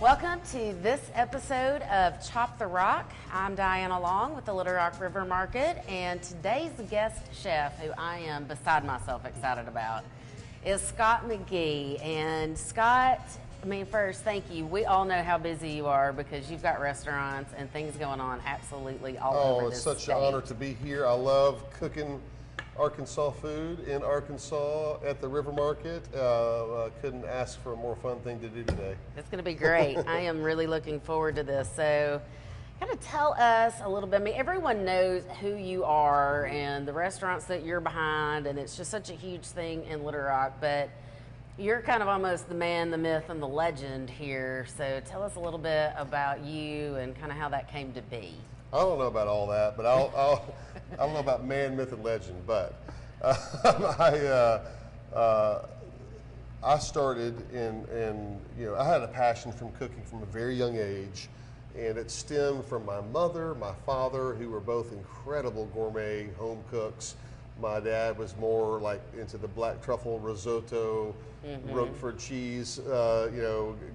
Welcome to this episode of Chop the Rock. I'm Diana Long with the Little Rock River Market, and today's guest chef, who I am beside myself excited about, is Scott McGehee. And Scott, first, thank you. We all know how busy you are because you've got restaurants and things going on absolutely all over this state. Oh, it's such an honor to be here. I love cooking Arkansas food in Arkansas at the River Market. Couldn't ask for a more fun thing to do today. It's going to be great. I am really looking forward to this. So kind of tell us a little bit. Everyone knows who you are and the restaurants that you're behind, and it's just such a huge thing in Little Rock, but you're kind of almost the man, the myth, and the legend here. So tell us a little bit about you and kind of how that came to be. I don't know about all that, but I don't know about man, myth, and legend. But I started in I had a passion from cooking from a very young age, and it stemmed from my mother, my father, who were both incredible gourmet home cooks. My dad was more like into the black truffle risotto, Roquefort cheese,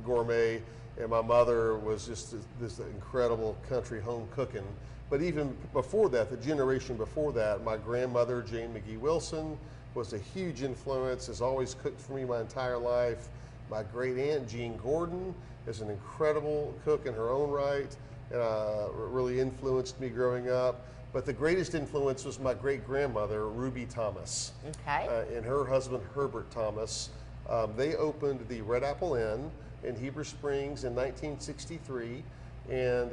gourmet. And my mother was just this incredible country home cooking. But even before that, the generation before that, my grandmother, Jane McGehee Wilson, was a huge influence, has always cooked for me my entire life. My great aunt, Jean Gordon, is an incredible cook in her own right, really influenced me growing up. But the greatest influence was my great grandmother, Ruby Thomas. Okay. And her husband, Herbert Thomas. They opened the Red Apple Inn in Heber Springs in 1963, and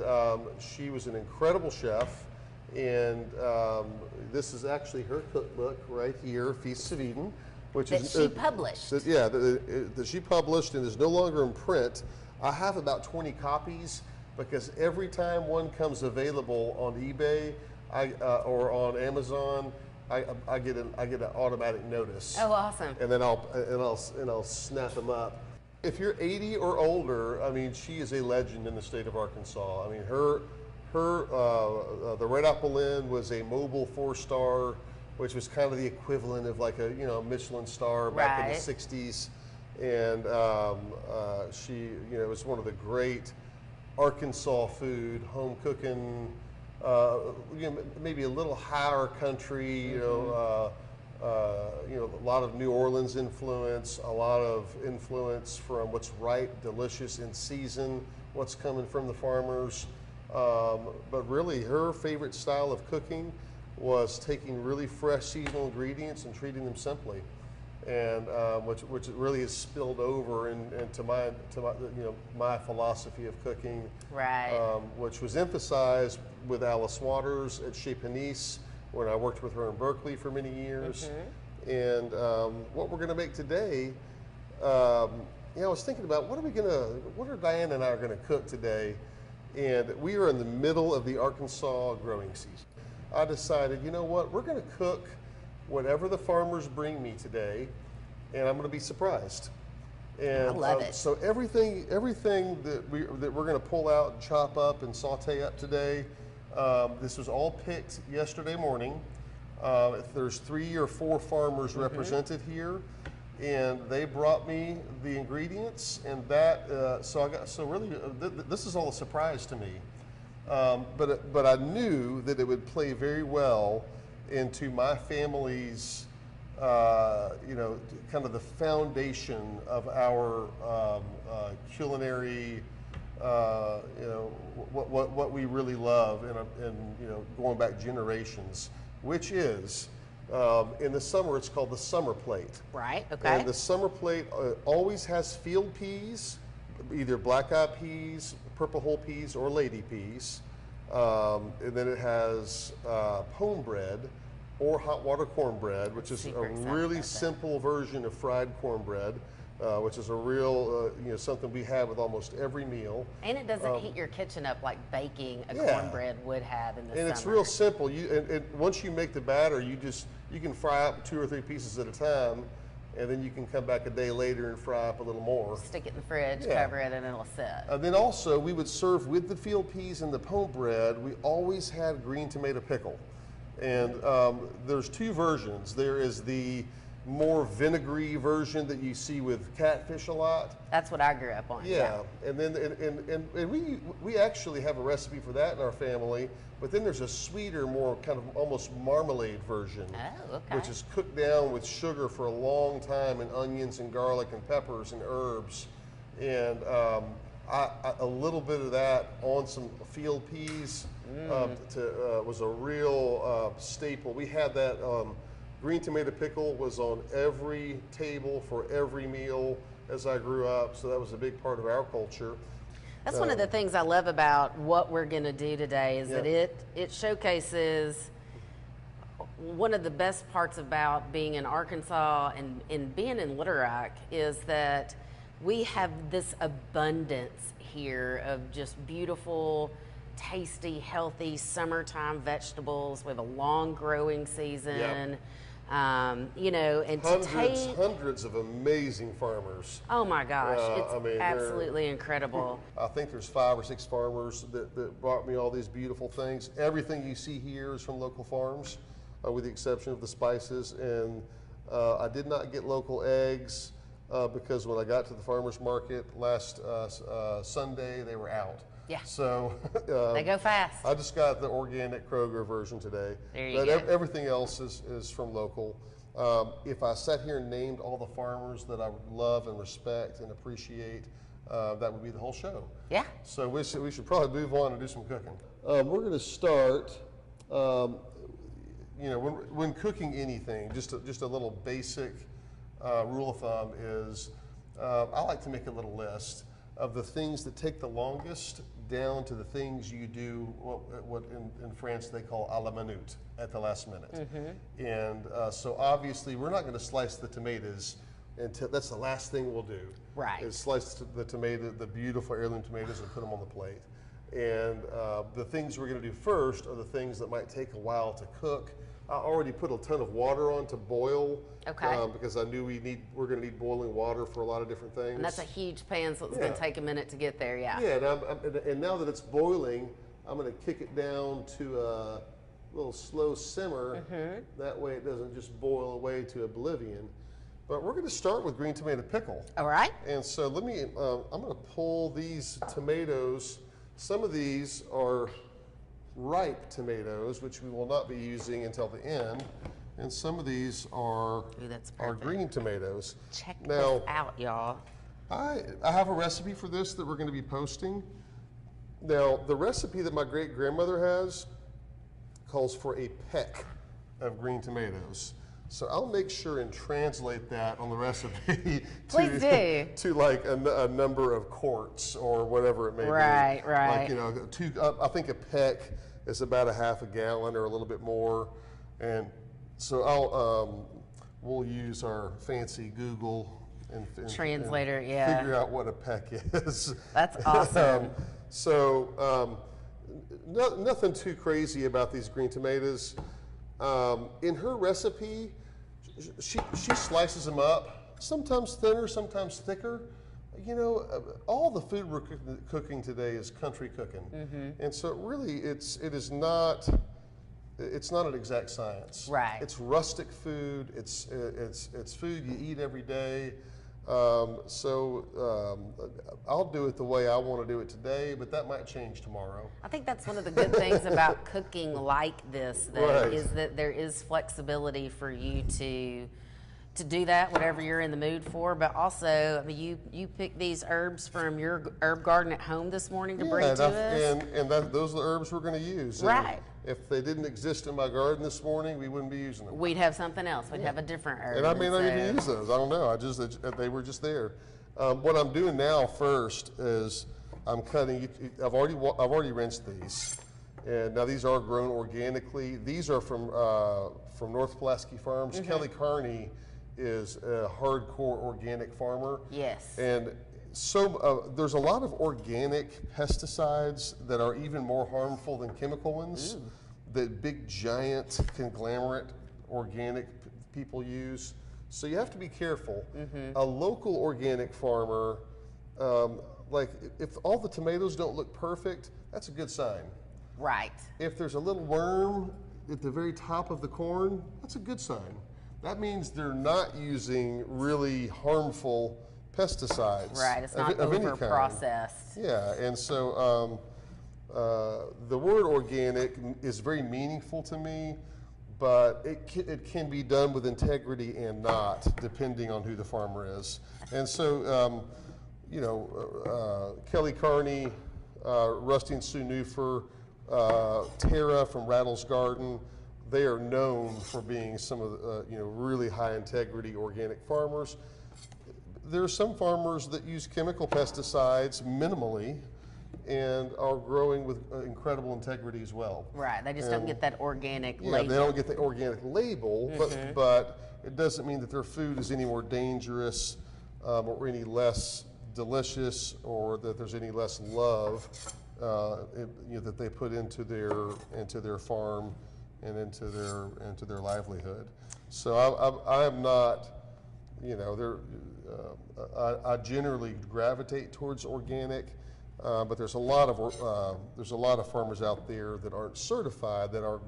she was an incredible chef. And this is actually her cookbook right here, Feasts of Eden, which that she published. That she published and is no longer in print. I have about 20 copies because every time one comes available on eBay or on Amazon, I get an automatic notice. Oh, awesome! And then I'll snap them up. If you're 80 or older, she is a legend in the state of Arkansas. The Red Apple Inn was a mobile 4-star, which was kind of the equivalent of like a Michelin star back in the 60s. And she was one of the great Arkansas food, home cooking, maybe a little higher country, a lot of New Orleans influence, a lot of influence from what's ripe, delicious, in season, what's coming from the farmers. But really, her favorite style of cooking was taking really fresh seasonal ingredients and treating them simply, and which really has spilled over into my philosophy of cooking, right? Which was emphasized with Alice Waters at Chez Panisse, when I worked with her in Berkeley for many years. And what we're going to make today, I was thinking about what are Diana and I are going to cook today, and we are in the middle of the Arkansas growing season. I decided, you know what, we're going to cook whatever the farmers bring me today, and I'm going to be surprised. And I love it. So everything that we're going to pull out and chop up and saute up today. This was all picked yesterday morning. There's 3 or 4 farmers represented here, and they brought me the ingredients, and this is all a surprise to me. But I knew that it would play very well into my family's, kind of the foundation of our culinary. What we really love, and going back generations, which is in the summer it's called the summer plate. Right. Okay. And the summer plate always has field peas, either black-eyed peas, purple whole peas, or lady peas, and then it has pone bread or hot water cornbread, which is a really simple version of fried cornbread. Which is a real, something we have with almost every meal. And it doesn't heat your kitchen up like baking a cornbread would have in the summer. And it's real simple. And once you make the batter, you can fry up 2 or 3 pieces at a time, and then you can come back a day later and fry up a little more. Stick it in the fridge, cover it, and it'll sit. And then also, we would serve with the field peas and the pone bread. We always had green tomato pickle. And there's 2 versions. There is the more vinegary version that you see with catfish a lot. That's what I grew up on. Yeah, and then and we actually have a recipe for that in our family. But then there's a sweeter, more kind of almost marmalade version, which is cooked down with sugar for a long time, and onions and garlic and peppers and herbs, and a little bit of that on some field peas was a real staple. We had that green tomato pickle was on every table for every meal as I grew up, so that was a big part of our culture. That's one of the things I love about what we're going to do today is that it showcases one of the best parts about being in Arkansas and being in Little Rock is that we have this abundance here of just beautiful, tasty, healthy summertime vegetables with a long growing season. You know, and hundreds of amazing farmers. Oh my gosh, it's absolutely incredible. I think there's 5 or 6 farmers that brought me all these beautiful things. Everything you see here is from local farms, with the exception of the spices. And I did not get local eggs because when I got to the farmer's market last Sunday, they were out. Yeah. So they go fast. I just got the organic Kroger version today. There you go. Everything else is from local. If I sat here and named all the farmers that I would love and respect and appreciate, that would be the whole show. Yeah. So we should probably move on and do some cooking. We're going to start. You know, when cooking anything, just a little basic rule of thumb is I like to make a little list of the things that take the longest down to the things you do what in France they call à la minute, at the last minute. And so obviously we're not going to slice the tomatoes until that's the last thing we'll do. Right. Is slice the beautiful heirloom tomatoes and put them on the plate. And the things we're going to do first are the things that might take a while to cook. I already put a ton of water on to boil, because I knew we're going to need boiling water for a lot of different things. And that's a huge pan, so it's going to take a minute to get there. Yeah. Yeah, and now that it's boiling, I'm going to kick it down to a little slow simmer. That way, it doesn't just boil away to oblivion. But we're going to start with green tomato pickle. All right. And so let me. I'm going to pull these tomatoes. Some of these are ripe tomatoes, which we will not be using until the end, and some of these are green tomatoes. Check this out, y'all. I have a recipe for this that we're going to be posting. Now, the recipe that my great-grandmother has calls for a peck of green tomatoes. So I'll make sure and translate that on the recipe to like a number of quarts or whatever it may be. Right. Like, you know, I think a peck is about a half a gallon or a little bit more. And so we'll use our fancy Google and translator, and figure out what a peck is. That's awesome. Nothing too crazy about these green tomatoes. In her recipe, she slices them up, sometimes thinner, sometimes thicker. You know, all the food we're cooking today is country cooking, and so really, it's not an exact science. Right. It's rustic food. It's food you eat every day. I'll do it the way I want to do it today, but that might change tomorrow. I think that's one of the good things about cooking like this, though, is that there is flexibility for you to do that, whatever you're in the mood for. But also, I mean, you picked these herbs from your herb garden at home this morning to bring to us. And those are the herbs we're going to use. Right. And if they didn't exist in my garden this morning, we wouldn't be using them. We'd have something else. We'd have a different herb. And I may not even use those. I don't know. They were just there. What I'm doing now first is I'm cutting. I've already rinsed these, and now these are grown organically. These are from North Pulaski Farms. Kelly Carney is a hardcore organic farmer. Yes. And so there's a lot of organic pesticides that are even more harmful than chemical ones that big giant conglomerate organic people use. So you have to be careful. A local organic farmer, like if all the tomatoes don't look perfect, that's a good sign. Right. If there's a little worm at the very top of the corn, that's a good sign. that means they're not using really harmful pesticides. Right, it's not over-processed. Yeah, and so the word organic is very meaningful to me, but it can be done with integrity and not, depending on who the farmer is. And so, Kelly Carney, Rusty and Sue Newfer, Tara from Rattle's Garden, they are known for being some of the really high integrity organic farmers. There are some farmers that use chemical pesticides minimally and are growing with incredible integrity as well. Right, they just don't get that organic label. Yeah, they don't get the organic label, but it doesn't mean that their food is any more dangerous or any less delicious, or that there's any less love that they put into their farm and into their livelihood. So I am not, I generally gravitate towards organic. But there's a lot of farmers out there that aren't certified that are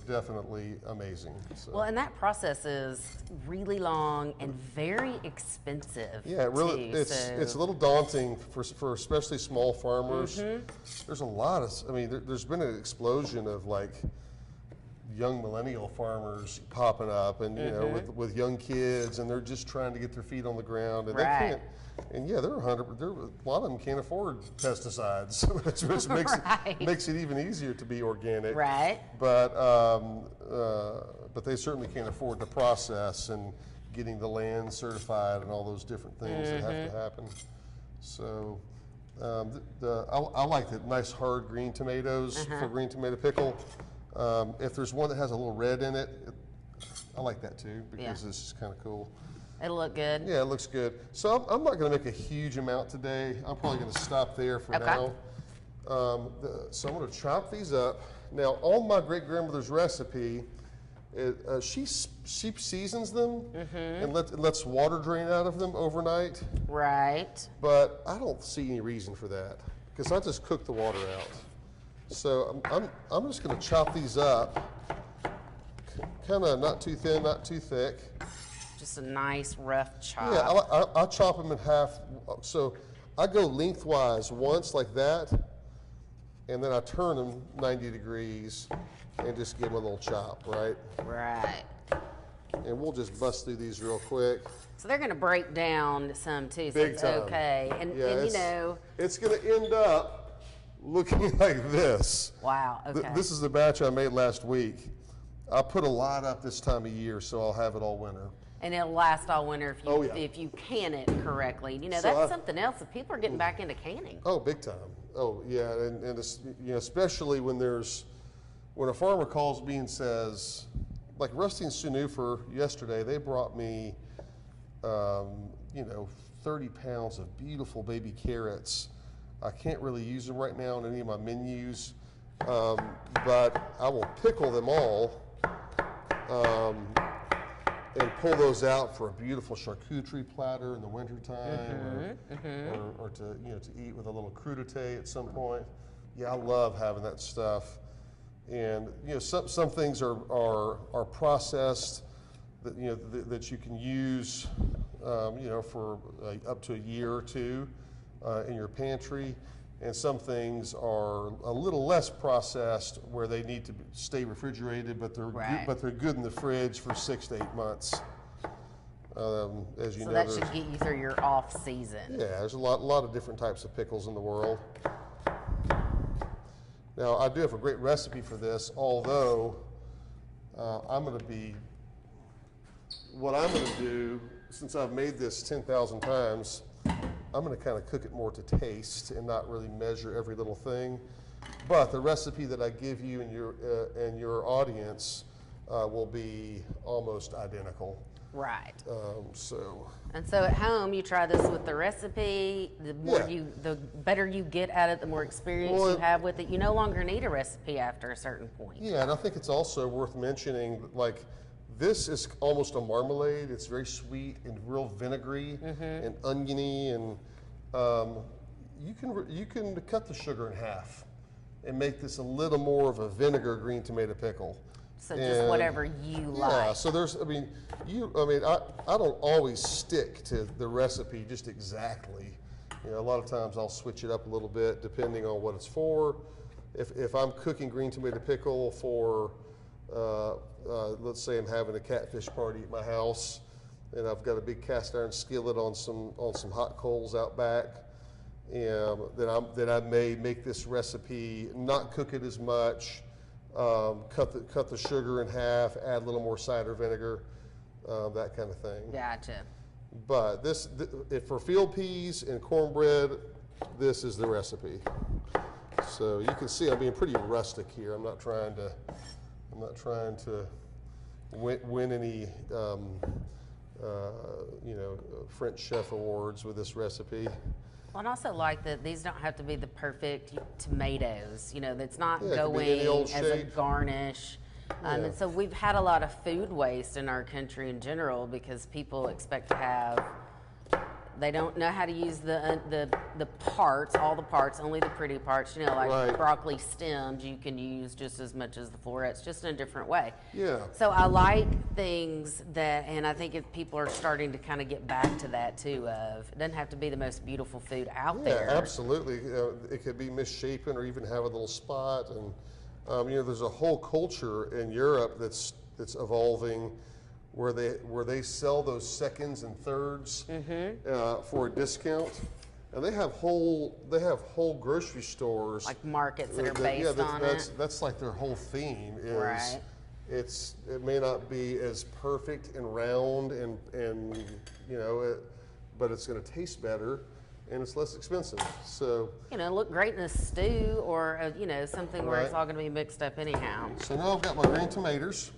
definitely amazing. So. Well, and that process is really long and very expensive. Yeah, it really it's a little daunting for especially small farmers. There's a lot of there's been an explosion of like young millennial farmers popping up, and with young kids, and they're just trying to get their feet on the ground, and they can't. And yeah, a lot of them can't afford pesticides, which makes it even easier to be organic. Right. But they certainly can't afford the process and getting the land certified and all those different things that have to happen. So I like the nice hard green tomatoes for green tomato pickle. If there's one that has a little red in it, I like that too, because it's just kind of cool. It'll look good. Yeah, it looks good. So I'm not going to make a huge amount today. I'm probably going to stop there for now. So I'm going to chop these up. Now, on my great-grandmother's recipe, she seasons them and lets water drain out of them overnight. Right. But I don't see any reason for that, because I just cook the water out. So I'm just going to chop these up, kind of not too thin, not too thick. Just a nice rough chop. Yeah, I chop them in half. So I go lengthwise once like that, and then I turn them 90 degrees and just give them a little chop, right? Right. And we'll just bust through these real quick. So they're going to break down some too, so it's time. Okay. And it's going to end up looking like this. Wow, okay. This is the batch I made last week. I put a lot up this time of year, so I'll have it all winter. And it'll last all winter if you can it correctly. That's something else. If people are getting back into canning. Oh, big time. Oh, yeah, and especially when a farmer calls me and says, like Rusty and Sue Newfer yesterday, they brought me, 30 pounds of beautiful baby carrots. I can't really use them right now in any of my menus, but I will pickle them all. And pull those out for a beautiful charcuterie platter in the wintertime, or to eat with a little crudité at some point. Yeah, I love having that stuff. And some things are processed that you can use for up to a year or two in your pantry. And some things are a little less processed, where they need to stay refrigerated, but they're good in the fridge for 6 to 8 months. As you know, that should get you through your off season. Yeah, there's a lot of different types of pickles in the world. Now, I do have a great recipe for this, although what I'm going to do, since I've made this 10,000 times, I'm going to kind of cook it more to taste and not really measure every little thing. But the recipe that I give you and your audience will be almost identical. Right. And so at home, you try this with the recipe. The better you get at it, the more experience you have with it. You no longer need a recipe after a certain point. Yeah, and I think it's also worth mentioning, like, this is almost a marmalade. It's very sweet and real vinegary and oniony, and you can cut the sugar in half and make this a little more of a vinegar green tomato pickle. So just whatever you like. Yeah, so there's, I mean, I don't always stick to the recipe just exactly. You know, a lot of times I'll switch it up a little bit depending on what it's for. If I'm cooking green tomato pickle for, let's say I'm having a catfish party at my house, and I've got a big cast iron skillet on some hot coals out back, and then I may make this recipe, not cook it as much, cut the sugar in half, add a little more cider vinegar, that kind of thing. Gotcha. But if for field peas and cornbread, this is the recipe. So you can see I'm being pretty rustic here. I'm not trying to win any French chef awards with this recipe. Well, and also like that these don't have to be the perfect tomatoes. You know, that's not Yeah, going as a shape. garnish. And so we've had a lot of food waste in our country in general because people expect to have, they don't know how to use the parts, all the parts, only the pretty parts. You know, like Right. broccoli stems, you can use just as much as the florets, just in a different way. Yeah. So I like things that, and I think if people are starting to kind of get back to that too, of it doesn't have to be the most beautiful food out there. Yeah, absolutely. It could be misshapen or even have a little spot. And there's a whole culture in Europe that's evolving where they sell those seconds and thirds for a discount, and they have whole grocery stores Like markets that are based on it. That's like their whole theme is. Right. It may not be as perfect and round and but it's going to taste better. And it's less expensive, so. Look great in a stew or, something where it's Right. all going to be mixed up anyhow. So now I've got my green tomatoes.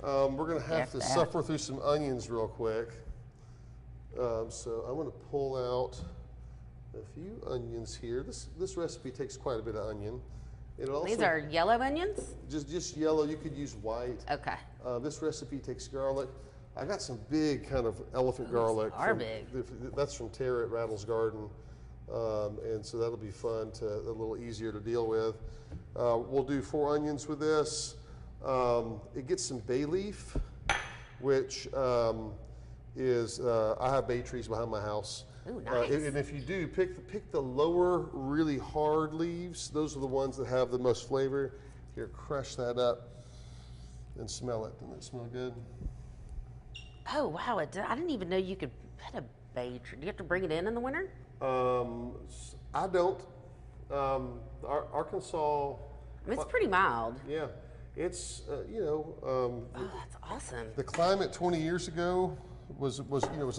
We're going to have to suffer through some onions real quick. So I'm going to pull out a few onions here. This recipe takes quite a bit of onion. It also, These are yellow onions? just yellow. You could use white. Okay. This recipe takes garlic. I got some big kind of elephant garlic. Big. That's from Tara at Rattle's Garden, and so that'll be fun, a little easier to deal with. We'll do 4 onions with this. It gets some bay leaf, which is I have bay trees behind my house. Ooh, nice. And if you do, pick the lower, really hard leaves. Those are the ones that have the most flavor. Here, crush that up and smell it. Doesn't it smell good? Oh, wow. I didn't even know you could put a bay tree. Do you have to bring it in the winter? I don't. Arkansas. I mean, it's pretty mild. Yeah, it's Oh, that's awesome. the climate 20 years ago was a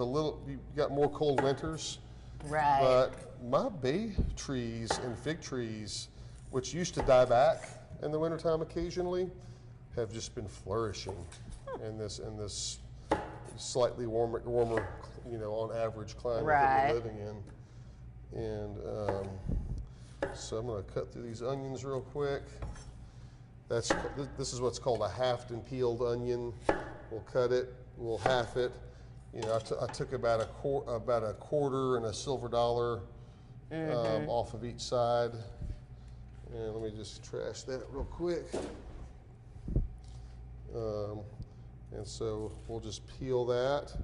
little. You got more cold winters. Right. But my bay trees and fig trees, which used to die back in the wintertime occasionally, have just been flourishing in this slightly warmer, on average climate that we're living in. And so I'm going to cut through these onions real quick. This is what's called a halved and peeled onion. We'll cut it. We'll half it. I took about a quarter and a silver dollar off of each side. And let me just trash that real quick. And so we'll just peel that,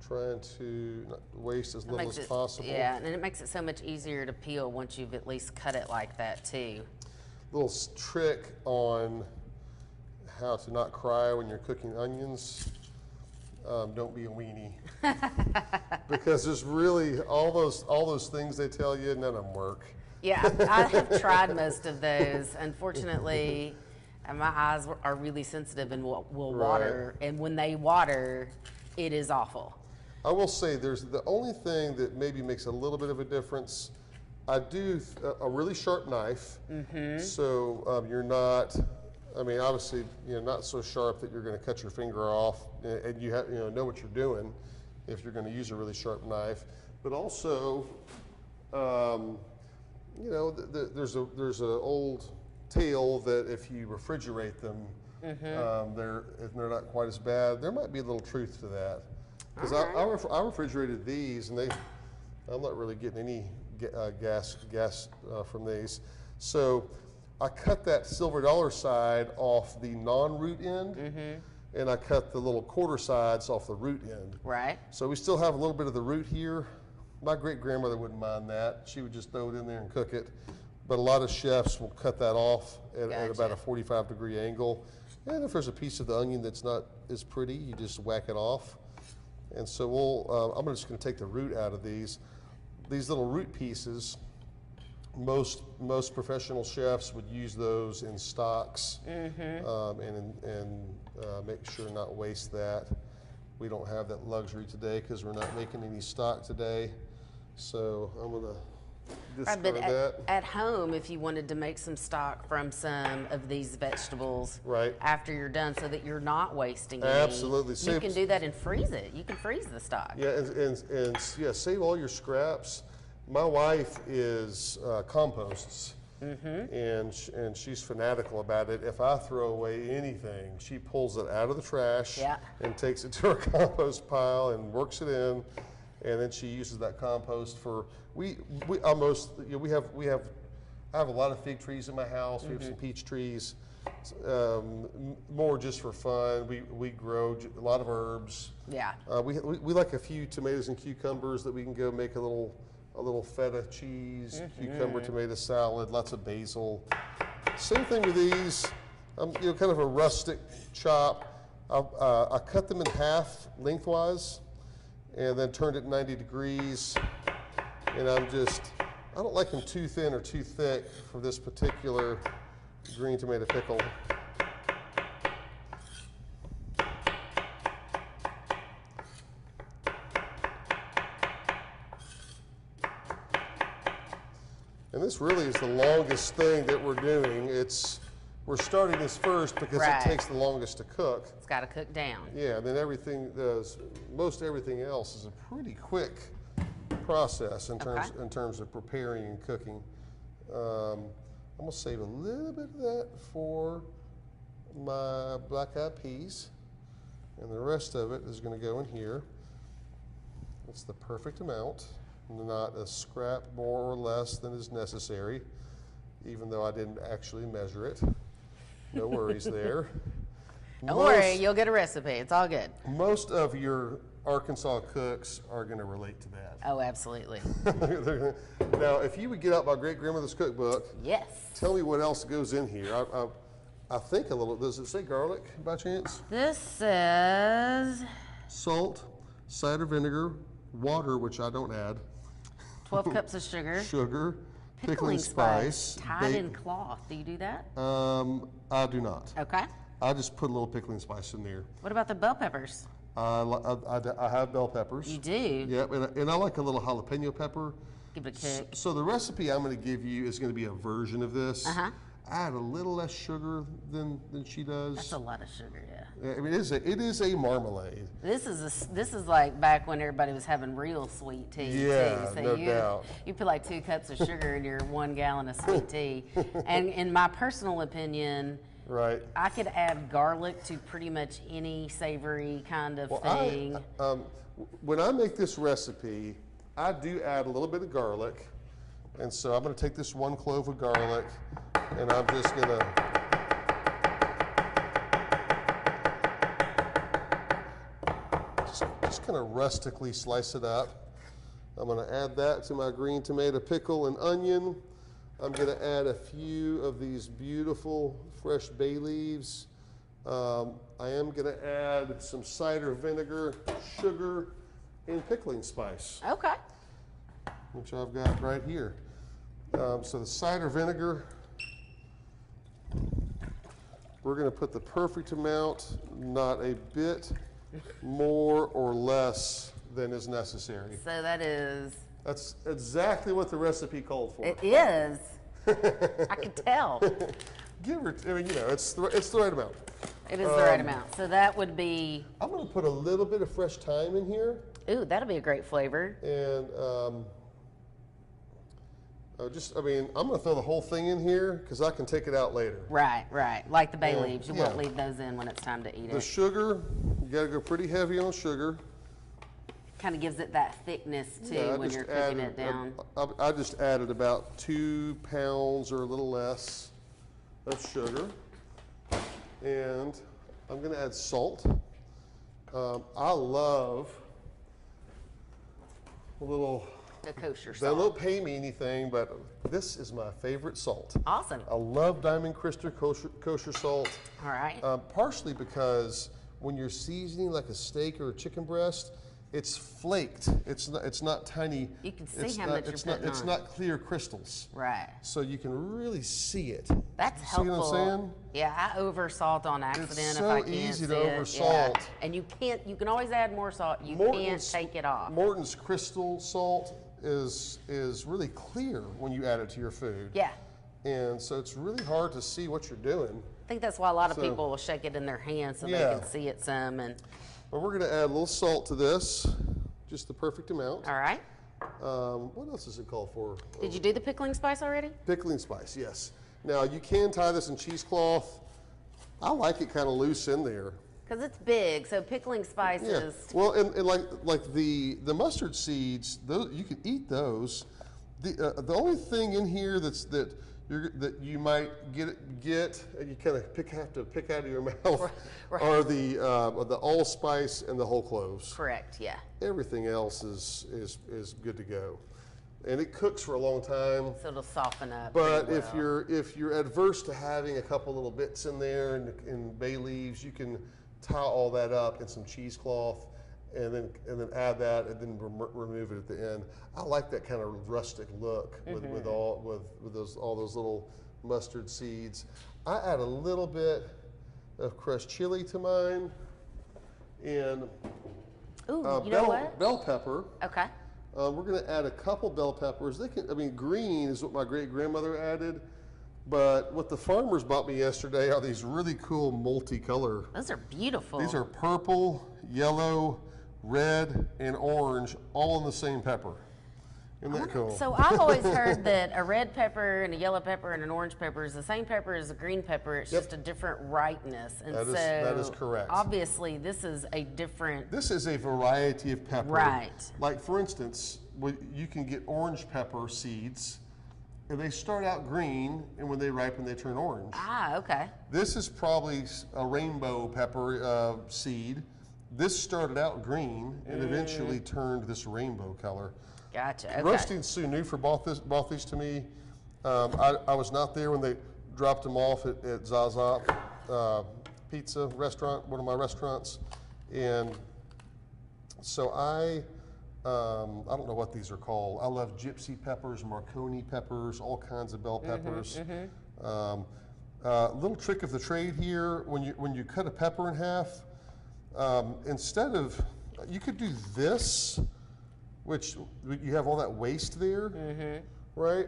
trying to not waste as little as possible. Yeah, and it makes it so much easier to peel once you've at least cut it like that too. Little trick on how to not cry when you're cooking onions. Don't be a weenie. Because there's really all those things they tell you, none of them work. Yeah, I have tried most of those. Unfortunately, my eyes are really sensitive and will water. And when they water, it is awful. I will say there's the only thing that maybe makes a little bit of a difference. I do a really sharp knife, so you're not. I mean, obviously, not so sharp that you're going to cut your finger off, and you have know what you're doing if you're going to use a really sharp knife. But also, there's an old tale that if you refrigerate them, they're not quite as bad. There might be a little truth to that, because I refrigerated these, and I'm not really getting any gas from these. So I cut that silver dollar side off the non-root end, and I cut the little quarter sides off the root end. Right. So we still have a little bit of the root here. My great-grandmother wouldn't mind that. She would just throw it in there and cook it. But a lot of chefs will cut that off at about a 45-degree angle. And if there's a piece of the onion that's not as pretty, you just whack it off. And so I'm just going to take the root out of these. These little root pieces, most professional chefs would use those in stocks and make sure not waste that. We don't have that luxury today because we're not making any stock today. So I'm going to discard that. At home, if you wanted to make some stock from some of these vegetables after you're done so that you're not wasting any. Absolutely. You can do that and freeze it. You can freeze the stock. Yeah, and save all your scraps. My wife is composts, and she's fanatical about it. If I throw away anything, she pulls it out of the trash and takes it to her compost pile and works it in. And then she uses that compost for I have a lot of fig trees in my house. We have some peach trees, more just for fun. We grow a lot of herbs. Yeah. We like a few tomatoes and cucumbers that we can go make a little feta cheese, cucumber tomato salad, lots of basil. Same thing with these. Kind of a rustic chop. I cut them in half lengthwise, and then turned it 90 degrees. And I don't like them too thin or too thick for this particular green tomato pickle. And this really is the longest thing that we're doing. We're starting this first because it takes the longest to cook. It's got to cook down. Yeah, and then most everything else is a pretty quick process in terms of preparing and cooking. I'm gonna save a little bit of that for my black-eyed peas, and the rest of it is gonna go in here. It's the perfect amount, not a scrap more or less than is necessary, even though I didn't actually measure it. No worries there. Don't worry, you'll get a recipe. It's all good. Most of your Arkansas cooks are going to relate to that. Oh, absolutely. Now, if you would get out my great-grandmother's cookbook, tell me what else goes in here. I think a little, does it say garlic by chance? This says salt, cider vinegar, water, which I don't add. 12 cups of sugar. Sugar. Pickling spice. Tied in cloth. Do you do that? I do not. Okay. I just put a little pickling spice in there. What about the bell peppers? I have bell peppers. You do? Yeah, and I like a little jalapeno pepper. Give it a kick. So the recipe I'm going to give you is going to be a version of this. I add a little less sugar than she does. That's a lot of sugar, yeah. I mean, it is a marmalade. This is like back when everybody was having real sweet tea. Yeah, too. So no doubt. You put like 2 cups of sugar in your 1 gallon of sweet tea. And in my personal opinion, I could add garlic to pretty much any savory kind of thing. When I make this recipe, I do add a little bit of garlic. And so I'm going to take this 1 clove of garlic, and I'm just going to just kind of rustically slice it up. I'm going to add that to my green tomato pickle and onion. I'm going to add a few of these beautiful fresh bay leaves. I am going to add some cider vinegar, sugar, and pickling spice. Okay. Which I've got right here. So the cider vinegar, we're going to put the perfect amount, not a bit more or less than is necessary. So that's exactly what the recipe called for. It is. I could tell. It's the right amount. It is the right amount. So that would be. I'm going to put a little bit of fresh thyme in here. Ooh, that'll be a great flavor. And I'm going to throw the whole thing in here because I can take it out later. Right. Like the bay leaves. You won't leave those in when it's time to eat it. The sugar, you got to go pretty heavy on sugar. Kind of gives it that thickness too when you're cooking it down. I just added about 2 pounds or a little less of sugar, and I'm going to add salt. I love a little, The kosher that salt. won't pay me anything, but this is my favorite salt. Awesome. I love Diamond Crystal kosher salt. All right. Partially because when you're seasoning like a steak or a chicken breast, it's flaked. It's not tiny. You can see how much you're putting It's on. not clear crystals. Right. So you can really see it. That's See helpful. what I'm saying? Yeah, I over salt on accident It's if I so can't easy see to it. over Yeah. salt. And you can always add more salt. You can't take it off. Morton's crystal salt is really clear when you add it to your food. Yeah. And so it's really hard to see what you're doing. I think that's why a lot of So- people will shake it in their hands so Yeah. they can see it some. And But we're going to add a little salt to this, just the perfect amount. all right. What else is it called for? Did you do the pickling spice already? Pickling spice, yes. Now you can tie this in cheesecloth. I like it kind of loose in there. Because it's big, so pickling spice Yeah. is. Well, and like the mustard seeds, those you can eat those. The only thing in here that you might get and you kind of have to pick out of your mouth Right. are the allspice and the whole cloves. Correct, yeah. Everything else is good to go, and it cooks for a long time. So it'll soften up. But pretty if well. you're adverse to having a couple little bits in there and bay leaves, you can tie all that up in some cheesecloth, and then add that, and then remove it at the end. I like that kind of rustic look with all those little mustard seeds. I add a little bit of crushed chili to mine, and Ooh, you know what? bell pepper. Okay. We're going to add a couple bell peppers. Green is what my great grandmother added, but what the farmers bought me yesterday are these really cool multicolor. Those are beautiful. These are purple, yellow, red, and orange, all in the same pepper. Isn't that cool? So I've always heard that a red pepper and a yellow pepper and an orange pepper is the same pepper as a green pepper. It's just a different ripeness. And That is correct. Obviously, this is a different. This is a variety of pepper. Right. Like, for instance, you can get orange pepper seeds, and they start out green, and when they ripen, they turn orange. Ah, okay. This is probably a rainbow pepper seed. This started out green and eventually turned this rainbow color. Gotcha. Okay. Rusty and Sue Newford bought these to me. I was not there when they dropped them off at Zaza Pizza restaurant, one of my restaurants, and so I don't know what these are called. I love gypsy peppers, Marconi peppers, all kinds of bell peppers. Little trick of the trade here: when you cut a pepper in half, instead of you could do this, which you have all that waste there, right?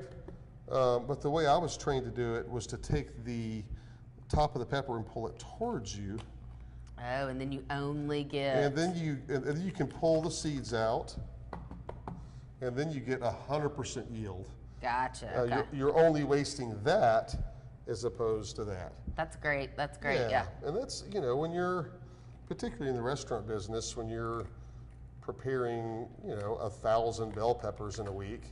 But the way I was trained to do it was to take the top of the pepper and pull it towards you. Oh, and then you only get. And then you can pull the seeds out, and then you get 100% yield. Gotcha. Okay. You're only wasting that as opposed to that. That's great. That's great. Yeah. And that's, when you're, particularly in the restaurant business, when you're preparing, 1,000 bell peppers in a week,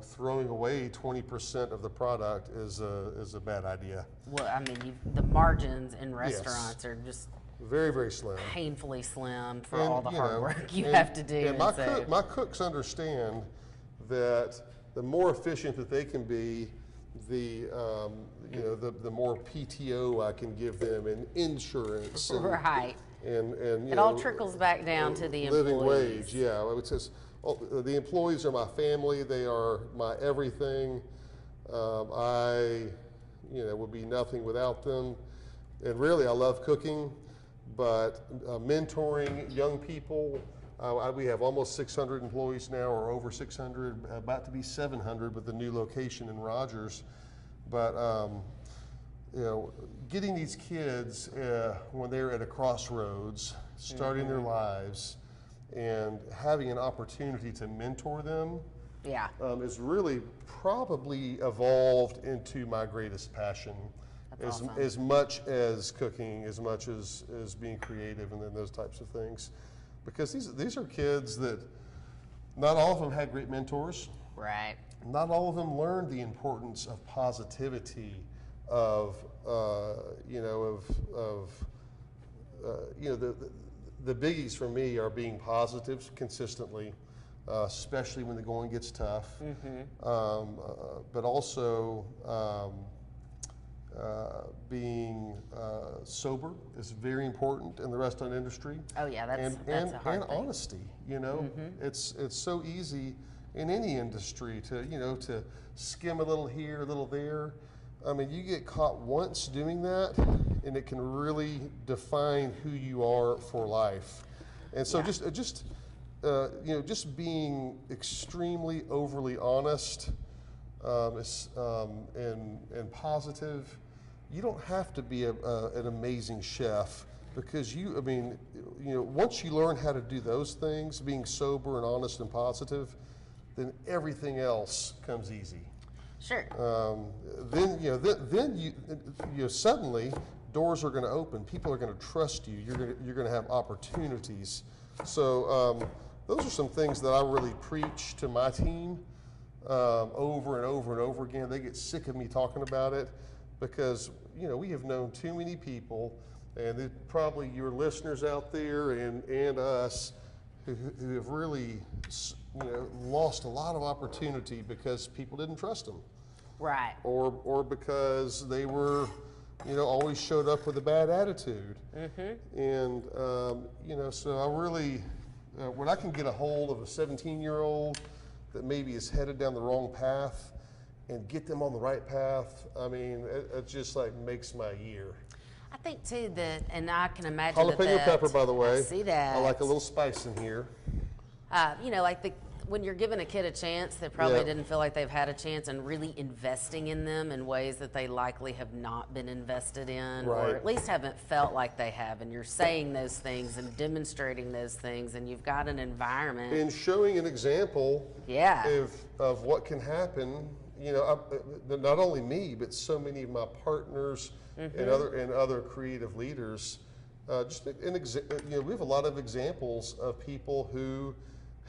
throwing away 20% of the product is a bad idea. Well, I mean, the margins in restaurants are just Very, very slim. painfully slim for And, all the hard work you and- have to do. And my cooks understand that the more efficient that they can be, the more PTO I can give them, and insurance, and, Right. and It all trickles back down to the living employees. wage. Yeah, it says the employees are my family. They are my everything. I would be nothing without them. And really, I love cooking, but mentoring young people. We have almost 600 employees now, or over 600, about to be 700 with the new location in Rogers. But getting these kids when they're at a crossroads, starting their lives, and having an opportunity to mentor them, Yeah. is really probably evolved into my greatest passion. That's awesome. As much as cooking, as much as being creative, and then those types of things. Because these are kids that not all of them had great mentors. Right. Not all of them learned the importance of positivity, of the biggies for me are being positive consistently, especially when the going gets tough. But also being sober is very important in the restaurant industry. Oh yeah, that's a hard and thing. Honesty. It's so easy in any industry to skim a little here, a little there. I mean, you get caught once doing that, and it can really define who you are for life. And so, just being extremely overly honest and positive. You don't have to be an amazing chef, because once you learn how to do those things, being sober and honest and positive, then everything else comes easy. Sure. Then suddenly doors are going to open. People are going to trust you. You're going to have opportunities. So those are some things that I really preach to my team over and over and over again. They get sick of me talking about it, because we have known too many people, and probably your listeners out there and us who have really lost a lot of opportunity because people didn't trust them. Right. Or because they were, always showed up with a bad attitude. And, so I really, when I can get a hold of a 17-year-old that maybe is headed down the wrong path and get them on the right path, I mean, it just like makes my year. I think too that, and I can imagine Jalapeno pepper, by the way. I see that. I like a little spice in here. When you're giving a kid a chance that probably didn't feel like they've had a chance, and really investing in them in ways that they likely have not been invested in, Right. or at least haven't felt like they have, and you're saying those things and demonstrating those things, and you've got an environment. And showing an example of what can happen, not only me, but so many of my partners and other creative leaders. We have a lot of examples of people who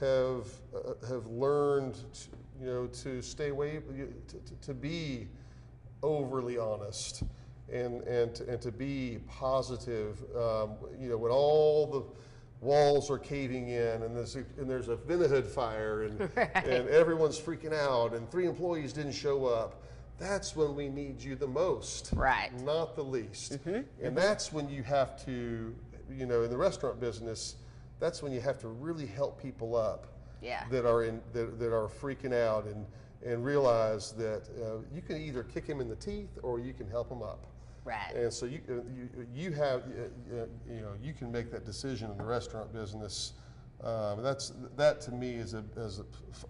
have learned, to stay away, to be overly honest and to be positive. When all the walls are caving in and there's a Vinahood fire and and everyone's freaking out and 3 employees didn't show up. That's when we need you the most, right? Not the least. And that's when you have to, in the restaurant business, that's when you have to really help people up that are freaking out and realize that you can either kick them in the teeth or you can help them up. Right. And so you can make that decision in the restaurant business. That to me is a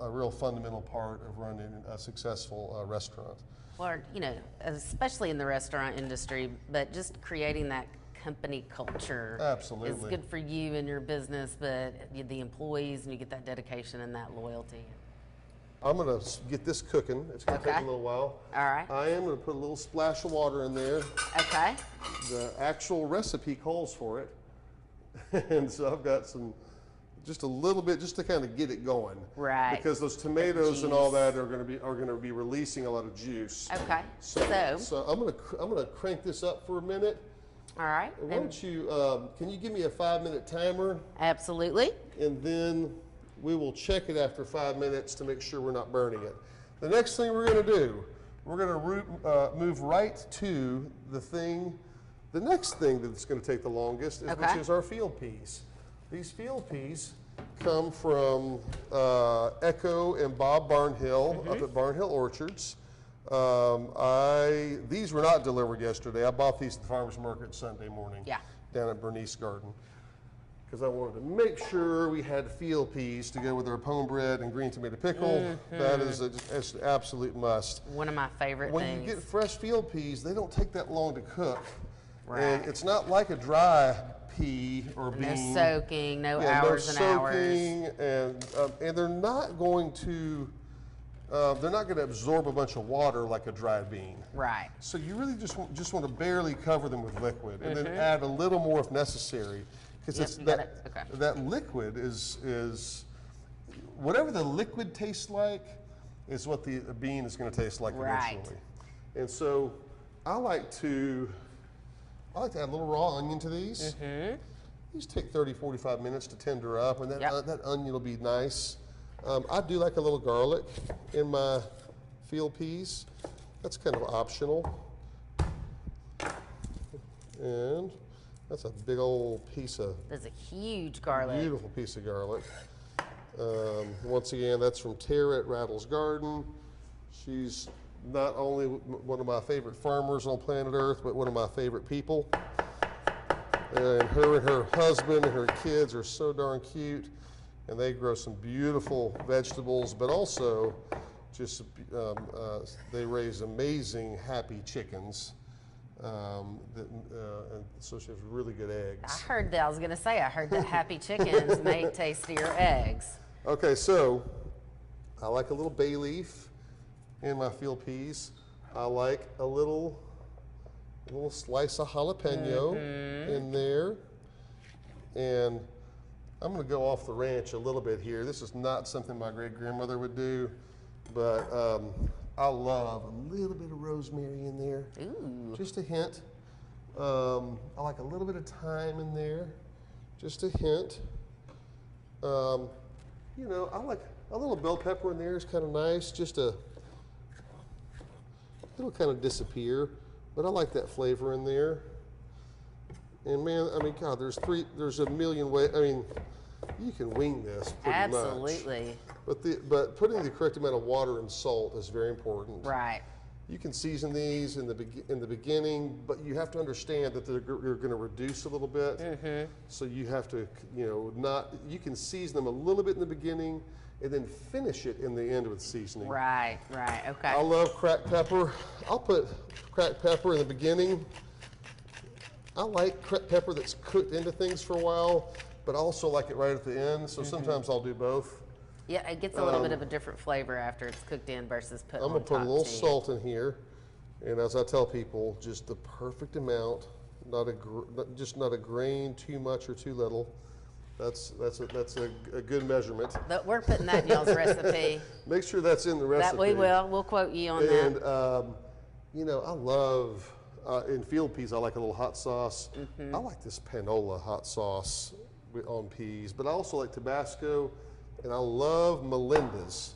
real fundamental part of running a successful restaurant. Or, especially in the restaurant industry, but just creating that company culture Absolutely. is good for you and your business, but the employees, and you get that dedication and that loyalty. I'm going to get this cooking. It's going to take a little while. All right. I am going to put a little splash of water in there. Okay. The actual recipe calls for it. And so I've got just a little bit, just to kind of get it going. Right. Because those tomatoes and all that are going to be releasing a lot of juice. Okay. So I'm going to crank this up for a minute. All right. Why don't you, can you give me a 5-minute timer? Absolutely. And then we will check it after 5 minutes to make sure we're not burning it. The next thing we're going to do, we're going to move right to the next thing that's going to take the longest, which is our field peas. These field peas come from Echo and Bob Barnhill up at Barnhill Orchards. These were not delivered yesterday. I bought these at the farmer's market Sunday morning down at Bernice Garden, because I wanted to make sure we had field peas to go with our pone bread and green tomato pickle. That is an absolute must. One of my favorite things. When you get fresh field peas, they don't take that long to cook. Right. And it's not like a dry pea or bean. No soaking, no hours and hours. And they're not going to absorb a bunch of water like a dried bean. Right. So you really just want to barely cover them with liquid, and then add a little more if necessary, because that liquid is whatever the liquid tastes like. is what the bean is going to taste like Right. eventually. And so I like to add a little raw onion to these. These take 30, 45 minutes to tender up, and that, that onion will be nice. I do like a little garlic in my field peas. That's kind of optional. And that's a big old piece of... That's a huge garlic. Beautiful piece of garlic. Once again, that's from Tara at Rattle's Garden. She's not only one of my favorite farmers on planet Earth, but one of my favorite people. And her husband and her kids are so darn cute. And they grow some beautiful vegetables, but also just they raise amazing, happy chickens. And so she has really good eggs. I heard that. I was going to say, I heard that happy chickens make tastier eggs. Okay, so I like a little bay leaf in my field peas. I like a little slice of jalapeno in there. And I'm going to go off the ranch a little bit here. This is not something my great-grandmother would do, but I love a little bit of rosemary in there. Ooh. Just a hint. I like a little bit of thyme in there. Just a hint. You know, I like a little bell pepper in there is kind of nice. Just it'll kind of disappear, but I like that flavor in there. And man, I mean, God, there's a million ways. I mean, you can wing this pretty Absolutely. much. But putting the correct amount of water and salt is very important. Right. You can season these in the beginning, but you have to understand that you're going to reduce a little bit. So you have to, you can season them a little bit in the beginning and then finish it in the end with seasoning. Right, okay. I love cracked pepper. I'll put cracked pepper in the beginning. I like cracked pepper that's cooked into things for a while, but I also like it right at the end. So sometimes I'll do both. Yeah, it gets a little bit of a different flavor after it's cooked in versus put on top. I'm going to put a little salt in here, and as I tell people, just the perfect amount, just not a grain too much or too little. That's a good measurement. But we're putting that in y'all's recipe. Make sure that's in the recipe. That we will. We'll quote you on that. And I love in field peas. I like a little hot sauce. I like this Panola hot sauce on peas, but I also like Tabasco. And I love Melinda's.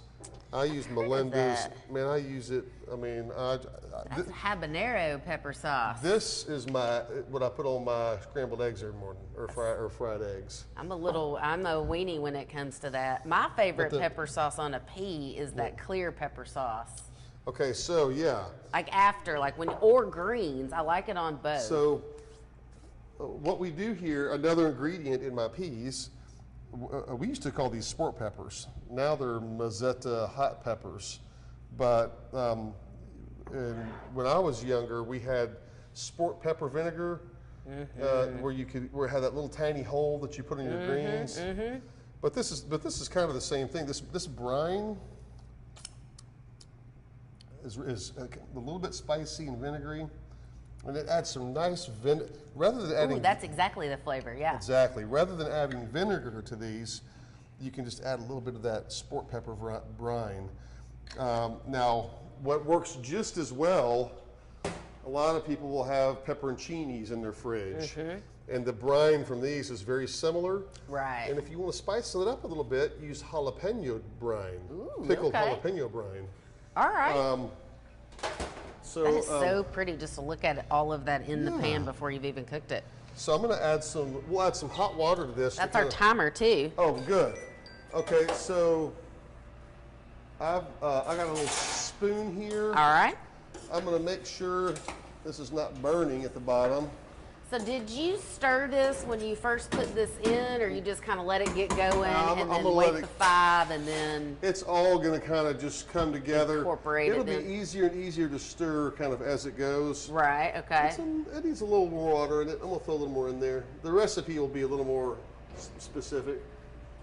I use Melinda's. Man, I use it. I mean, that's habanero pepper sauce. This is what I put on my scrambled eggs every morning, or fried eggs. I'm a weenie when it comes to that. My favorite pepper sauce on a pea is that clear pepper sauce. Okay, so yeah. Or greens. I like it on both. So what we do here, another ingredient in my peas. We used to call these sport peppers. Now they're Mazzetta hot peppers. But when I was younger, we had sport pepper vinegar, where it had that little tiny hole that you put in your greens. But this is kind of the same thing. This brine is a little bit spicy and vinegary. And it adds some nice rather than adding. Ooh, that's exactly the flavor, yeah. Exactly. Rather than adding vinegar to these, you can just add a little bit of that sport pepper brine. Now, what works just as well, a lot of people will have pepperoncinis in their fridge. And the brine from these is very similar. Right. And if you want to spice it up a little bit, use jalapeno brine. Ooh, pickled jalapeno brine. All right. So, that is so pretty just to look at all of that in the pan before you've even cooked it. So I'm going to we'll add some hot water to this. That's our timer too. Oh, good. Okay, so I got a little spoon here. All right. I'm going to make sure this is not burning at the bottom. So did you stir this when you first put this in, or you just kind of let it get going and then wait the 5 and then... It's all going to kind of just come together. Incorporate It'll be easier and easier to stir kind of as it goes. Right, okay. It needs a little more water in it. I'm going to throw a little more in there. The recipe will be a little more specific.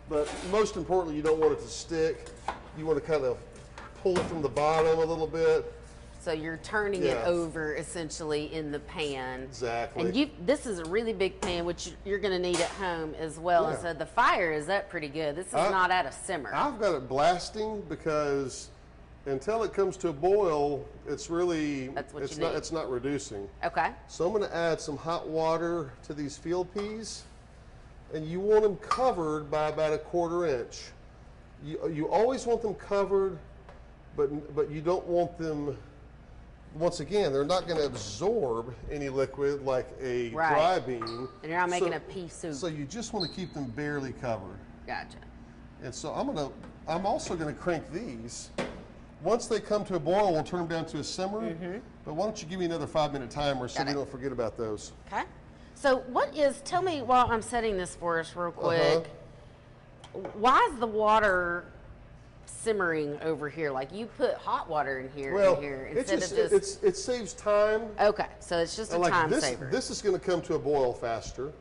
But most importantly, you don't want it to stick. You want to kind of pull it from the bottom a little bit. So you're turning it over essentially in the pan. Exactly. And this is a really big pan, which you're going to need at home as well. Yeah. And so the fire is up pretty good. This is not at a simmer. I've got it blasting because until it comes to a boil, it's really, That's what it's you not, need. it's not reducing. Okay. So I'm gonna add some hot water to these field peas, and you want them covered by about 1/4 inch. You always want them covered, but you don't want them, once again, they're not gonna absorb any liquid like a dry bean. And you're not making a pea soup. So you just wanna keep them barely covered. Gotcha. And so I'm also gonna crank these. Once they come to a boil, we'll turn them down to a simmer. But why don't you give me another 5-minute timer so we don't forget about those. Okay. So tell me while I'm setting this for us real quick, why is the water simmering over here? Like you put hot water in here, instead of just... it saves time. Okay, so it's just a time saver. This is gonna come to a boil faster.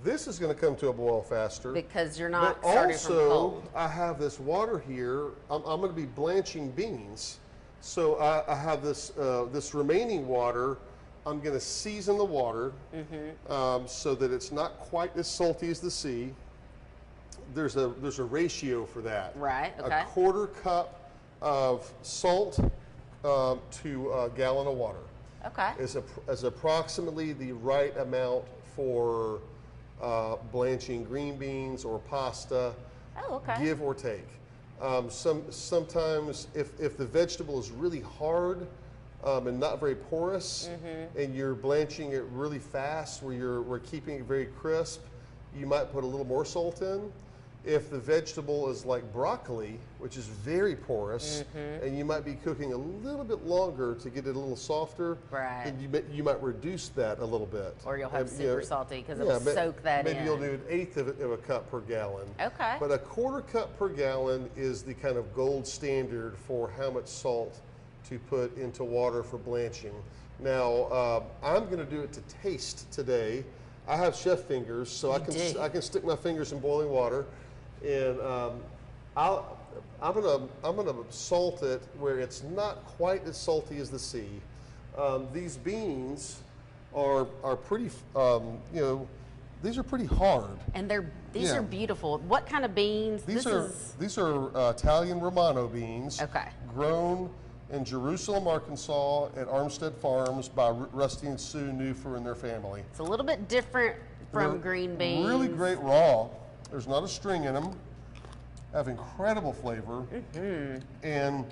This is going to come to a boil faster. Because you're not starting from cold. I have this water here. I'm going to be blanching beans. So I have this this remaining water. I'm going to season the water so that it's not quite as salty as the sea. There's a ratio for that. Right, okay. 1/4 cup of salt to a gallon of water. Okay. Is approximately the right amount for blanching green beans or pasta, give or take. Sometimes if the vegetable is really hard and not very porous, and you're blanching it really fast where we're keeping it very crisp, you might put a little more salt in. If the vegetable is like broccoli, which is very porous, and you might be cooking a little bit longer to get it a little softer, then you might reduce that a little bit. Or you'll have super salty because it'll soak that in. Maybe you'll do 1/8 of a cup per gallon. Okay. But 1/4 cup per gallon is the kind of gold standard for how much salt to put into water for blanching. Now, I'm going to do it to taste today. I have chef fingers, so I can stick my fingers in boiling water. And I'm gonna salt it where it's not quite as salty as the sea. These beans are pretty, these are pretty hard. And these are beautiful. What kind of beans? These are Italian Romano beans. Okay. Grown in Jerusalem, Arkansas, at Armstead Farms by Rusty and Sue Newfer and their family. It's a little bit different from green beans. Really great raw. There's not a string in them. Have incredible flavor. And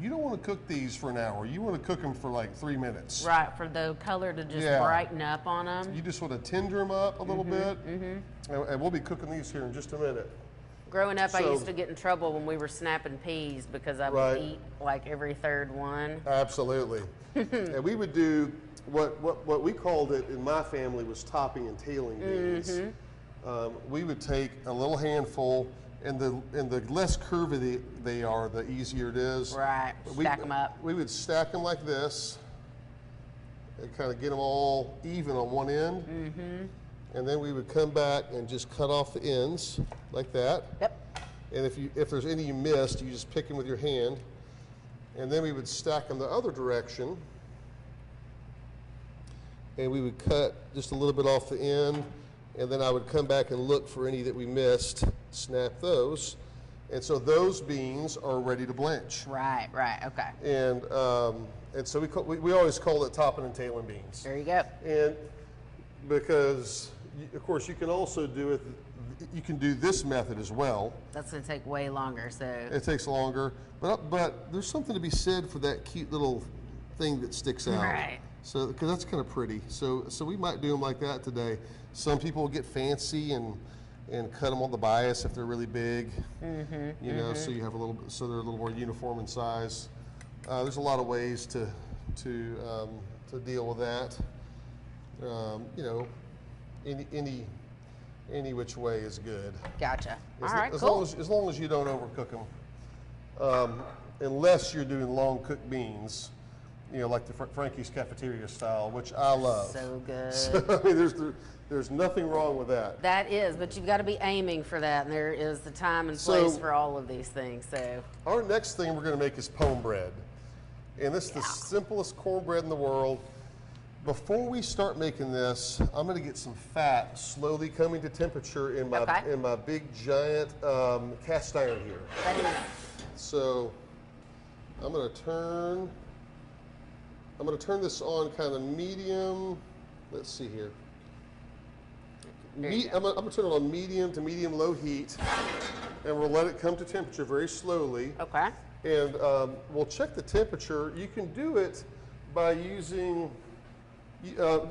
you don't want to cook these for an hour. You want to cook them for like 3 minutes. Right, for the color to just brighten up on them. You just want to tender them up a little bit. And we'll be cooking these here in just a minute. Growing up, I used to get in trouble when we were snapping peas because I would eat like every 3rd one. Absolutely. And we would do what we called it in my family was topping and tailing beans. We would take a little handful, and the less curvy they are, the easier it is. Right, stack them up. We would stack them like this and kind of get them all even on one end. And then we would come back and just cut off the ends like that. Yep. And if there's any you missed, you just pick them with your hand. And then we would stack them the other direction. And we would cut just a little bit off the end. And then I would come back and look for any that we missed, snap those. And so those beans are ready to blanch. Right, okay. And so we always call it topping and tailing beans. There you go. And because, of course, you can also do it, you can do this method as well. That's going to take way longer, so. It takes longer, but there's something to be said for that cute little thing that sticks out. Right. So, because that's kind of pretty. So we might do them like that today. Some people will get fancy and cut them on the bias if they're really big. You know, so you have so they're a little more uniform in size. There's a lot of ways to deal with that. You know, any which way is good. Gotcha. As long as you don't overcook them, unless you're doing long cooked beans, you know, like the Frankie's Cafeteria style, which I love. So good. So, I mean, there's nothing wrong with that. That is, but you've got to be aiming for that, and there is the time and place for all of these things. So our next thing we're going to make is pone bread, and this is the simplest cornbread in the world. Before we start making this, I'm going to get some fat slowly coming to temperature in my big giant cast iron here. That is. So I'm gonna turn this on kind of medium. Let's see here. I'm gonna turn it on medium to medium low heat, and we'll let it come to temperature very slowly. Okay. And we'll check the temperature. You can do it by using a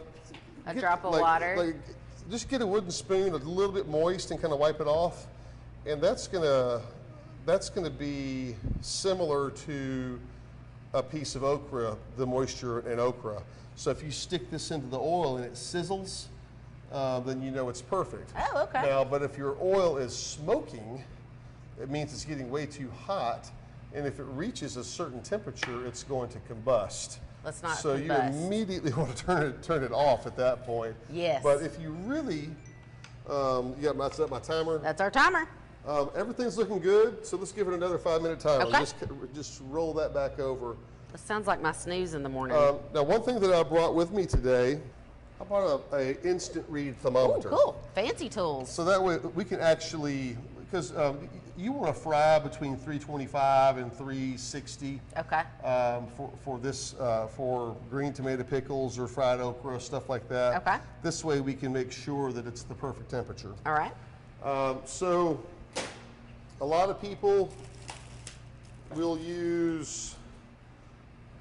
drop of water. Just get a wooden spoon, a little bit moist, and kind of wipe it off. And that's gonna be similar to a piece of okra, the moisture in okra. So if you stick this into the oil and it sizzles, then you know it's perfect. Oh, okay. Now, but if your oil is smoking, it means it's getting way too hot. And if it reaches a certain temperature, it's going to combust. Let's not So combust. you immediately want to turn it off at that point. Yes. But if you really, that's my timer. That's our timer. Everything's looking good, so let's give it another 5-minute timer. Okay. Just roll that back over. This sounds like my snooze in the morning. Now, one thing that I brought with me today, I brought a instant read Oh, thermometer. cool. Fancy tools. So that way we can actually, because you want to fry between 325 and 360. Okay. For green tomato pickles or fried okra, stuff like that. Okay. This way we can make sure that it's the perfect temperature. All right. So a lot of people will use,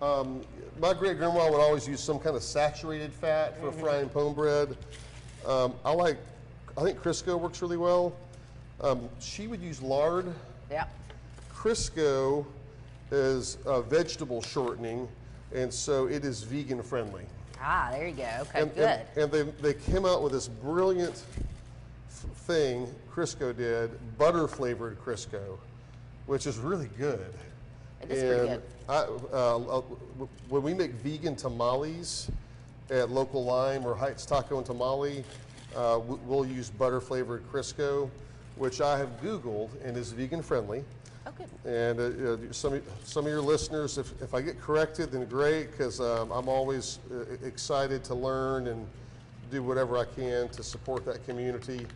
my great grandma would always use some kind of saturated fat for frying pone bread. I think Crisco works really well. She would use lard. Yeah. Crisco is vegetable shortening, and so it is vegan friendly. Ah, there you go. Okay, And, good. and they came out with this brilliant thing, Crisco did, butter flavored Crisco, which is really good. It is pretty good. When we make vegan tamales at Local Lime or Heights Taco and Tamale, we'll use butter flavored Crisco, which I have Googled and is vegan friendly. Oh, good. And some of your listeners, if I get corrected, then great, because I'm always excited to learn and do whatever I can to support that community.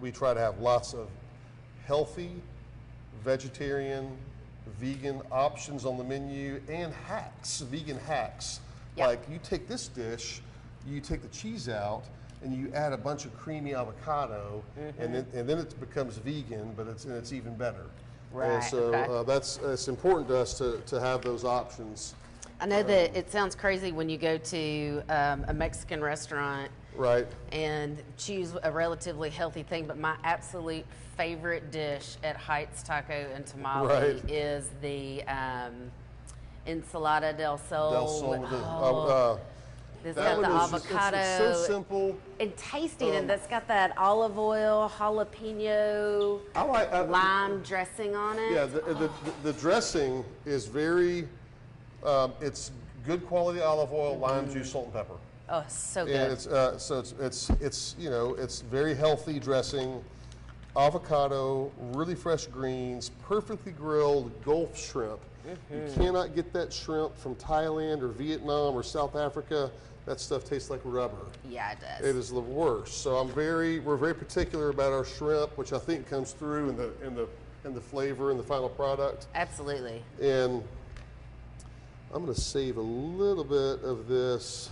We try to have lots of healthy, vegetarian, vegan options on the menu and hacks, vegan hacks. Yep. Like you take this dish, you take the cheese out, and you add a bunch of creamy avocado, and then it becomes vegan, but it's even better. Right, And so okay. it's important to us to have those options. I know that it sounds crazy when you go to a Mexican restaurant Right. and choose a relatively healthy thing, but my absolute favorite dish at Heights Taco and Tamale Right. is the ensalada del sol. Del Sol with It's that got the one is avocado. it's so simple. And tasty, and that's got that olive oil, jalapeno, I like lime dressing on it. Yeah, the dressing is very, it's good quality olive oil, lime juice, salt, and pepper. Oh, it's so good. And it's very healthy dressing, avocado, really fresh greens, perfectly grilled Gulf shrimp. You cannot get that shrimp from Thailand or Vietnam or South Africa. That stuff tastes like rubber. Yeah, it does. It is the worst. So we're very particular about our shrimp, which I think comes through in the flavor in the final product. Absolutely. And I'm going to save a little bit of this.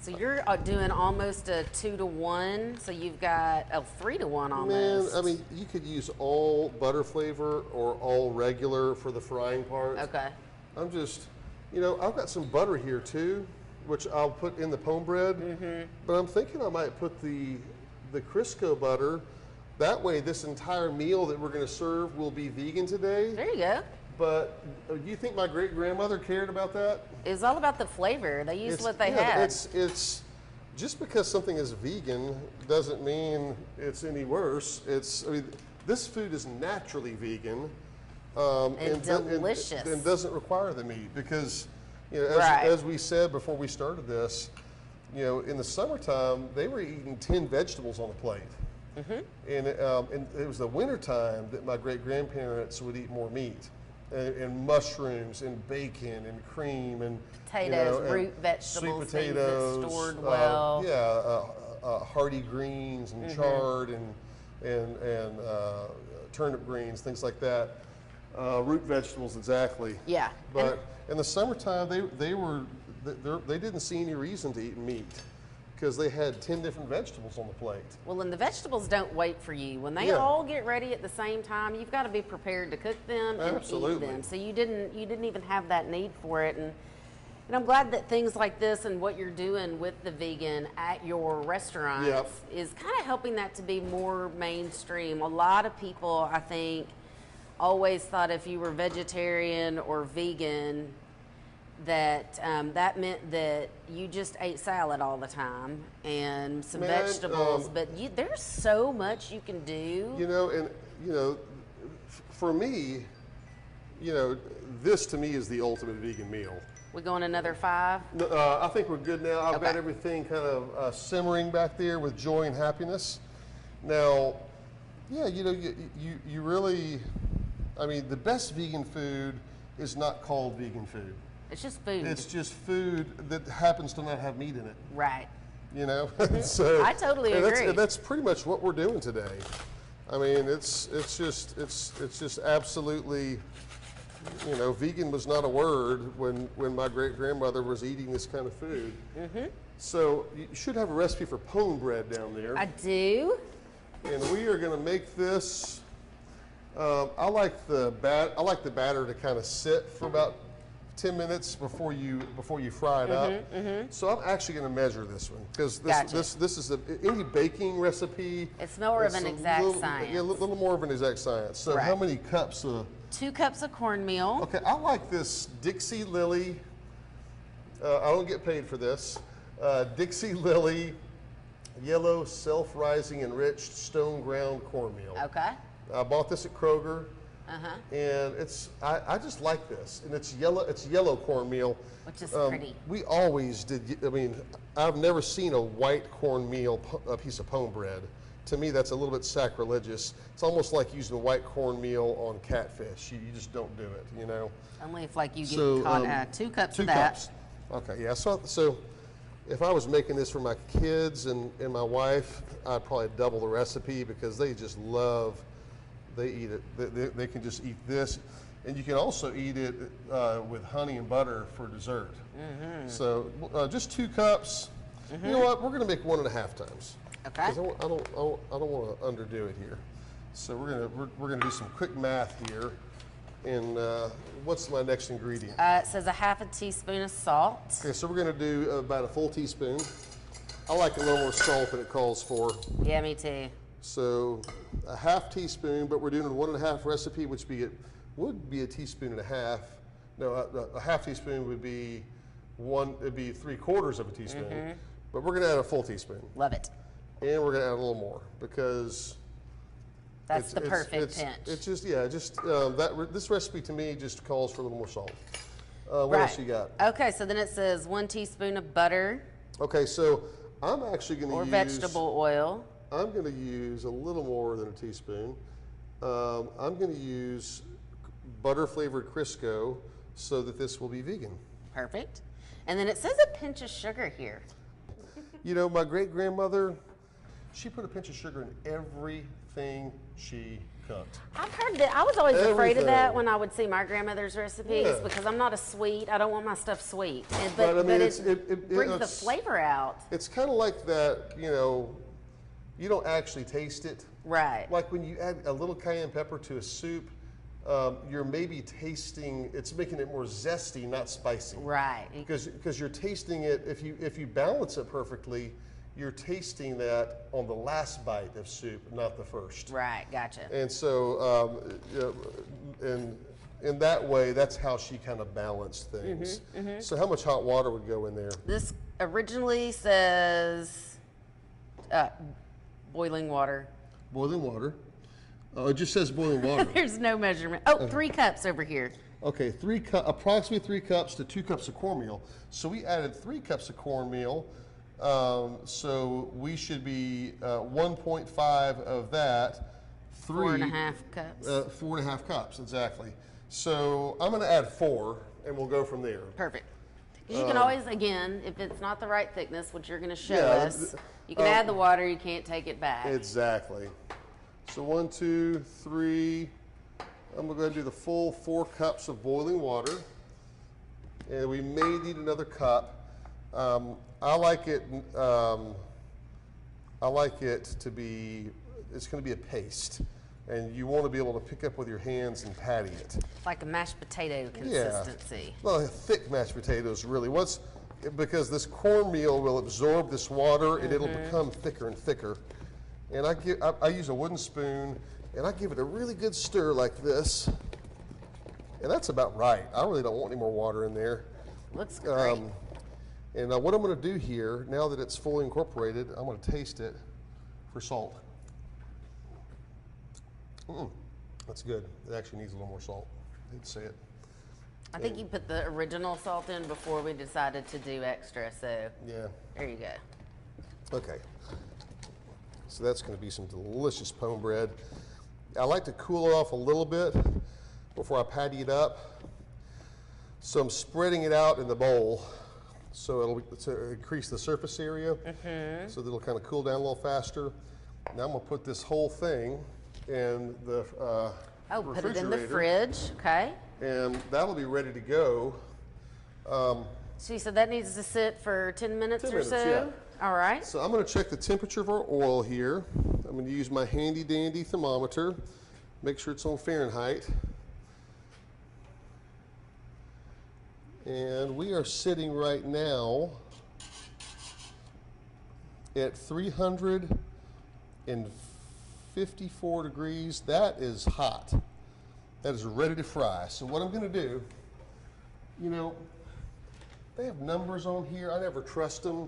So you're doing almost a 2-to-1. So you've got a 3-to-1 almost. Man, I mean, you could use all butter flavor or all regular for the frying part. Okay. I'm just, I've got some butter here too, which I'll put in the pone bread. But I'm thinking I might put the Crisco butter. That way, this entire meal that we're going to serve will be vegan today. There you go. But do you think my great grandmother cared about that? It was all about the flavor. They used what they had. It's just because something is vegan doesn't mean it's any worse. This food is naturally vegan and delicious. And doesn't require the meat because, Right. as we said before we started this, in the summertime they were eating 10 vegetables on a plate. And it was the wintertime that my great grandparents would eat more meat. And mushrooms and bacon and cream and Potatoes, and root vegetables, sweet potatoes, things that stored well. hardy greens and chard and and turnip greens, things like that. Root vegetables, exactly. Yeah. But in the summertime, they didn't see any reason to eat meat because they had 10 different vegetables on the plate. Well, and the vegetables don't wait for you. When they Yeah. all get ready at the same time, you've got to be prepared to cook them and Absolutely. eat them. So you didn't even have that need for it. And I'm glad that things like this and what you're doing with the vegan at your restaurants Yep. is kind of helping that to be more mainstream. A lot of people, I think, always thought if you were vegetarian or vegan, that that meant that you just ate salad all the time and some vegetables. But there's so much you can do. For me, this to me is the ultimate vegan meal. We going another 5? No, I think we're good now. I've got Okay. everything kind of simmering back there with joy and happiness. Now, yeah, you really, I mean, the best vegan food is not called vegan food. It's just food. It's just food that happens to not have meat in it. Right. So I totally agree. And that's pretty much what we're doing today. I mean, it's just absolutely, vegan was not a word when my great grandmother was eating this kind of food. Mm-hmm. So you should have a recipe for pone bread down there. I do. And we are going to make this. I like the batter to kind of sit for about 10 minutes before you fry it up. Mm-hmm. So I'm actually going to measure this one because this is any baking recipe. It's more of an exact science. Yeah, a little more of an exact science. So Right. how many cups? 2 cups of cornmeal. Okay, I like this Dixie Lily. I don't get paid for this. Dixie Lily yellow self-rising enriched stone ground cornmeal. Okay. I bought this at Kroger. Uh-huh. And I just like this, and it's yellow cornmeal, Which is pretty. We always did. I mean, I've never seen a white cornmeal a piece of pone bread. To me, that's a little bit sacrilegious. It's almost like using white cornmeal on catfish. You just don't do it, Only if you get caught. 2 cups of that. 2 cups. Okay, yeah. So if I was making this for my kids and my wife, I'd probably double the recipe because they just love. They eat it. They can just eat this, and you can also eat it with honey and butter for dessert. Mm-hmm. So just 2 cups. Mm-hmm. You know what? We're going to make 1.5 times. Okay. I don't want to underdo it here. So we're gonna do some quick math here. And what's my next ingredient? It says a 1/2 teaspoon of salt. Okay, so we're going to do about a full teaspoon. I like a little more salt than it calls for. Yeah, me too. So a 1/2 teaspoon, but we're doing a 1.5 recipe, which would be a teaspoon and a half. No, a 1/2 teaspoon would be it'd be 3/4 of a teaspoon. Mm-hmm. But we're going to add a full teaspoon. Love it. And we're going to add a little more because that's the perfect pinch. It's just this recipe to me just calls for a little more salt. What else you got? Okay, so then it says 1 teaspoon of butter. Okay, so I'm actually going to use vegetable oil. I'm going to use a little more than a teaspoon. I'm going to use butter flavored Crisco so that this will be vegan. Perfect. And then it says a pinch of sugar here. My great grandmother, she put a pinch of sugar in everything she cooked. I've heard that. I was always afraid of that when I would see my grandmother's recipes because I'm not a sweet. I don't want my stuff sweet. But it brings the flavor out. It's kind of like that, you don't actually taste it. Right. Like when you add a little cayenne pepper to a soup, you're maybe tasting, it's making it more zesty, not spicy. Right. Because you're tasting it, if you balance it perfectly, you're tasting that on the last bite of soup, not the first. Right, gotcha. And so, in that way, that's how she kind of balanced things. Mm-hmm, mm-hmm. So how much hot water would go in there? This originally says boiling water. Boiling water. Oh, it just says boiling water. There's no measurement. 3 cups over here. Okay, approximately 3 cups to 2 cups of cornmeal. So we added 3 cups of cornmeal. So we should be 1.5 of that. 4.5 cups. 4.5 cups, exactly. So I'm going to add 4, and we'll go from there. Perfect. You can always, again, if it's not the right thickness, which you're going to show us, you can add the water. You can't take it back. Exactly. So 1, 2, 3. I'm going to do the full 4 cups of boiling water. And we may need another cup. I like it to be, it's going to be a paste. And you want to be able to pick up with your hands and patty it. Like a mashed potato consistency. Yeah. Well, thick mashed potatoes, really. Because this cornmeal will absorb this water and it'll become thicker and thicker. And I use a wooden spoon and I give it a really good stir like this. And that's about right. I really don't want any more water in there. Looks great. And what I'm going to do here, now that it's fully incorporated, I'm going to taste it for salt. That's good. It actually needs a little more salt. I hate to say it. I think you put the original salt in before we decided to do extra, so yeah. There you go. Okay. So that's going to be some delicious pone bread. I like to cool it off a little bit before I patty it up. So I'm spreading it out in the bowl so it'll increase the surface area so that it'll kind of cool down a little faster. Now I'm going to put this whole thing in the put it in the fridge, okay. And that'll be ready to go. So you said that needs to sit for 10 minutes or so? Yeah. All right. So I'm going to check the temperature of our oil here. I'm going to use my handy dandy thermometer. Make sure it's on Fahrenheit. And we are sitting right now at 354 degrees. That is hot. That is ready to fry. So what I'm going to do, they have numbers on here. I never trust them.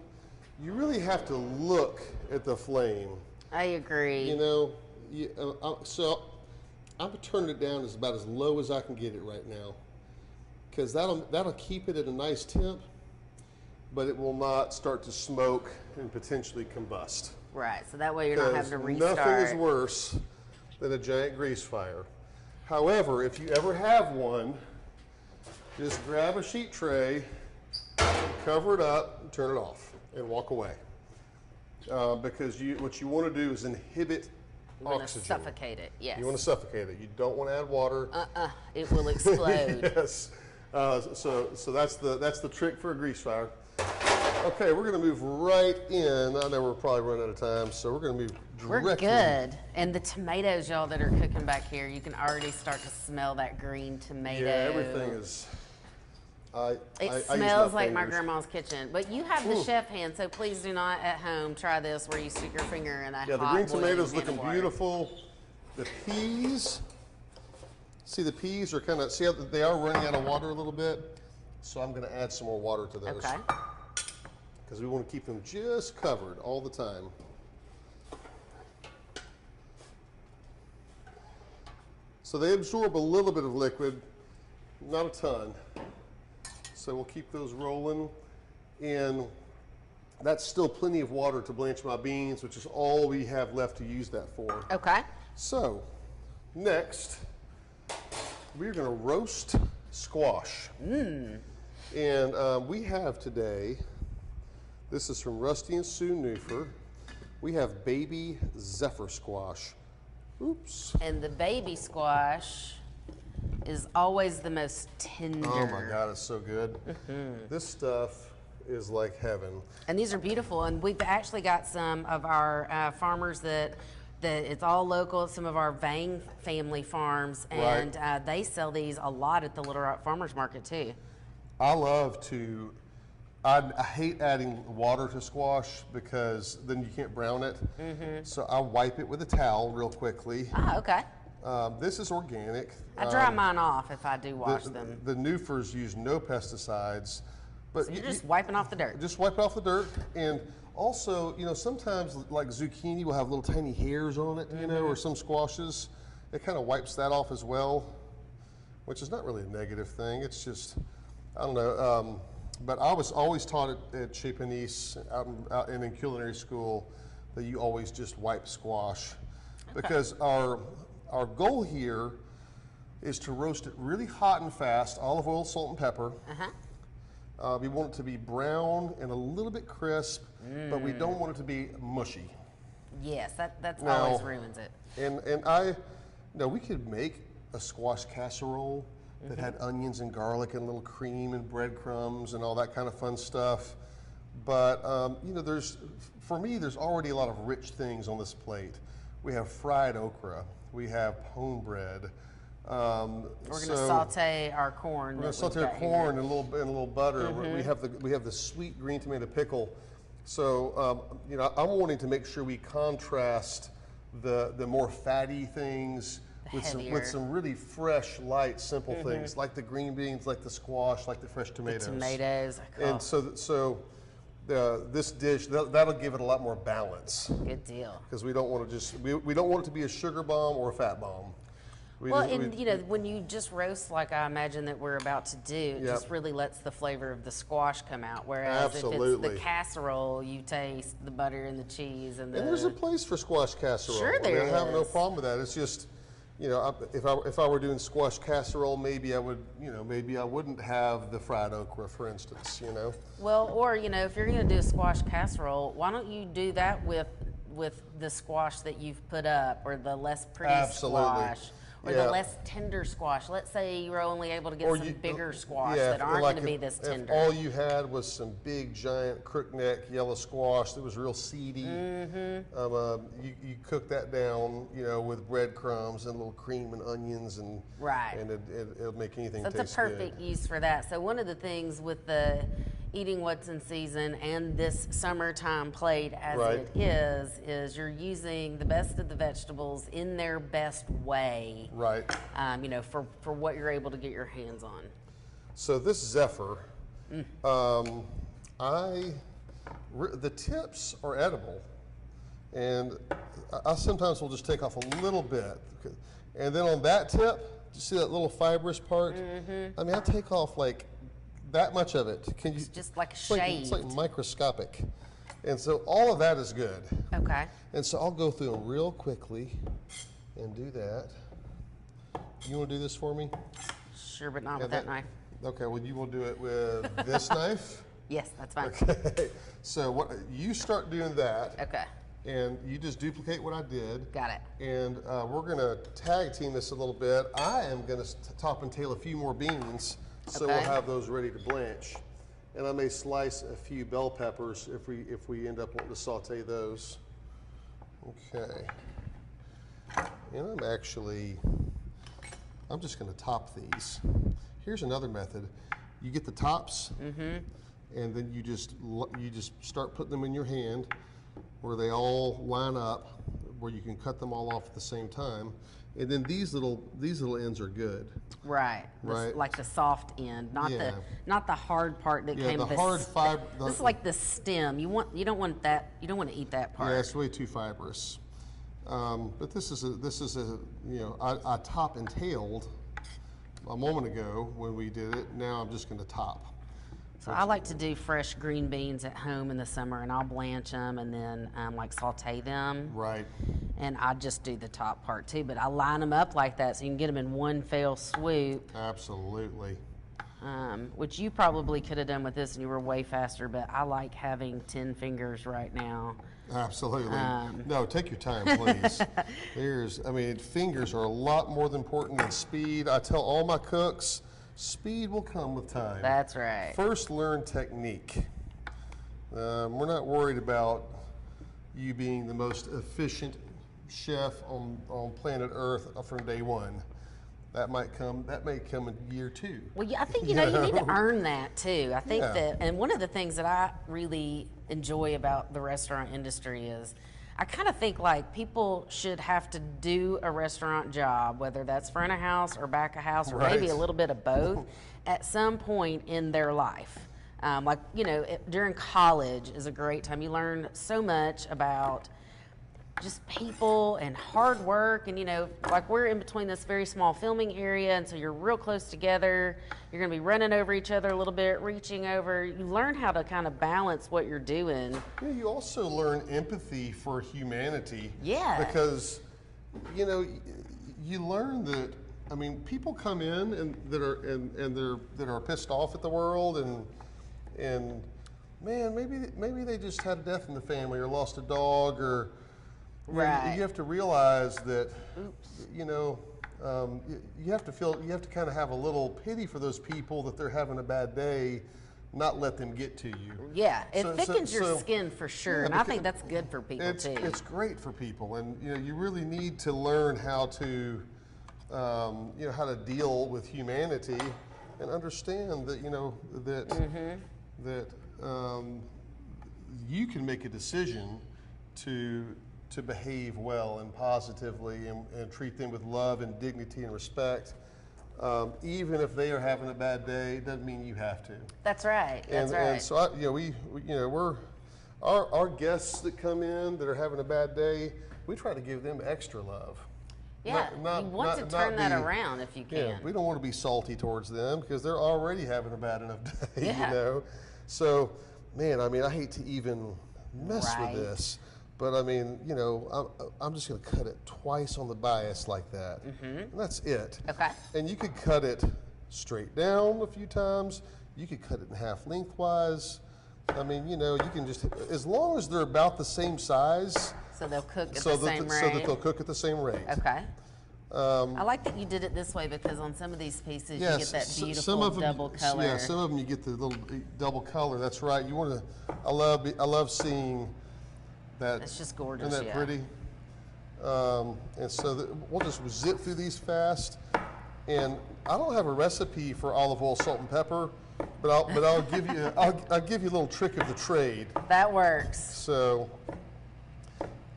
You really have to look at the flame. I agree. So I'm turning it down as about as low as I can get it right now, because that'll keep it at a nice temp, but it will not start to smoke and potentially combust. Right. So that way you're not having to restart. Nothing is worse than a giant grease fire. However, if you ever have one, just grab a sheet tray, cover it up, and turn it off, and walk away. Because what you want to do is inhibit oxygen. Suffocate it, yes. You want to suffocate it. You don't want to add water. It will explode. Yes. So that's the trick for a grease fire. Okay, we're going to move right in. I know we're probably running out of time, so we're going to move directly. We're good. And the tomatoes, y'all, that are cooking back here, you can already start to smell that green tomato. Yeah, everything is. It smells like my grandma's kitchen. But you have the chef hand, so please do not at home try this where you stick your finger in a the green tomatoes looking beautiful. The peas, see the peas are kind of, see how they are running out of water a little bit? So I'm going to add some more water to those. Okay. Because we want to keep them just covered all the time. So they absorb a little bit of liquid, not a ton. So we'll keep those rolling. And that's still plenty of water to blanch my beans, which is all we have left to use that for. Okay. So next, we're going to roast squash. And we have today, this is from Rusty and Sue Newfer. We have baby zephyr squash. Oops. And the baby squash is always the most tender. Oh my God, it's so good. This stuff is like heaven. And these are beautiful. And we've actually got some of our farmers that it's all local, some of our Vang family farms, and they sell these a lot at the Little Rock Farmers Market too. I hate adding water to squash because then you can't brown it. So I wipe it with a towel real quickly. Ah, okay. This is organic. I dry mine off if I do wash them. The Newfers use no pesticides. But so you're just wiping off the dirt. Just wipe off the dirt. And also, sometimes like zucchini will have little tiny hairs on it, or some squashes. It kind of wipes that off as well, which is not really a negative thing. It's just, I don't know. But I was always taught at Chez Panisse out in culinary school that you always just wipe squash. Because our goal here is to roast it really hot and fast, olive oil, salt, and pepper. We want it to be brown and a little bit crisp, but we don't want it to be mushy. Yes, that's Now, always ruins it. We could make a squash casserole that had onions and garlic and a little cream and breadcrumbs and all that kind of fun stuff. But for me, there's already a lot of rich things on this plate. We have fried okra. We have home bread. We're going to saute our corn. We're going to saute our corn and a little butter. We have the sweet green tomato pickle. So I'm wanting to make sure we contrast the more fatty things with some really fresh, light, simple things like the green beans, like the squash, like the fresh tomatoes. The tomatoes. And so this dish that'll give it a lot more balance. Good deal. Because we don't want to we don't want it to be a sugar bomb or a fat bomb. When you just roast like I imagine that we're about to do, it just really lets the flavor of the squash come out. Whereas if it's the casserole, you taste the butter and the cheese and there's a place for squash casserole. Sure, there is. I have no problem with that. It's just, if I were doing squash casserole, maybe I wouldn't have the fried okra, for instance. Well, or if you're going to do a squash casserole, why don't you do that with the squash that you've put up, or the less pretty squash? Or the less tender squash. Let's say you were only able to get some bigger squash that aren't going to be this tender. If all you had was some big, giant, crook-neck yellow squash that was real seedy, you cook that down, with breadcrumbs and a little cream and onions, and it'll make anything taste good. That's a perfect use for that. So one of the things with the eating what's in season and this summertime plate as it is you're using the best of the vegetables in their best way. Right. For what you're able to get your hands on. So this Zephyr, the tips are edible, and I sometimes will just take off a little bit. And then on that tip, you see that little fibrous part? I take off like that much of it. It's just like a shade. It's like microscopic. And so all of that is good. Okay. And so I'll go through them real quickly and do that. You want to do this for me? Sure, but not with that knife. Okay, well, you will do it with this knife? Yes, that's fine. Okay. So you start doing that. Okay. And you just duplicate what I did. Got it. And we're going to tag team this a little bit. I am going to top and tail a few more beans. So we'll have those ready to blanch. And I may slice a few bell peppers if we end up wanting to saute those. Okay. And I'm just going to top these. Here's another method. You get the tops, and then you just start putting them in your hand where they all line up, where you can cut them all off at the same time. And then these little ends are good. Right. Right. Like the soft end, not the hard part that came. The hard fiber. This is like the stem. You don't want that. You don't want to eat that part. Yeah, it's way too fibrous. But this is I top and tailed a moment ago when we did it. Now I'm just going to top. So I like to do fresh green beans at home in the summer, and I'll blanch them and then saute them. Right. And I just do the top part too, but I line them up like that so you can get them in one fell swoop. Absolutely. Which you probably could have done with this and you were way faster, but I like having 10 fingers right now. Absolutely. No, take your time, please. Fingers are a lot more important than speed. I tell all my cooks, speed will come with time. That's right. First, learn technique. We're not worried about you being the most efficient chef on planet Earth from day one. That may come in year 2. Well, yeah, I think you need to earn that too. I think that, and one of the things that I really enjoy about the restaurant industry is I kind of think like people should have to do a restaurant job, whether that's front of house or back of house, or maybe a little bit of both, at some point in their life. During college is a great time. You learn so much about just people and hard work, and we're in between this very small filming area, and so you're real close together. You're going to be running over each other a little bit, reaching over. You learn how to kind of balance what you're doing. Yeah, you also learn empathy for humanity. Yeah. Because you learn that people come in and that are pissed off at the world, and man, maybe they just had a death in the family or lost a dog, or Right. You have to realize that, you know, you have to kind of have a little pity for those people that they're having a bad day, not let them get to you. Yeah, it thickens your skin for sure, yeah, and I think that's good for people too. It's great for people, and you know, you really need to learn how to, you know, how to deal with humanity and understand that, you know, that you can make a decision to behave well and positively and treat them with love and dignity and respect. Even if they are having a bad day, it doesn't mean you have to. That's right. That's right. And so, our guests that come in that are having a bad day, we try to give them extra love. Yeah, you want to turn that around if you can. Yeah, we don't want to be salty towards them because they're already having a bad enough day, yeah. you know? So, man, I mean, I hate to even mess with this, but I mean, you know, I'm just going to cut it twice on the bias like that. And that's it. Okay. And you could cut it straight down a few times. You could cut it in half lengthwise. I mean, you know, you can just, as long as they're about the same size. So they'll cook at the same rate. So that they'll cook at the same rate. Okay. I like that you did it this way because on some of these pieces you get that beautiful double color. Yeah, some of them you get the little double color. That's right. You want to. I love seeing that. It's just gorgeous. Isn't that pretty? And so we'll just zip through these fast. And I don't have a recipe for olive oil, salt, and pepper, but I'll give you I'll give you a little trick of the trade. That works. So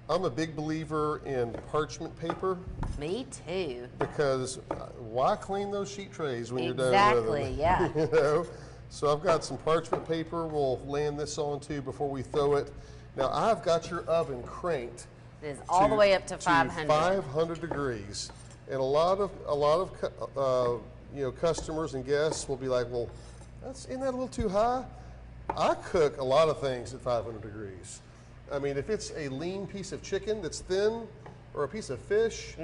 I'm a big believer in parchment paper. Me too. Because why clean those sheet trays when you're done with them? Exactly, yeah. You know? So I've got some parchment paper we'll land this on too before we throw it. Now I've got your oven cranked. It is all the way up to 500. 500 degrees. And a lot of you know, customers and guests will be like, well, isn't that a little too high? I cook a lot of things at 500 degrees. I mean, if it's a lean piece of chicken that's thin or a piece of fish,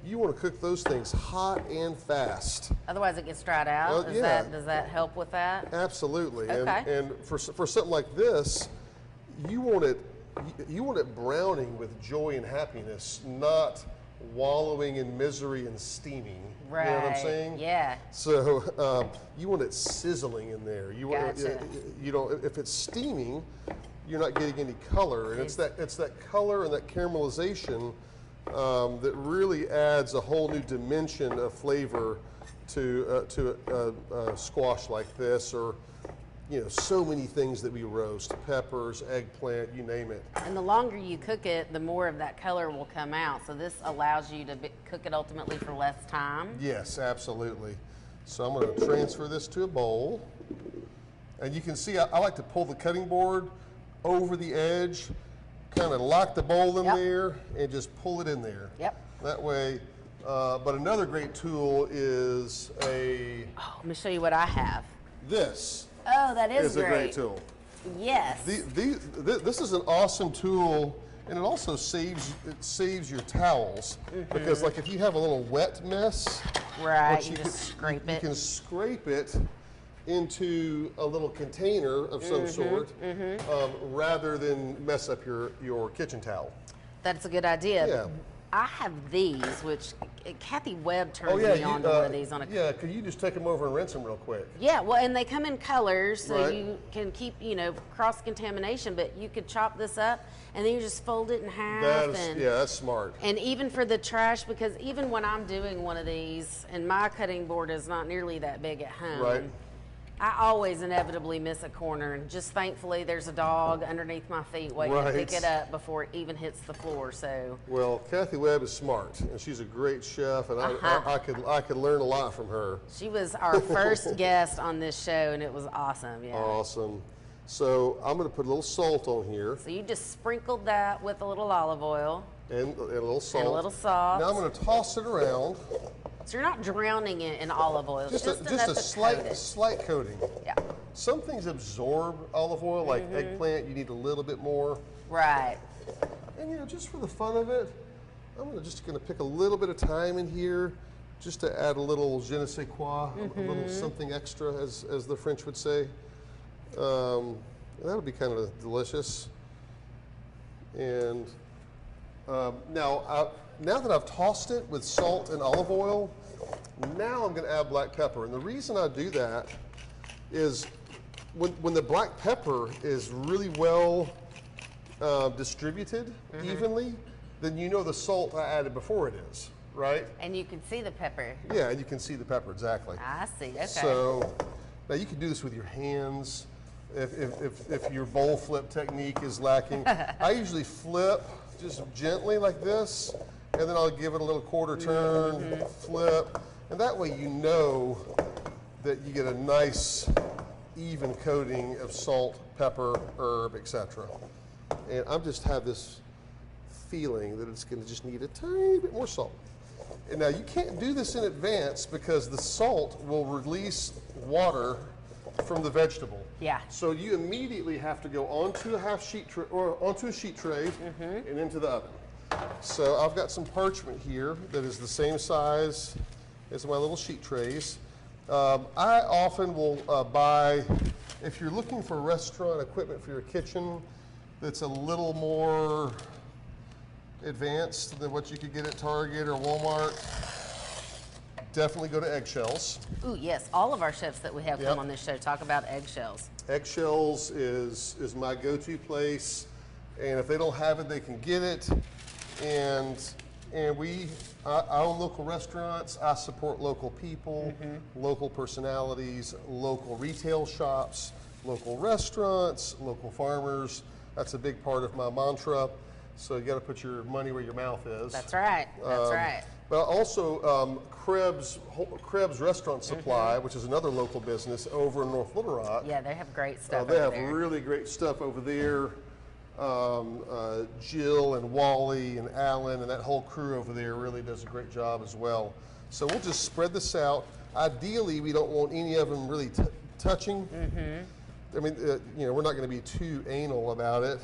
you want to cook those things hot and fast. Otherwise it gets dried out? Does that help with that? Absolutely. Okay. And for something like this, you want it browning with joy and happiness, not wallowing in misery and steaming. Right. You know what I'm saying? Yeah. So you want it sizzling in there. Gotcha. You know, if it's steaming, you're not getting any color, and it's that color and that caramelization that really adds a whole new dimension of flavor to a squash like this, or you know, so many things that we roast: peppers, eggplant, you name it. And the longer you cook it, the more of that color will come out. So this allows you to cook it ultimately for less time. Yes, absolutely. So I'm going to transfer this to a bowl, and you can see I like to pull the cutting board over the edge, kind of lock the bowl in there, and just pull it in there. Yep. That way, but another great tool is let me show you what I have. This. Oh, that is a great tool. Yes. This is an awesome tool, and it also saves your towels, because like if you have a little wet mess, right, you just scrape it. You can scrape it into a little container of some sort, rather than mess up your kitchen towel. That's a good idea. Yeah. I have these, which Kathy Webb turned me on to one of these on a. Yeah, could you just take them over and rinse them real quick? Yeah, well, and they come in colors, so you can keep, you know, cross contamination. But you could chop this up, and then you just fold it in half. That's smart. And even for the trash, because even when I'm doing one of these, and my cutting board is not nearly that big at home. Right. I always inevitably miss a corner, and just thankfully there's a dog underneath my feet waiting to pick it up before it even hits the floor. So well, Kathy Webb is smart, and she's a great chef, and I could learn a lot from her. She was our first guest on this show, and it was awesome. Yeah. Awesome. So I'm going to put a little salt on here. So you just sprinkled that with a little olive oil. And a little salt. And a little salt. Now I'm going to toss it around. So you're not drowning it in olive oil. Just a slight coating. Yeah. Some things absorb olive oil, like eggplant. You need a little bit more. Right. And you know, just for the fun of it, I'm just going to pick a little bit of thyme in here, just to add a little je ne sais quoi, a little something extra, as the French would say. That'll be kind of delicious. And Now that I've tossed it with salt and olive oil, now I'm going to add black pepper. And the reason I do that is when the black pepper is really well distributed evenly, then you know the salt I added before it is, right? And you can see the pepper. Yeah, and you can see the pepper, exactly. I see, okay. So now you can do this with your hands if your bowl flip technique is lacking. I usually flip just gently like this, and then I'll give it a little quarter turn, flip, and that way you know that you get a nice even coating of salt, pepper, herb, etc. And I just have this feeling that it's going to just need a tiny bit more salt. And now you can't do this in advance because the salt will release water from the vegetable. Yeah. So you immediately have to go onto a sheet tray and into the oven. So I've got some parchment here that is the same size as my little sheet trays. I often will buy, if you're looking for restaurant equipment for your kitchen that's a little more advanced than what you could get at Target or Walmart, definitely go to eggshells. Ooh, yes, all of our chefs that we have come on this show talk about eggshells. Eggshells is my go-to place, and if they don't have it, they can get it. And I own local restaurants. I support local people, local personalities, local retail shops, local restaurants, local farmers. That's a big part of my mantra. So you got to put your money where your mouth is. That's right. That's right. But also Krebs Restaurant Supply, which is another local business over in North Little Rock. Yeah, they have great stuff they over have there. really great stuff over there. Jill and Wally and Alan and that whole crew over there really does a great job as well. So we'll just spread this out. Ideally, we don't want any of them really touching. I mean, we're not going to be too anal about it,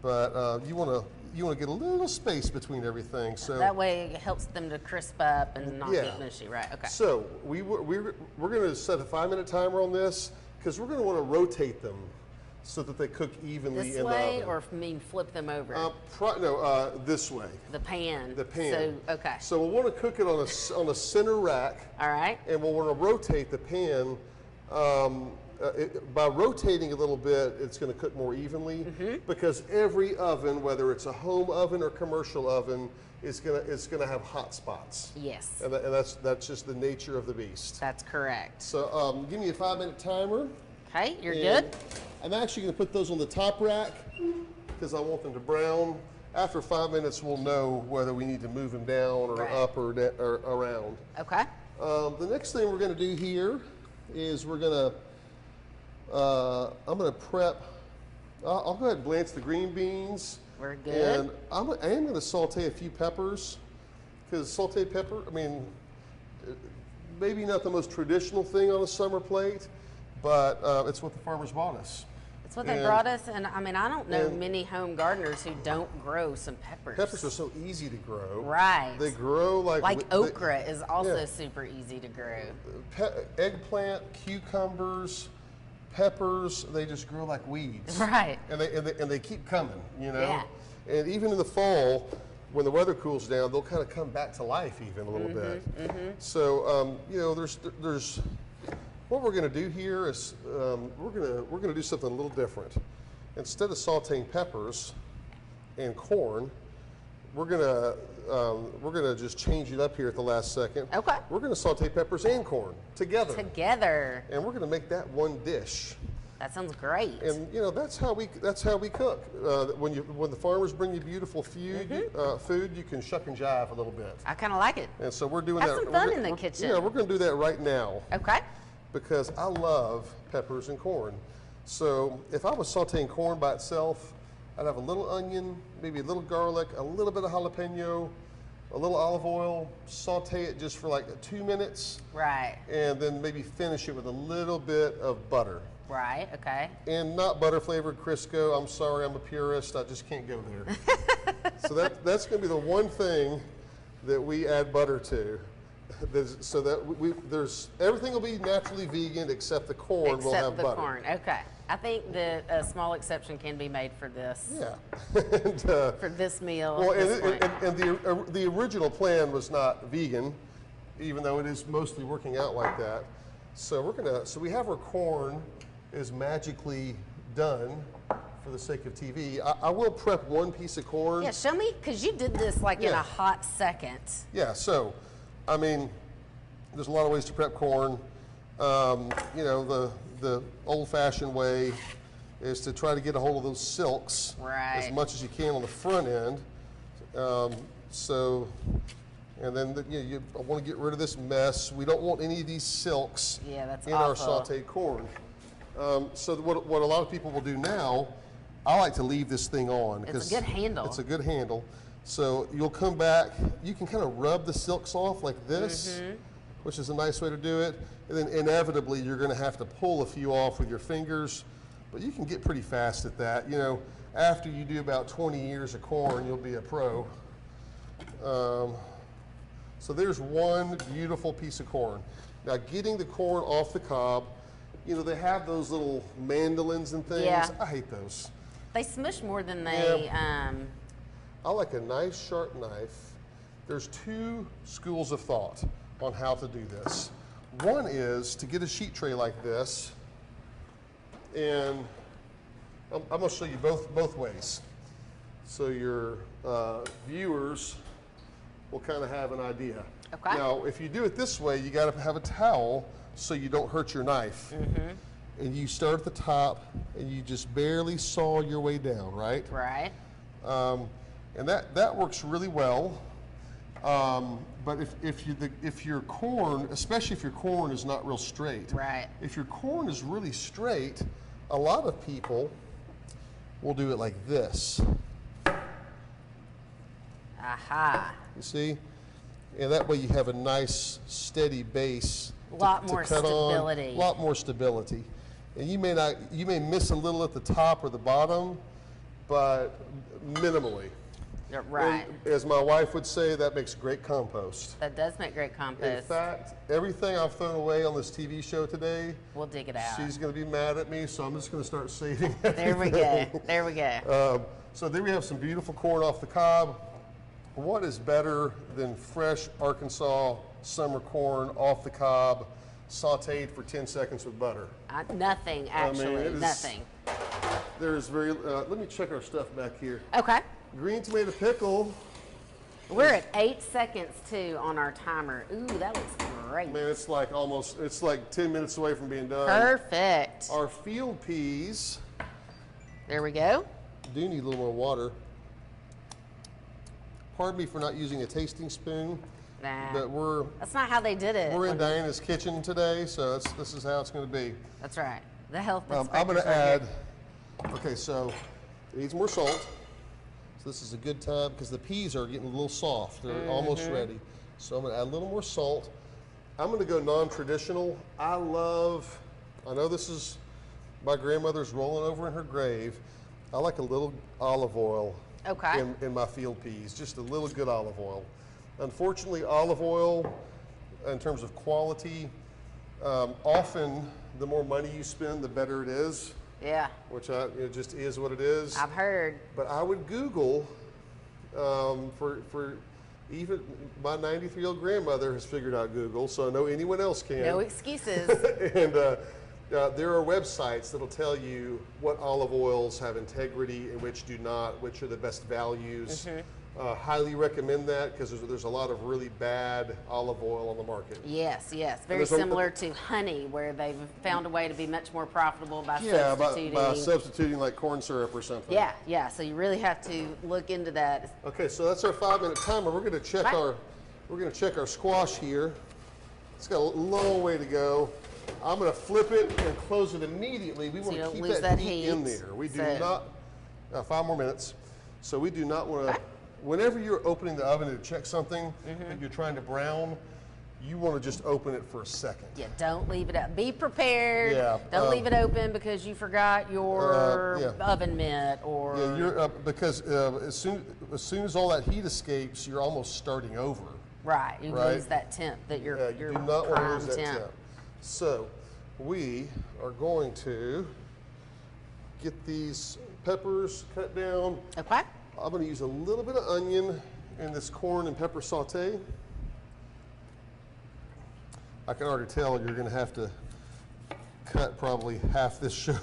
but you want to get a little space between everything. So that way it helps them to crisp up and not get mushy, right? Okay. So we're going to set a 5-minute timer on this because we're going to want to rotate them so that they cook evenly this in way, the oven. or flip them over? This way. The pan. The pan. So, okay. So we'll want to cook it on a center rack. All right. And we'll want to rotate the pan. By rotating a little bit, it's going to cook more evenly because every oven, whether it's a home oven or commercial oven, is going to have hot spots. Yes. And that's just the nature of the beast. That's correct. So give me a 5-minute timer. Okay, you're good. I'm actually going to put those on the top rack because I want them to brown. After 5 minutes, we'll know whether we need to move them down or up or around. Okay. The next thing we're going to do here is I'm going to prep. I'll go ahead and blanch the green beans. We're good. And I am going to saute a few peppers because sauteed pepper, I mean, maybe not the most traditional thing on a summer plate, but it's what the farmers bought us. It's what they brought us, and I mean, I don't know many home gardeners who don't grow some peppers. Peppers are so easy to grow. Right. They grow like okra is also super easy to grow. Eggplant, cucumbers, peppers, they just grow like weeds. Right. And they keep coming, you know? Yeah. And even in the fall, when the weather cools down, they'll kind of come back to life even a little bit. So, there's what we're going to do here is we're going to do something a little different. Instead of sauteing peppers and corn, we're going to just change it up here at the last second. Okay. We're going to saute peppers and corn together. Together. And we're going to make that one dish. That sounds great. And that's how we cook. When the farmers bring you beautiful food, you can shuck and jive a little bit. I kind of like it. And so we're doing Have that. some fun in the kitchen. Yeah, we're going to do that right now. Okay. Because I love peppers and corn. So if I was sauteing corn by itself, I'd have a little onion, maybe a little garlic, a little bit of jalapeno, a little olive oil, saute it just for like 2 minutes. Right. And then maybe finish it with a little bit of butter. Right, okay. And not butter flavored Crisco. I'm sorry, I'm a purist. I just can't go there. So that's going to be the one thing that we add butter to. So that there's everything will be naturally vegan except the corn will have butter. Except the corn, okay. I think that a small exception can be made for this. Yeah. And, for this meal. well, this and the original plan was not vegan, even though it is mostly working out like that. So we have our corn is magically done for the sake of TV. I will prep one piece of corn. Yeah, show me, because you did this like in a hot second. Yeah, so, I mean, there's a lot of ways to prep corn. You know, the old-fashioned way is to try to get a hold of those silks as much as you can on the front end. And then you want to get rid of this mess. We don't want any of these silks in our sauteed corn. So what a lot of people will do now, I like to leave this thing on. It's a good handle. It's a good handle. So you'll come back, you can kind of rub the silks off like this, which is a nice way to do it. And then inevitably you're going to have to pull a few off with your fingers, but you can get pretty fast at that. You know, after you do about 20 years of corn, you'll be a pro. So there's one beautiful piece of corn. Now getting the corn off the cob, you know, they have those little mandolins and things. Yeah. I hate those. They smush more than they... I like a nice sharp knife. There's two schools of thought on how to do this. One is to get a sheet tray like this, and I'm going to show you both ways. So your viewers will kind of have an idea. Okay. Now, if you do it this way, you got to have a towel so you don't hurt your knife. And you start at the top, and you just barely saw your way down, right? Right. And that works really well. But if your corn, especially if your corn is not real straight, if your corn is really straight, a lot of people will do it like this. Aha. You see? And that way you have a nice steady base. A lot more stability. A lot more stability. And you may miss a little at the top or the bottom, but minimally. Right. And as my wife would say, that makes great compost. That does make great compost. In fact, everything I've thrown away on this TV show today, we'll dig it out. She's going to be mad at me, so I'm just going to start saving everything. There we go. There we go. So there we have some beautiful corn off the cob. What is better than fresh Arkansas summer corn off the cob, sauteed for 10 seconds with butter? Nothing, actually. Nothing. There's let me check our stuff back here. Okay. Green tomato pickle. We're at 8 seconds too on our timer. Ooh, that looks great. Man, it's like 10 minutes away from being done. Perfect. Our field peas. There we go. Do need a little more water. Pardon me for not using a tasting spoon. Nah. But that's not how they did it. We're in Diana's kitchen today, so this is how it's going to be. That's right. The health I'm going to add. Okay, so it needs more salt. So this is a good time because the peas are getting a little soft. They're almost ready. So I'm going to add a little more salt. I'm going to go non-traditional. I know this is my grandmother's rolling over in her grave. I like a little olive oil in my field peas, just a little good olive oil. Unfortunately, olive oil, in terms of quality, often the more money you spend, the better it is. Yeah. Which it just is what it is. I've heard. But I would Google for even my 93-year-old grandmother has figured out Google, so I know anyone else can. No excuses. And there are websites that'll tell you what olive oils have integrity and which do not, which are the best values. Highly recommend that because there's a lot of really bad olive oil on the market. Yes, yes. Very similar to honey, where they've found a way to be much more profitable by substituting. by substituting like corn syrup or something. Yeah, yeah. So you really have to look into that. Okay, so that's our 5-minute timer. We're going to check our squash here. It's got a long way to go. I'm going to flip it and close it immediately. We want to keep that heat in there. We do not. 5 more minutes. So we do not want to. Whenever you're opening the oven to check something that you're trying to brown, you want to just open it for a second. Yeah, don't leave it up. Be prepared. Yeah, don't leave it open because you forgot your oven mitt or. Yeah, you're because as soon as all that heat escapes, you're almost starting over. Right, you lose that temp that you're you do not want to lose that temp. So we are going to get these peppers cut down. Okay. I'm going to use a little bit of onion in this corn and pepper saute. I can already tell you're going to have to cut probably half this show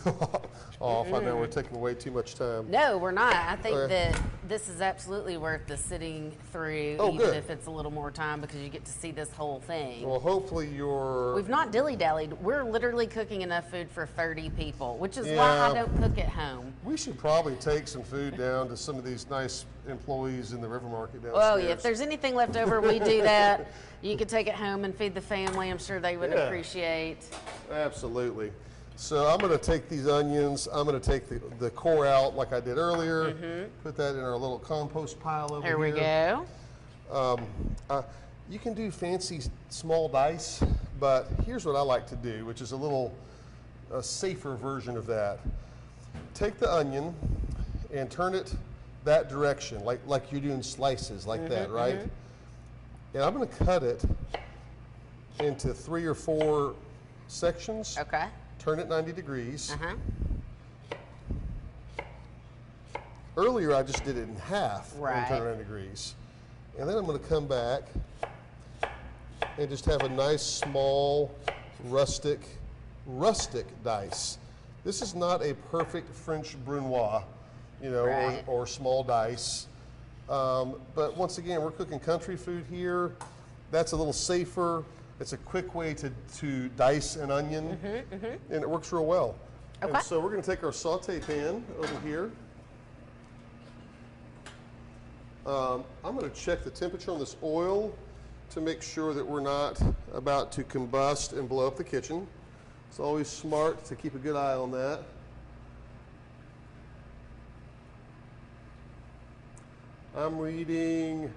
off. I know we're taking way too much time. No, we're not. I think that this is absolutely worth the sitting through, even if it's a little more time, because you get to see this whole thing. Well, hopefully We've not dilly-dallied. We're literally cooking enough food for 30 people, which is why I don't cook at home. We should probably take some food down to some of these nice employees in the River Market downstairs. Oh, yeah. If there's anything left over, we do that. You could take it home and feed the family. I'm sure they would appreciate. Absolutely. So I'm going to take these onions. I'm going to take the core out like I did earlier. Put that in our little compost pile over here. There we go. You can do fancy small dice, but here's what I like to do, which is a safer version of that. Take the onion and turn it that direction, like you're doing slices like that, right? And I'm going to cut it into 3 or 4 sections. Okay. Turn it 90 degrees. Earlier, I just did it in half and turn it 90 degrees. And then I'm going to come back and just have a nice, small, rustic dice. This is not a perfect French brunoise, you know, or small dice. But once again, we're cooking country food here. That's a little safer. It's a quick way to dice an onion, and it works real well. Okay. And so we're going to take our saute pan over here. I'm going to check the temperature on this oil to make sure that we're not about to combust and blow up the kitchen. It's always smart to keep a good eye on that. I'm reading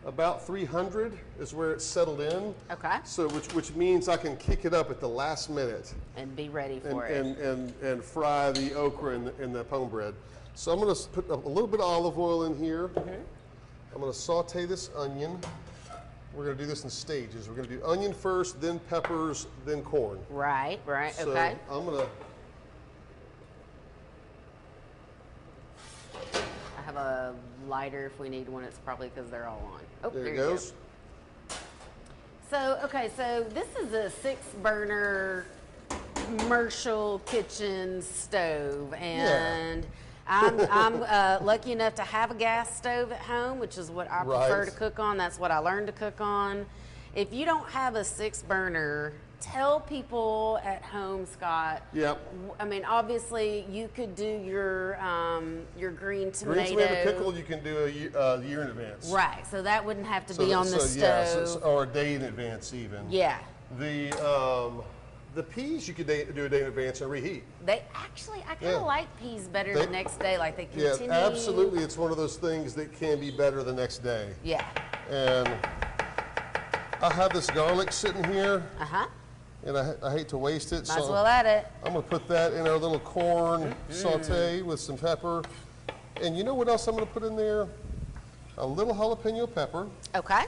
about 300 is where it's settled in. Okay. So which means I can kick it up at the last minute. And be ready for it. And fry the okra and the pone bread. So I'm going to put a little bit of olive oil in here. I'm going to saute this onion. We're going to do this in stages. We're going to do onion first, then peppers, then corn. Right, so okay. I'm going to... I have a lighter if we need one. It's probably because they're all on. Oh, there it goes. So, okay, so this is a 6-burner commercial kitchen stove, and I'm lucky enough to have a gas stove at home, which is what I prefer to cook on. That's what I learned to cook on. If you don't have a 6-burner, tell people at home, Scott. Yep. I mean, obviously, you could do your green tomato. Green tomato pickle, you can do a year in advance. Right. So that wouldn't have to be on the stove. Or a day in advance, even. Yeah. The peas you could do a day in advance and reheat. They actually, I kind of like peas better the next day. Like they continue. Yeah, absolutely. It's one of those things that can be better the next day. Yeah. And I have this garlic sitting here. And I hate to waste it. Might as well add it. I'm going to put that in our little corn saute with some pepper. And you know what else I'm going to put in there? A little jalapeno pepper. Okay.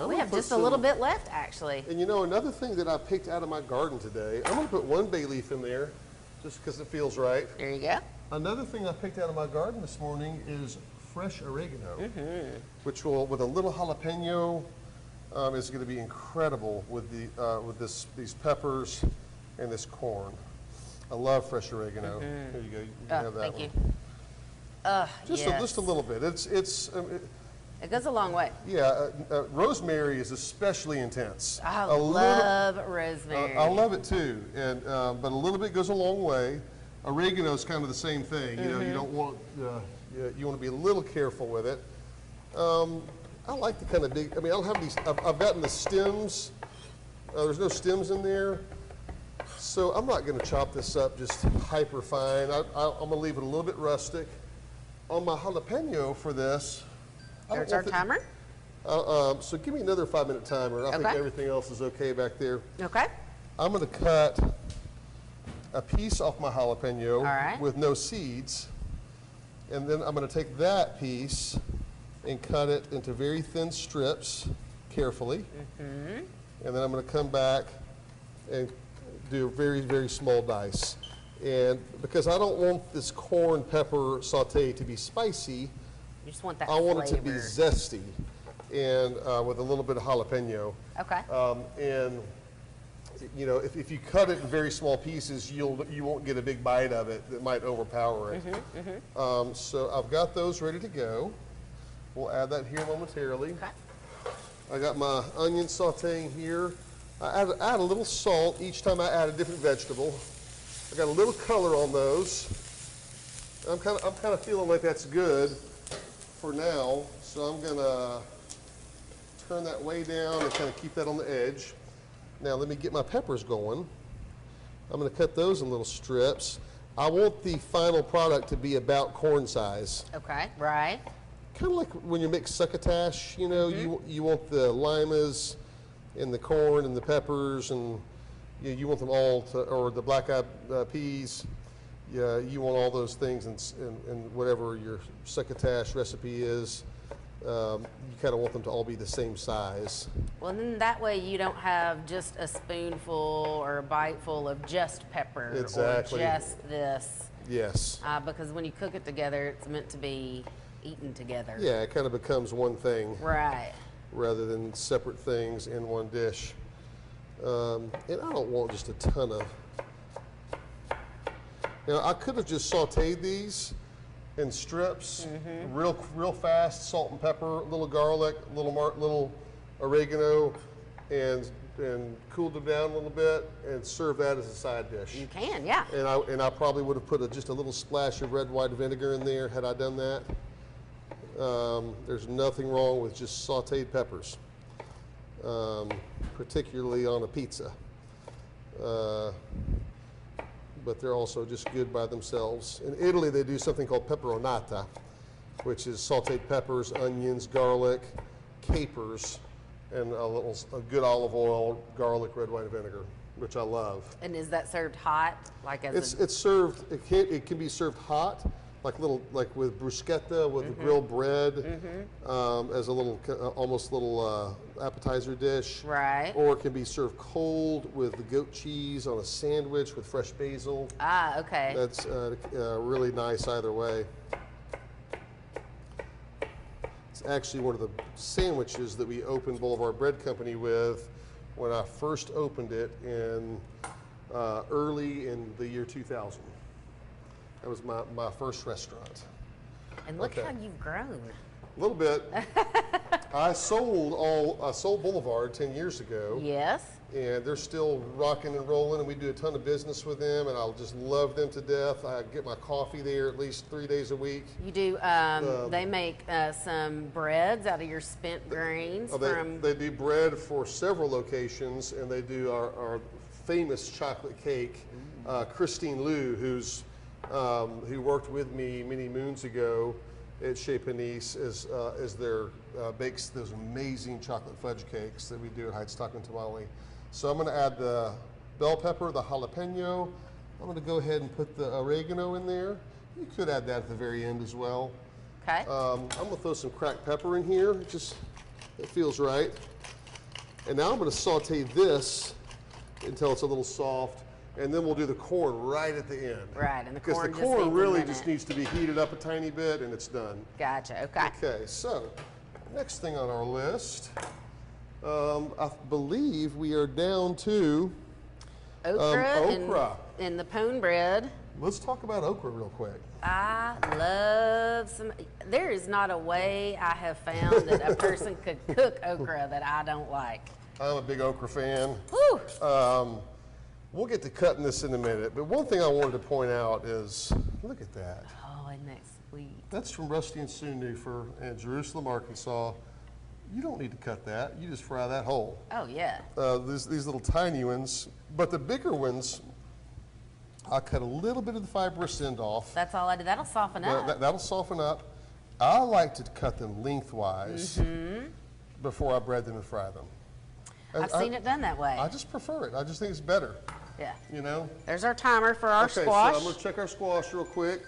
We have just a little bit left, actually. And you know, another thing that I picked out of my garden today, I'm going to put 1 bay leaf in there just because it feels right. There you go. Another thing I picked out of my garden this morning is fresh oregano, which will, with a little jalapeno, is going to be incredible with these peppers and this corn. I love fresh oregano. Here you go. You can have that thank one. you. Just a little bit. It goes a long way. Yeah, rosemary is especially intense. I love rosemary. I love it too, and but a little bit goes a long way. Oregano is kind of the same thing. You know, you don't want you want to be a little careful with it. I like the kind of big. I mean, I don't have these. I've gotten the stems. There's no stems in there, so I'm not going to chop this up just hyper fine. I'm going to leave it a little bit rustic. On my jalapeno for this. There's our timer. So give me another 5-minute timer. I think everything else is okay back there. Okay. I'm going to cut a piece off my jalapeno with no seeds. And then I'm going to take that piece and cut it into very thin strips carefully. And then I'm going to come back and do very, very small dice. And because I don't want this corn pepper saute to be spicy, You just want that I want flavor. it to be zesty and with a little bit of jalapeno. Okay. And you know, if you cut it in very small pieces, you won't get a big bite of it that might overpower it. So I've got those ready to go. We'll add that here momentarily. Okay. I got my onion sauteing here. I add a little salt each time I add a different vegetable. I got a little color on those. I'm kind of feeling like that's good for now. So I'm gonna turn that way down and kind of keep that on the edge. Now let me get my peppers going. I'm going to cut those in little strips. I want the final product to be about corn size. Okay, right. Kind of like when you make succotash, you know, you want the limas and the corn and the peppers, and you want them all to, or the black-eyed peas. Yeah, you want all those things in whatever your succotash recipe is. You kind of want them to all be the same size. Well, then that way you don't have just a spoonful or a biteful of just pepper exactly. or just this. Yes. Because when you cook it together, it's meant to be eaten together. Yeah, it kind of becomes one thing. Right. Rather than separate things in one dish. And I don't want just a ton of... You know, I could have just sauteed these in strips, real fast, salt and pepper, little garlic, little oregano, and cooled them down a little bit and serve that as a side dish. You can, yeah. And I probably would have put just a little splash of red white vinegar in there had I done that. There's nothing wrong with just sauteed peppers, particularly on a pizza. But they're also just good by themselves. In Italy, they do something called Peperonata, which is sauteed peppers, onions, garlic, capers, and a good olive oil, garlic, red wine vinegar, which I love. And is that served hot, like as it's served? It can be served hot, like with bruschetta, with the grilled bread, as a little almost little appetizer dish. Right. Or it can be served cold with the goat cheese on a sandwich with fresh basil. Ah, okay. That's really nice either way. It's actually one of the sandwiches that we opened Boulevard Bread Company with when I first opened it in early in the year 2000. That was my first restaurant. And look how you've grown. A little bit. I sold Boulevard 10 years ago. Yes. And they're still rocking and rolling, and we do a ton of business with them, and I just love them to death. I get my coffee there at least 3 days a week. You do, they make some breads out of your spent grains. They do bread for several locations, and they do our famous chocolate cake. Christine Liu, who worked with me many moons ago at Chez Panisse, bakes those amazing chocolate fudge cakes that we do at Heidstock and Tamale. So I'm going to add the bell pepper, the jalapeno. I'm going to go ahead and put the oregano in there. You could add that at the very end as well. Okay. I'm going to throw some cracked pepper in here. It feels right. And now I'm going to saute this until it's a little soft. And then we'll do the corn right at the end. Right, and because the corn really just needs to be heated up a tiny bit, and it's done. Gotcha. Okay. Okay. So, next thing on our list, I believe we are down to okra. And the pone bread. Let's talk about okra real quick. I love some. There is not a way I have found that a person could cook okra that I don't like. I'm a big okra fan. Woo! We'll get to cutting this in a minute, but one thing I wanted to point out is, look at that. Oh, isn't that sweet? That's from Rusty and Sue Newfer in Jerusalem, Arkansas. You don't need to cut that. You just fry that whole. Oh, yeah. These little tiny ones, but the bigger ones, I cut a little bit of the fibrous end off. That's all I did. That'll soften up. That'll soften up. I like to cut them lengthwise before I bread them and fry them. I've seen it done that way. I just prefer it. I just think it's better. Yeah. You know? There's our timer for our squash. So I'm going to check our squash real quick.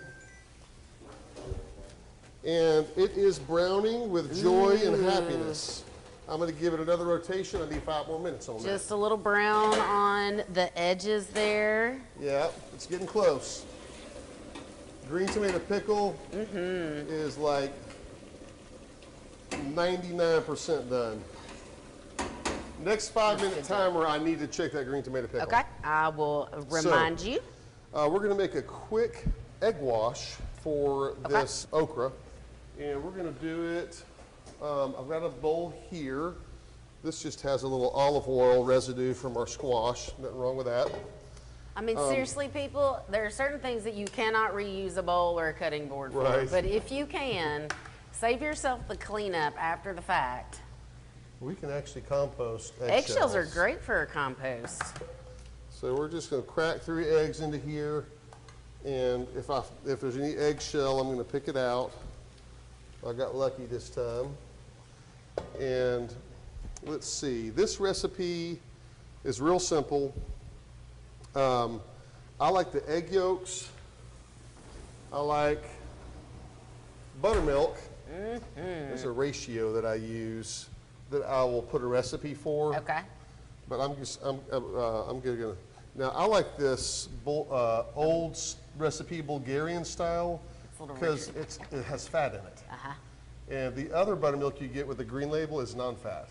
And it is browning with joy and happiness. I'm going to give it another rotation. I need 5 more minutes on that. Just a little brown on the edges there. Yeah, it's getting close. Green tomato pickle is like 99% done. Next 5-minute timer, I need to check that green tomato pickle. Okay, I will remind you. We're going to make a quick egg wash for this okra. And we're going to do it, I've got a bowl here. This just has a little olive oil residue from our squash. Nothing wrong with that. I mean, seriously, people, there are certain things that you cannot reuse a bowl or a cutting board for. Right. But if you can, save yourself the cleanup after the fact. We can actually compost Eggshells are great for a compost. So we're just going to crack 3 eggs into here. And if there's any eggshell, I'm going to pick it out. I got lucky this time. And let's see, this recipe is real simple. I like the egg yolks. I like buttermilk. There's a ratio that I use that I will put a recipe for. Okay. But I'm gonna. Now I like this old recipe Bulgarian style because it has fat in it. And the other buttermilk you get with the green label is non-fat.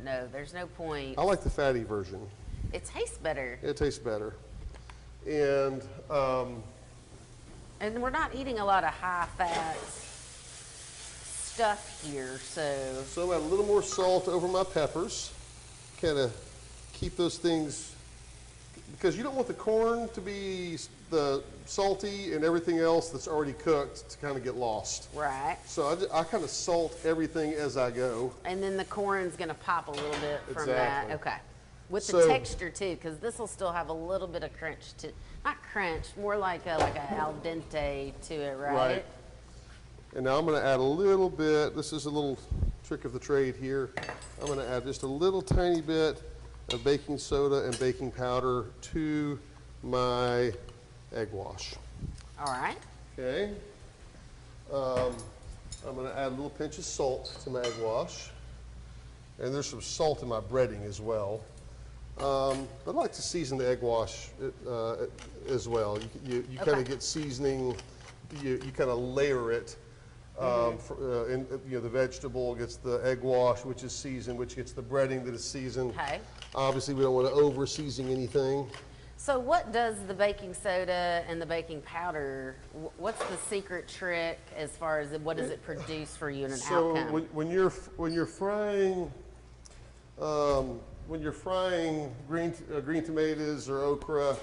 No, there's no point. I like the fatty version. It tastes better. It tastes better. And we're not eating a lot of high-fat stuff here, so. So I add a little more salt over my peppers. Kind of keep those things, because you don't want the corn to be the salty and everything else that's already cooked to kind of get lost. Right. So I kind of salt everything as I go. And then the corn's going to pop a little bit from Exactly. that. Okay. With the texture too, because this will still have a little bit of crunch to, not crunch, more like a al dente to it, right? Right. And now I'm going to add a little bit. This is a little trick of the trade here. I'm going to add just a little tiny bit of baking soda and baking powder to my egg wash. All right. Okay. I'm going to add a little pinch of salt to my egg wash. And there's some salt in my breading as well. I'd like to season the egg wash as well. You kind of get seasoning, you kind of layer it. The vegetable gets the egg wash, which is seasoned, which gets the breading that is seasoned. Okay. Obviously, we don't want to over-season anything. So what does the baking soda and the baking powder, what's the secret trick as far as what does it produce for you in an outcome? So when you're frying green tomatoes or okra,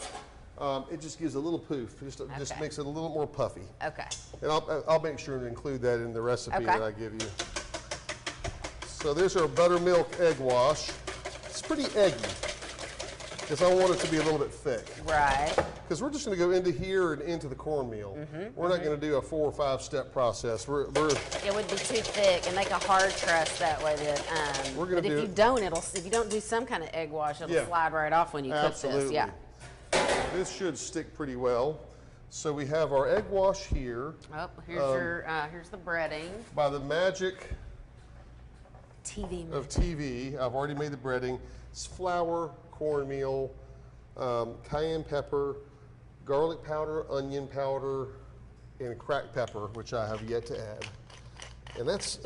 it just gives a little poof. Just makes it a little more puffy. Okay. And I'll make sure to include that in the recipe that I give you. So there's our buttermilk egg wash. It's pretty eggy because I want it to be a little bit thick. Right. Because we're just going to go into here and into the cornmeal. We're not going to do a 4 or 5 step process. It would be too thick and make a hard crust that way. But if you don't do some kind of egg wash, it'll slide right off when you cook this. Yeah. This should stick pretty well. So we have our egg wash here. Oh, here's the breading. By the magic of TV, I've already made the breading. It's flour, cornmeal, cayenne pepper, garlic powder, onion powder, and cracked pepper, which I have yet to add. And that's,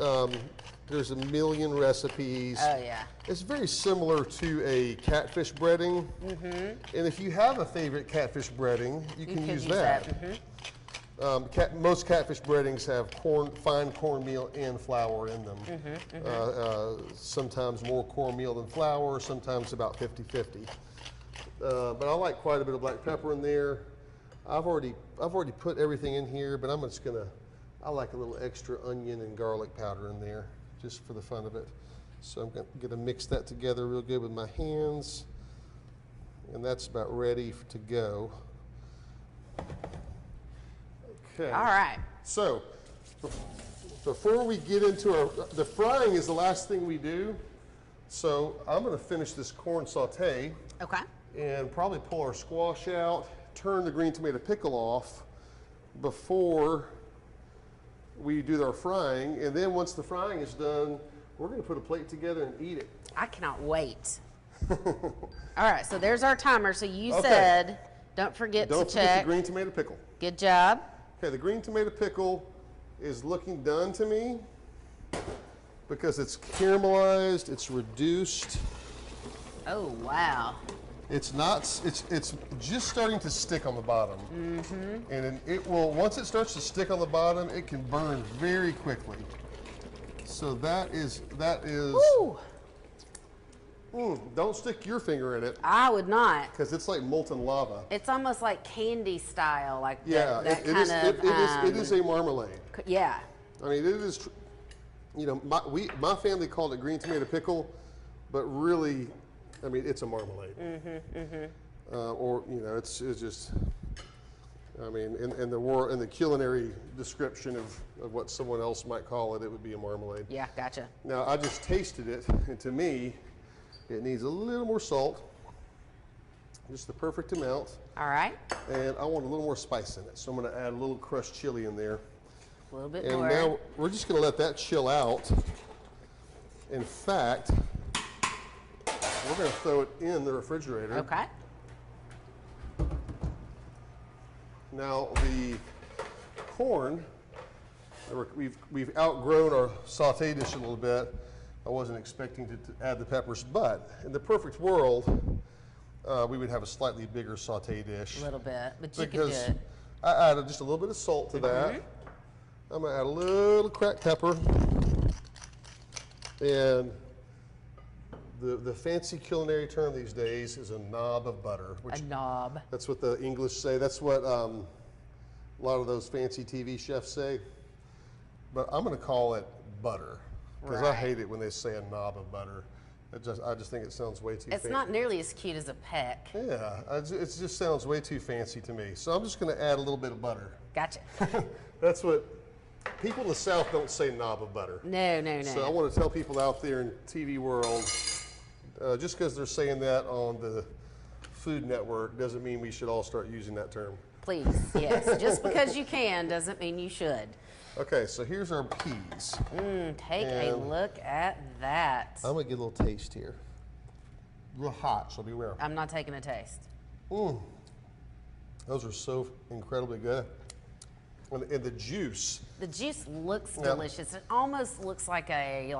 there's a million recipes. Oh, yeah. It's very similar to a catfish breading. And if you have a favorite catfish breading, you can use that. Most catfish breadings have fine cornmeal and flour in them. Sometimes more cornmeal than flour, sometimes about 50-50. But I like quite a bit of black pepper in there. I've already put everything in here, but I'm just gonna, I like a little extra onion and garlic powder in there, just for the fun of it. So I'm gonna mix that together real good with my hands. And that's about ready to go. Okay. All right. So before we get into the frying is the last thing we do. So I'm going to finish this corn saute. Okay. And probably pull our squash out, turn the green tomato pickle off before we do our frying. And then once the frying is done, we're going to put a plate together and eat it. I cannot wait. All right, so there's our timer. So you Okay. said, don't forget to check. Don't forget the green tomato pickle. Good job. Okay, the green tomato pickle is looking done to me because it's caramelized, it's reduced. Oh, wow. It's not, it's just starting to stick on the bottom. Mm-hmm. And it will, once it starts to stick on the bottom, it can burn very quickly. So that is, don't stick your finger in it. I would not. Because it's like molten lava. It's almost like candy style, like yeah, that kind of. It is a marmalade. Yeah. I mean, it is, you know, my family called it green tomato pickle, but really, I mean, it's a marmalade. Mm-hmm, mm-hmm. Or, you know, it's just, I mean, in the culinary description of what someone else might call it, it would be a marmalade. Yeah, gotcha. Now, I just tasted it, and to me, it needs a little more salt, just the perfect amount. All right. And I want a little more spice in it, so I'm going to add a little crushed chili in there. A little bit and more. And now we're just going to let that chill out. In fact, we're going to throw it in the refrigerator. Okay. Now the corn, we've outgrown our saute dish a little bit. I wasn't expecting to add the peppers, but in the perfect world, we would have a slightly bigger saute dish. A little bit, but you can do it. I added just a little bit of salt to that. I'm gonna add a little cracked pepper, and the fancy culinary term these days is a knob of butter. A knob. That's what the English say. That's what a lot of those fancy TV chefs say. But I'm gonna call it butter. Because I hate it when they say a knob of butter. I just think it sounds way too fancy. It's not nearly as cute as a peck. Yeah, it just sounds way too fancy to me. So I'm just going to add a little bit of butter. Gotcha. That's what people in the South don't say knob of butter. No, no, no. So I want to tell people out there in TV world, just because they're saying that on the Food Network doesn't mean we should all start using that term. Please, yes. Just because you can doesn't mean you should. Okay, so here's our peas. Take a look at that. I'm gonna get a little taste here. A little hot, so beware. I'm not taking a taste. Those are so incredibly good. And the juice. The juice looks delicious. It almost looks like a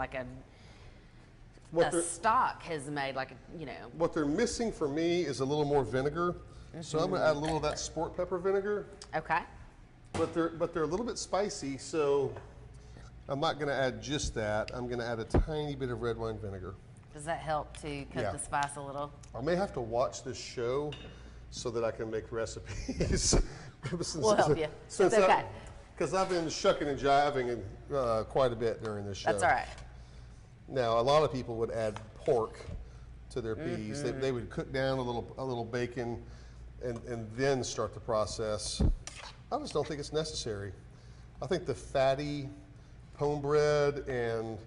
stock has made, like a, you know. What they're missing for me is a little more vinegar. So I'm gonna add a little of that sport pepper vinegar. Okay. But they're a little bit spicy, so I'm not going to add just that. I'm going to add a tiny bit of red wine vinegar. Does that help to cut the spice a little? I may have to watch this show so that I can make recipes. We'll help you. It's okay. Because I've been shucking and jiving quite a bit during this show. That's all right. Now, a lot of people would add pork to their peas. They would cook down a little bacon and then start the process. I just don't think it's necessary. I think the fatty pone bread and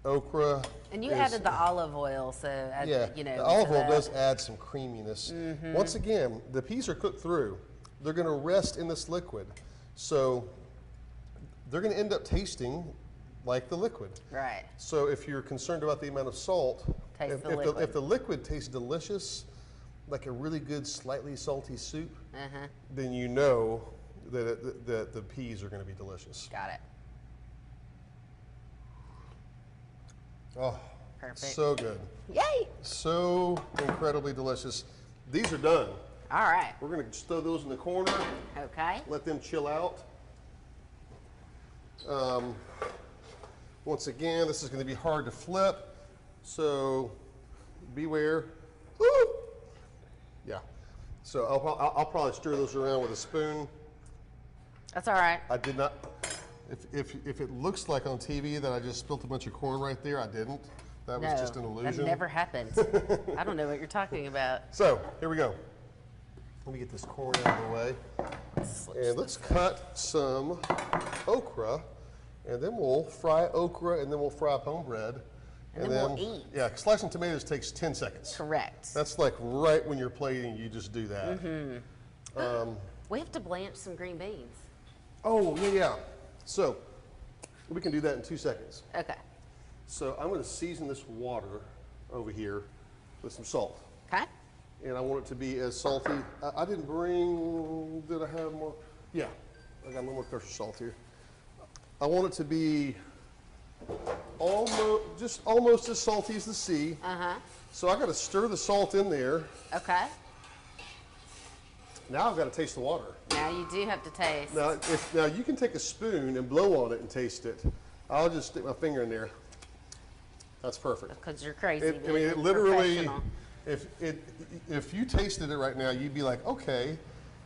okra. And you added the olive oil, so you know. The olive oil does add some creaminess. Once again, the peas are cooked through. They're going to rest in this liquid, so they're going to end up tasting like the liquid. Right. So if you're concerned about the amount of salt, if the liquid tastes delicious, like a really good, slightly salty soup, then you know that the peas are going to be delicious. Got it. Oh, perfect. So good. Yay! So incredibly delicious. These are done. All right. We're going to just throw those in the corner. Okay. Let them chill out. Once again, this is going to be hard to flip, so beware. Woo! Yeah. So I'll probably stir those around with a spoon. That's all right. I did not. If it looks like on TV that I just spilt a bunch of corn right there, I didn't. That was just an illusion. That never happened. I don't know what you're talking about. So here we go. Let me get this corn out of the way. And let's cut some okra, and then we'll fry okra, and then we'll fry pone bread. And then we'll eat. Yeah, slicing tomatoes takes 10 seconds. Correct. That's like right when you're plating, you just do that. We have to blanch some green beans. Oh, yeah. So we can do that in 2 seconds. Okay. So I'm going to season this water over here with some salt. Okay. And I want it to be as salty. I didn't bring, did I have more? Yeah, I got a little more kosher salt here. I want it to be almost as salty as the sea. So I got to stir the salt in there. Okay. Now I've got to taste the water. Now you do have to taste. Now you can take a spoon and blow on it and taste it. I'll just stick my finger in there. That's perfect. Because you're crazy. I mean, it literally, if you tasted it right now, you'd be like, okay,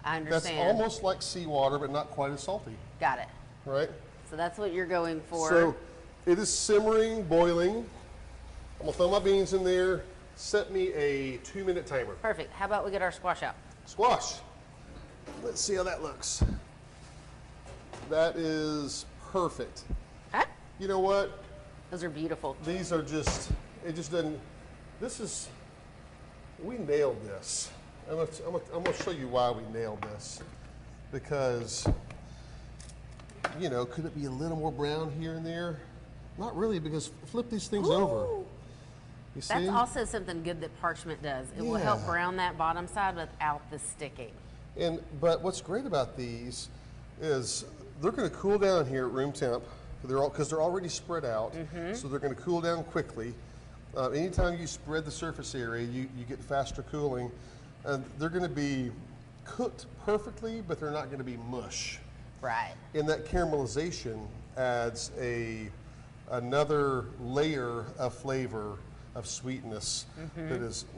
I understand. that's almost like seawater, but not quite as salty. Got it. Right? So that's what you're going for. So it is simmering, boiling. I'm gonna throw my beans in there. Set me a 2-minute timer. Perfect. How about we get our squash out? Squash. Let's see how that looks. That is perfect. Okay. You know what? Those are beautiful. These are just, it just doesn't, we nailed this. I'm gonna show you why we nailed this. Because, you know, could it be a little more brown here and there? Not really, because flip these things over. You see? That's also something good that parchment does. It will help brown that bottom side without the sticking. But what's great about these is they're going to cool down here at room temp because they're already spread out, so they're going to cool down quickly. Anytime you spread the surface area, you get faster cooling. They're going to be cooked perfectly, but they're not going to be mush. Right. And that caramelization adds another layer of flavor, of sweetness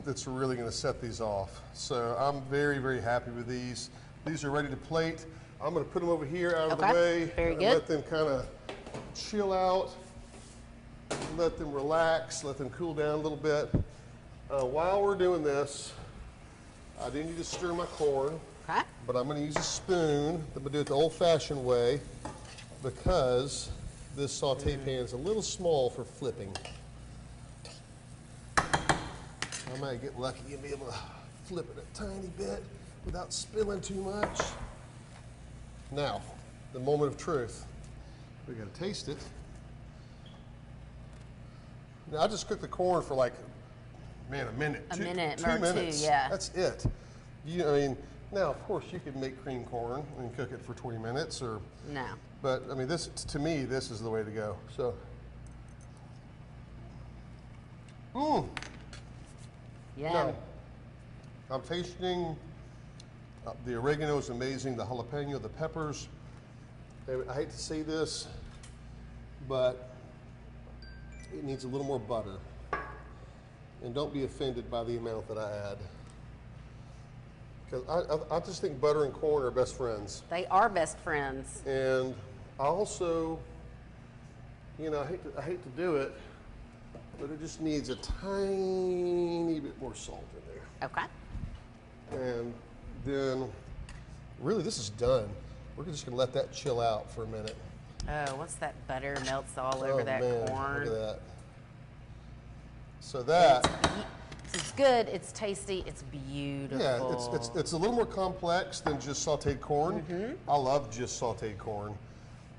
that's really going to set these off. So I'm very, very happy with these. These are ready to plate. I'm going to put them over here out of the way. Very and good. let them kind of chill out, let them relax, let them cool down a little bit. While we're doing this, I do need to stir my corn, but I'm going to use a spoon. I'm going to do it the old-fashioned way because this saute pan is a little small for flipping. I might get lucky and be able to flip it a tiny bit without spilling too much. Now, the moment of truth. We gotta taste it. Now, I just cooked the corn for like, man, a minute. Two minutes. Yeah. That's it. I mean, now, of course, you could make cream corn and cook it for 20 minutes or. No. But, I mean, to me, this is the way to go. So. Yeah. No. I'm tasting, the oregano is amazing, the jalapeno, the peppers. I hate to say this, but it needs a little more butter. And don't be offended by the amount that I add. Because I just think butter and corn are best friends. They are best friends. And I also, you know, I hate to do it, but it just needs a tiny bit more salt in there. Okay. And then, really, this is done. We're just gonna let that chill out for a minute. Oh, once that butter melts all over that corn. Look at that. So that. It's good, it's tasty, it's beautiful. Yeah, it's a little more complex than just sauteed corn. I love just sauteed corn.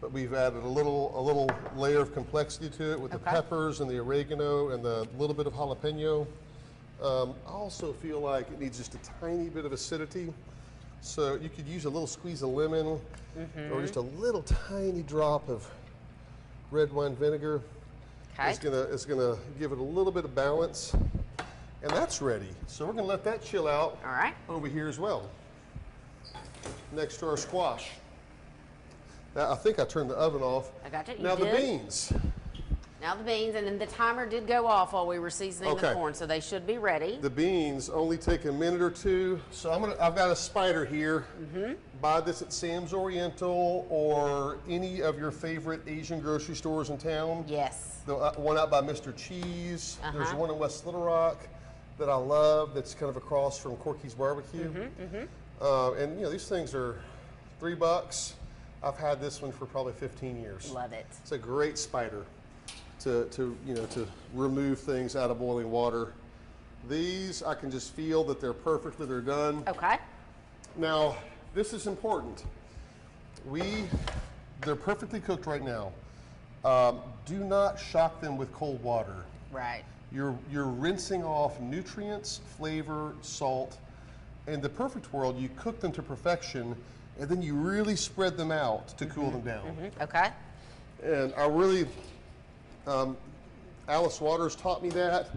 But we've added a little layer of complexity to it with the peppers and the oregano and the little bit of jalapeno. I also feel like it needs just a tiny bit of acidity. So you could use a little squeeze of lemon or just a little tiny drop of red wine vinegar. Okay. It's gonna give it a little bit of balance. And that's ready. So we're gonna let that chill out over here as well. Next to our squash. Now, I think I turned the oven off. I got it. Now the beans. Now the beans, and then the timer did go off while we were seasoning the corn, so they should be ready. The beans only take a minute or two. So I've got a spider here. Buy this at Sam's Oriental or any of your favorite Asian grocery stores in town. Yes. The one out by Mr. Cheese. There's one in West Little Rock that I love that's kind of across from Corky's Barbecue. And you know, these things are $3. I've had this one for probably 15 years. Love it. It's a great spider to remove things out of boiling water. These, I can just feel that they're done. Okay. Now, this is important. They're perfectly cooked right now. Do not shock them with cold water. Right. You're rinsing off nutrients, flavor, salt. In the perfect world, you cook them to perfection, and then you really spread them out to cool them down. Okay. And I really, Alice Waters taught me that,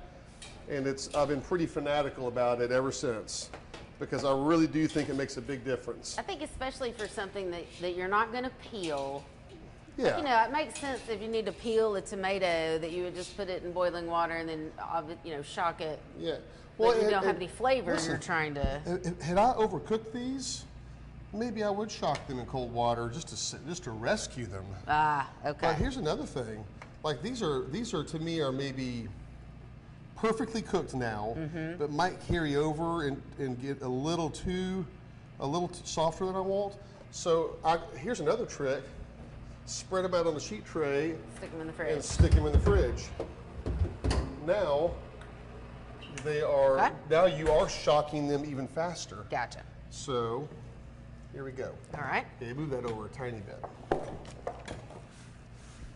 and I've been pretty fanatical about it ever since, because I really do think it makes a big difference. I think especially for something that you're not going to peel. Yeah. Like, you know, it makes sense if you need to peel a tomato that you would just put it in boiling water and then, you know, shock it. Yeah. Well, you don't have any flavor you're trying to. Had I overcooked these, maybe I would shock them in cold water just to rescue them. Ah, okay. But here's another thing. Like these are to me are maybe perfectly cooked now, but might carry over and get a little too softer than I want. So here's another trick. Spread them out on the sheet tray. Stick them in the fridge. And stick them in the fridge. Now, now you are shocking them even faster. Gotcha. So, here we go. All right. Okay, move that over a tiny bit.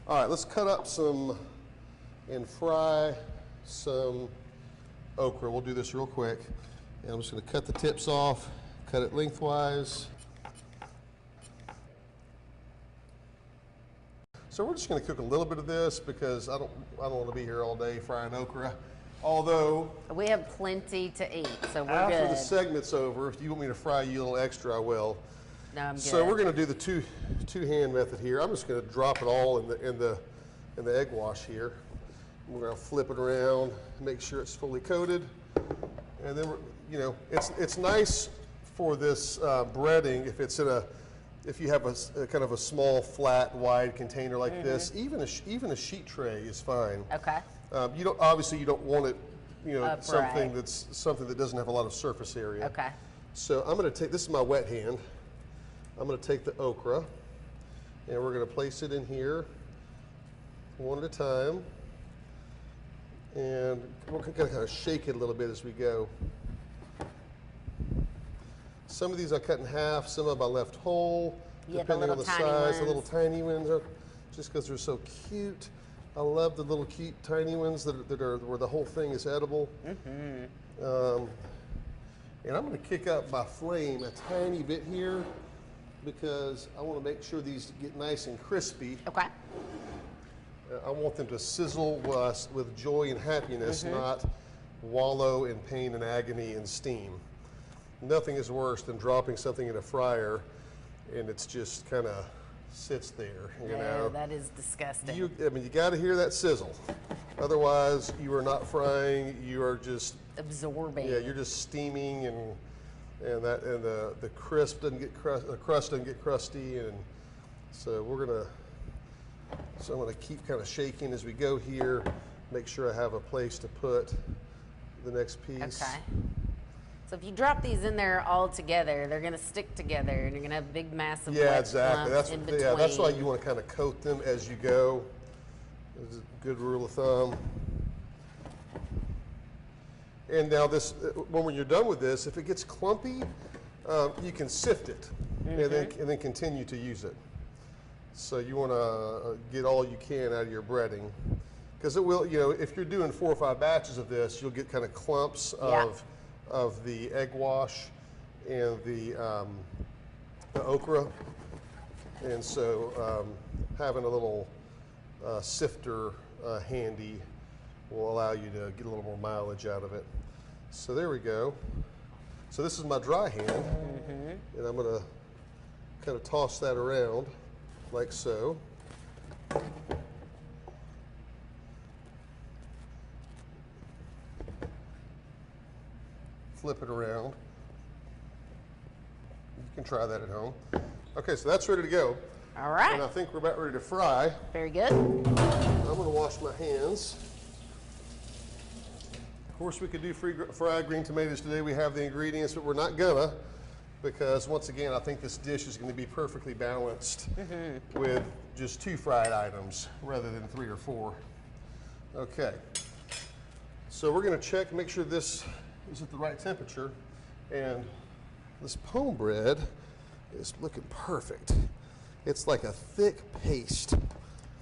All right, let's cut up and fry some okra. We'll do this real quick. And I'm just going to cut the tips off, cut it lengthwise. So we're just going to cook a little bit of this because I don't want to be here all day frying okra. Although we have plenty to eat, so we're after good. the segment's over, if you want me to fry you a little extra, I will. No, I'm good. So we're going to do the two-hand method here. I'm just going to drop it all in the egg wash here. We're going to flip it around, make sure it's fully coated, and then it's nice for this breading if you have a kind of a small, flat, wide container like this. Even a sheet tray is fine. Okay. Obviously you don't want it, something Upright. something that doesn't have a lot of surface area. Okay. So I'm going to take, this is my wet hand. I'm going to take the okra and we're going to place it in here one at a time. And we're going to kind of shake it a little bit as we go. Some of these I cut in half, some of them I left whole, depending on the size. The little tiny ones are just because they're so cute. I love the little cute tiny ones that are where the whole thing is edible. And I'm going to kick up my flame a tiny bit here because I want to make sure these get nice and crispy. Okay. I want them to sizzle with joy and happiness, not wallow in pain and agony and steam. Nothing is worse than dropping something in a fryer and it's just kind of sits there, you know. That is disgusting. You got to hear that sizzle. Otherwise, you are not frying. You are just absorbing. Yeah, you're just steaming, and the crust doesn't get crusty, and so I'm gonna keep kind of shaking as we go here. Make sure I have a place to put the next piece. Okay. So if you drop these in there all together, they're going to stick together, and you're going to have big, massive wet clumps in between. That's why you want to kind of coat them as you go. It's a good rule of thumb. And now when you're done with this, if it gets clumpy, you can sift it and then continue to use it. So you want to get all you can out of your breading, because it will. If you're doing 4 or 5 batches of this, you'll get kind of clumps of the egg wash and the okra, and so having a little sifter handy will allow you to get a little more mileage out of it. So there we go. So this is my dry hand, and I'm going to kind of toss that around like so. Flip it around. You can try that at home. Okay, so that's ready to go. All right. And I think we're about ready to fry. Very good. I'm going to wash my hands. Of course, we could do fried green tomatoes today. We have the ingredients, but we're not gonna, because once again, I think this dish is going to be perfectly balanced with just 2 fried items rather than 3 or 4. Okay. So we're going to check, make sure this is at the right temperature, and this pone bread is looking perfect. It's like a thick paste.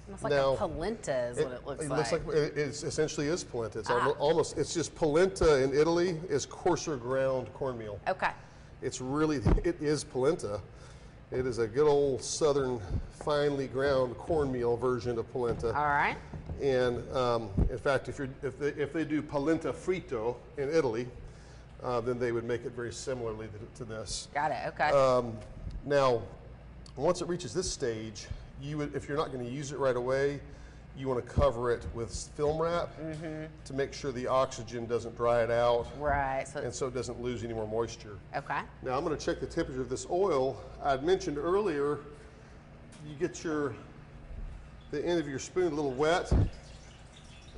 Almost like a polenta is what it looks like. It essentially is polenta. It's Ah. almost, it's just polenta in Italy is coarser ground cornmeal. Okay. It is polenta. It is a good old southern finely ground cornmeal version of polenta. All right. And in fact, if they do polenta frito in Italy, then they would make it very similarly to this. Got it. Okay. Now, once it reaches this stage, if you're not going to use it right away, you want to cover it with film wrap to make sure the oxygen doesn't dry it out. Right. So it doesn't lose any more moisture. Okay. Now I'm going to check the temperature of this oil. I'd mentioned earlier, you get the end of your spoon a little wet, and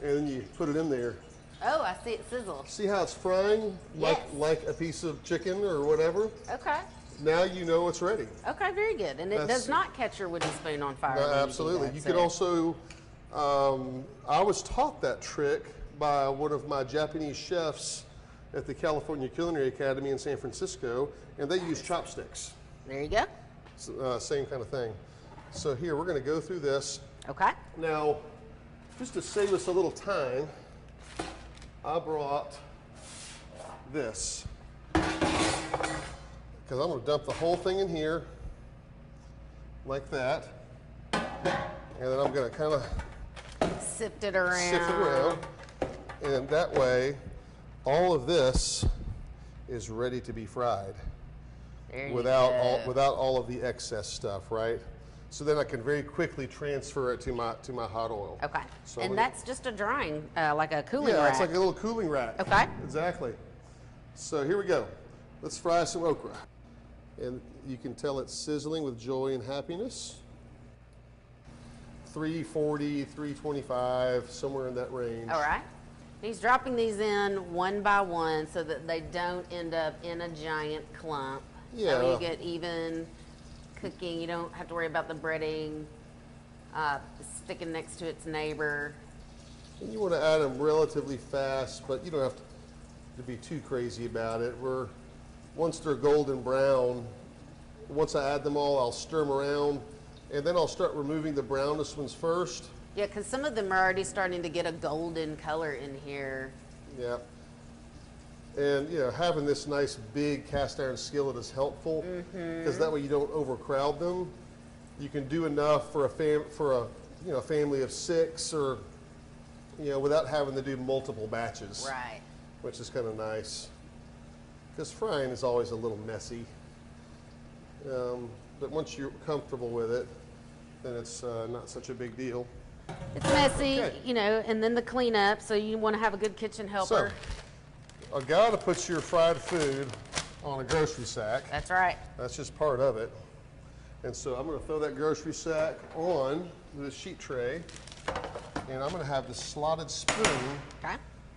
then you put it in there. Oh, I see it sizzle. See how it's frying Yes. like a piece of chicken or whatever? Okay. Now you know it's ready. Okay, very good. And it does not catch your wooden spoon on fire. No, when you do absolutely. that, You so- could also, I was taught that trick by one of my Japanese chefs at the California Culinary Academy in San Francisco, and they use chopsticks. There you go. Same kind of thing. So here, we're going to go through this. Okay. Now, just to save us a little time, I brought this. Because I'm going to dump the whole thing in here, like that. And then I'm going to kind of Sift it around. sift it around. And that way, all of this is ready to be fried There you without go. without all of the excess stuff, right? So then I can very quickly transfer it to my hot oil. Okay. So I'm And gonna- that's just a drying, like a cooling Yeah, rack. it's like a little cooling rack. Okay. Exactly. So here we go. Let's fry some okra. And you can tell it's sizzling with joy and happiness. 340, 325, somewhere in that range. All right. He's dropping these in one by one so that they don't end up in a giant clump. Yeah. So you get even cooking. You don't have to worry about the breading sticking next to its neighbor. And you want to add them relatively fast, but you don't have to be too crazy about it. Once they're golden brown, once I add them all, I'll stir them around, and then I'll start removing the brownest ones first. Yeah, because some of them are already starting to get a golden color in here. Yeah. And having this nice big cast iron skillet is helpful because that way you don't overcrowd them. You can do enough for a family of 6, or without having to do multiple batches. Right. Which is kind of nice. Because frying is always a little messy. But once you're comfortable with it, then it's not such a big deal. It's messy, Okay. and then the cleanup, so you want to have a good kitchen helper. So, a gotta put your fried food on a grocery sack. That's right. That's just part of it. And so I'm going to throw that grocery sack on the sheet tray, and I'm going to have this slotted spoon Okay.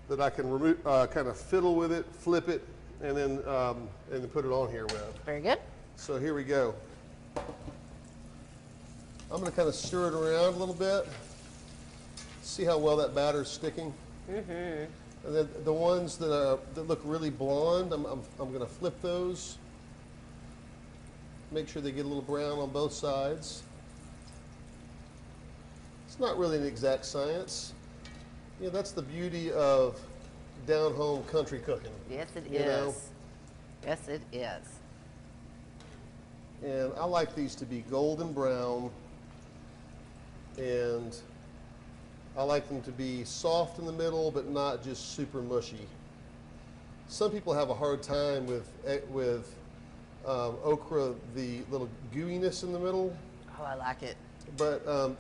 that I can remove, kind of fiddle with it, flip it, and then put it on here with. Very good. So here we go. I'm going to kind of stir it around a little bit. See how well that batter's sticking. And then the ones that look really blonde, I'm going to flip those. Make sure they get a little brown on both sides. It's not really an exact science. That's the beauty of down-home country cooking. Yes, it is. You know? Yes, it is. And I like these to be golden brown, and I like them to be soft in the middle, but not just super mushy. Some people have a hard time with okra, the little gooiness in the middle. Oh, I like it. But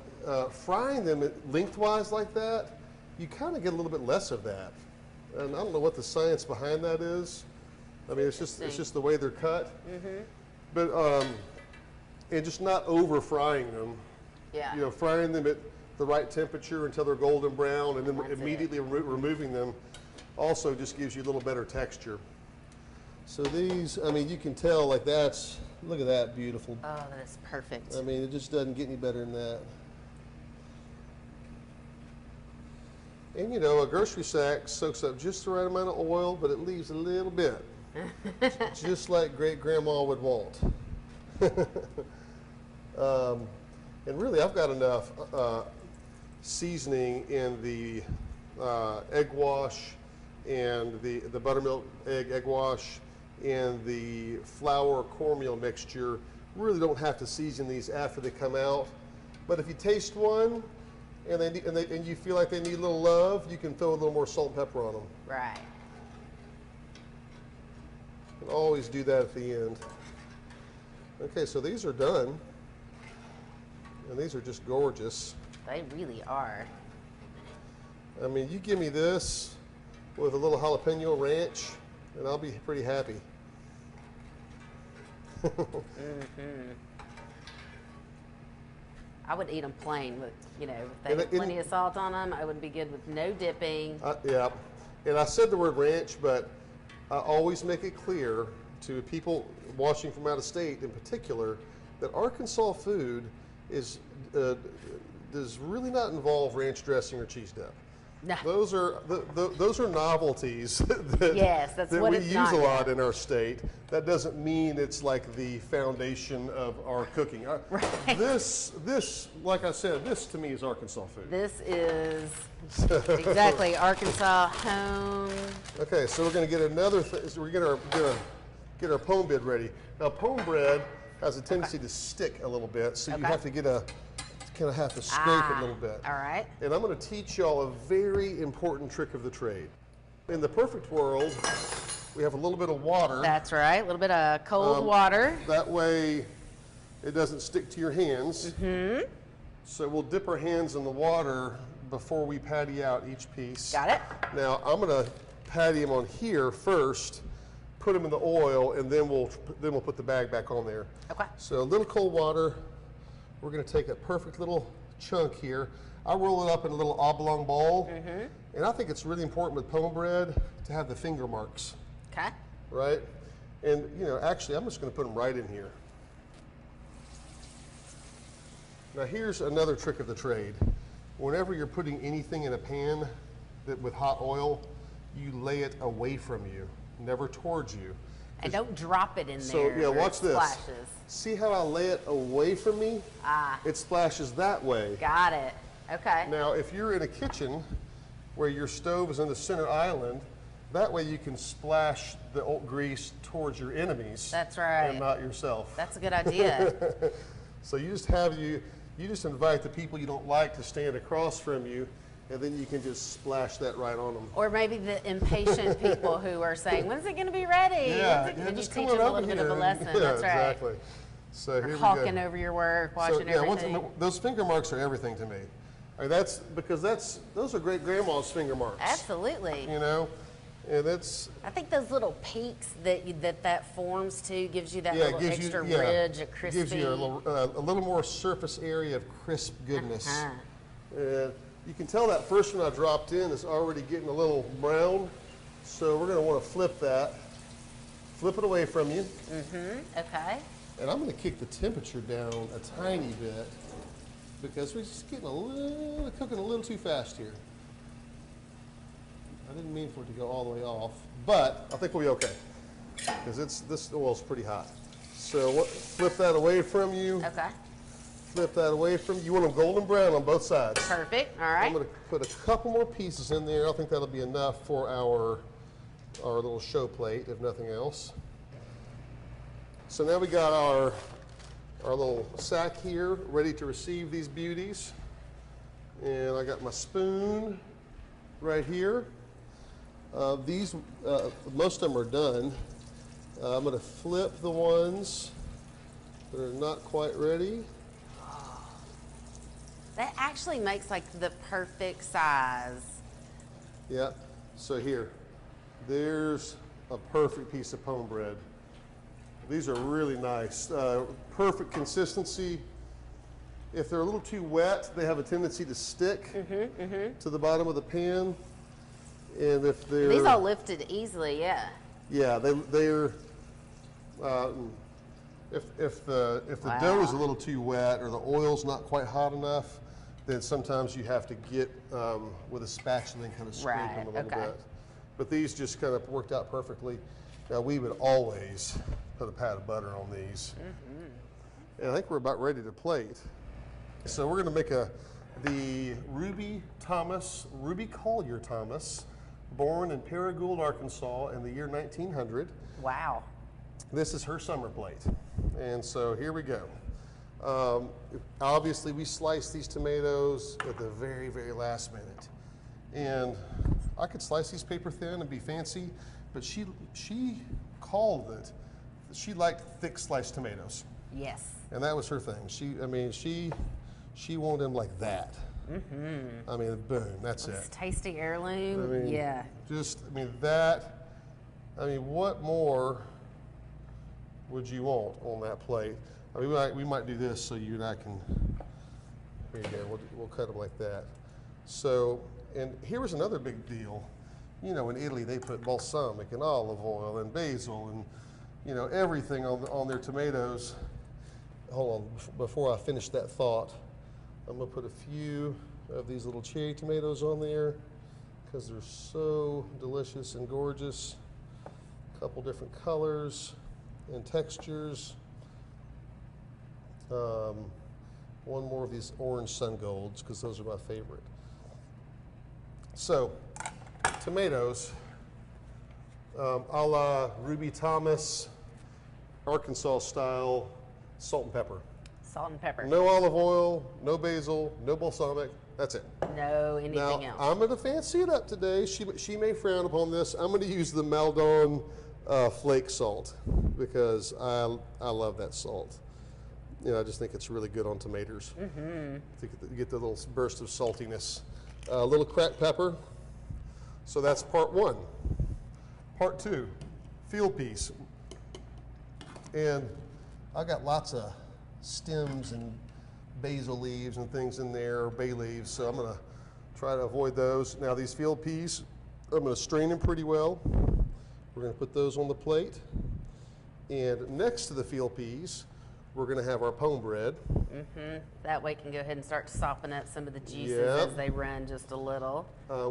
frying them lengthwise like that, you kind of get a little bit less of that. And I don't know what the science behind that is. I mean, it's just the way they're cut. But and just not over frying them. Yeah. Frying them at the right temperature until they're golden brown, and then That's it. immediately removing them also just gives you a little better texture. So these, I mean, you can tell look at that, beautiful. Oh, that is perfect. I mean, it just doesn't get any better than that. And a grocery sack soaks up just the right amount of oil, but it leaves a little bit. Just like great grandma would want. And really, I've got enough seasoning in the egg wash and the buttermilk egg wash and the flour cornmeal mixture. Really don't have to season these after they come out, but if you taste one and you feel like they need a little love, you can throw a little more salt and pepper on them. Right. You can always do that at the end. Okay, so these are done, and these are just gorgeous. They really are. I mean, you give me this with a little jalapeno ranch, and I'll be pretty happy. I would eat them plain, but you know, if they had plenty of salt on them, I would be good with no dipping. Yeah, and I said the word ranch, but I always make it clear to people watching from out of state in particular that Arkansas food is does really not involve ranch dressing or cheese dip. No. Those are novelties that, yes, that's that what we it's use not a lot yet. in our state. That doesn't mean it's like the foundation of our cooking. Right. This, like I said, this to me is Arkansas food. This is exactly Arkansas home. Okay, so we're going to get another thing. So we're going to get our pone bread ready. Now, pone bread has a tendency to stick a little bit, so you have to kind of have to scrape it a little bit. All right. And I'm going to teach y'all a very important trick of the trade. In the perfect world, we have a little bit of water. That's right, a little bit of cold water. That way it doesn't stick to your hands. Mm-hmm. So we'll dip our hands in the water before we patty out each piece. Got it. Now I'm going to patty them on here first, put them in the oil, and then we'll put the bag back on there. Okay. So a little cold water. We're going to take a perfect little chunk here. I roll it up in a little oblong bowl, and I think it's really important with pone bread to have the finger marks. Okay. Right? And, you know, actually, I'm just going to put them right in here. Now, here's another trick of the trade. Whenever you're putting anything in a pan with hot oil, you lay it away from you, never towards you. And don't drop it in So, there. yeah, watch this. Splashes. See how I lay it away from me? It splashes that way. Got it. Okay. Now, if you're in a kitchen where your stove is on the center island, that way you can splash the old grease towards your enemies. That's right. And not yourself. That's a good idea. So you just invite the people you don't like to stand across from you, and then you can just splash that right on them. Or maybe the impatient people who are saying, when's it going to be ready? And you just teach come them a on little over bit of a here. lesson. Yeah, That's right. exactly. So Or here we hawking go. over your work, watching everything. Those finger marks are everything to me. I mean, those are great grandma's finger marks. Absolutely. You know, and that's. I think those little peaks that forms too gives you that Yeah, little gives extra you, yeah, ridge, a crispy. gives you a little more surface area of crisp goodness. And you can tell that first one I dropped in is already getting a little brown. So we're going to want to flip that. Flip it away from you. Okay. And I'm going to kick the temperature down a tiny bit because we're just getting cooking a little too fast here. I didn't mean for it to go all the way off, but I think we'll be okay because this oil's pretty hot. So flip that away from you. Okay. Flip that away from you. You want them golden brown on both sides. Perfect. All right. I'm going to put a couple more pieces in there. I think that'll be enough for our little show plate, if nothing else. So now we got our little sack here ready to receive these beauties. And I got my spoon right here. Most of them are done. I'm going to flip the ones that are not quite ready. That actually makes like the perfect size. Yeah, so there's a perfect piece of pone bread. These are really nice, perfect consistency. If they're a little too wet, they have a tendency to stick to the bottom of the pan. And if they're... These all lifted easily, yeah. Yeah, they're... If the dough is a little too wet or the oil's not quite hot enough, then sometimes you have to get with a spatula and kind of scrape them a little bit. But these just kind of worked out perfectly. Now we would always put a pat of butter on these. And I think we're about ready to plate. So we're going to make a the Ruby Collier Thomas, born in Paragould, Arkansas in the year 1900. Wow. This is her summer plate. And so here we go. Obviously, we sliced these tomatoes at the very, very last minute. And I could slice these paper thin and be fancy, but she called it, she liked thick sliced tomatoes. Yes. And that was her thing. She wanted them like that. I mean, boom, that's it. It's tasty heirloom. I mean, yeah. What more would you want on that plate? I mean, we might do this so you and I can, here you go, we'll cut them like that. So, and here was another big deal. You know, in Italy, they put balsamic and olive oil and basil and, you know, everything on their tomatoes. Hold on, before I finish that thought, I'm gonna put a few of these little cherry tomatoes on there because they're so delicious and gorgeous. A couple different colors and textures. One more of these orange sun golds because those are my favorite. So, tomatoes, a la Ruby Thomas, Arkansas style, salt and pepper. Salt and pepper. No olive oil, no basil, no balsamic. That's it. No anything Now, else. I'm going to fancy it up today. She may frown upon this. I'm going to use the Maldon flake salt because I love that salt. You know, I just think it's really good on tomatoes. To get the little burst of saltiness. A little cracked pepper. So that's part one. Part two, field piece. And I got lots of stems and basil leaves and things in there, or bay leaves, so I'm going to try to avoid those. Now these field peas, I'm going to strain them pretty well. We're going to put those on the plate. And next to the field peas, we're going to have our pone bread. That way you can go ahead and start sopping up some of the juices Yep. as they run just a little.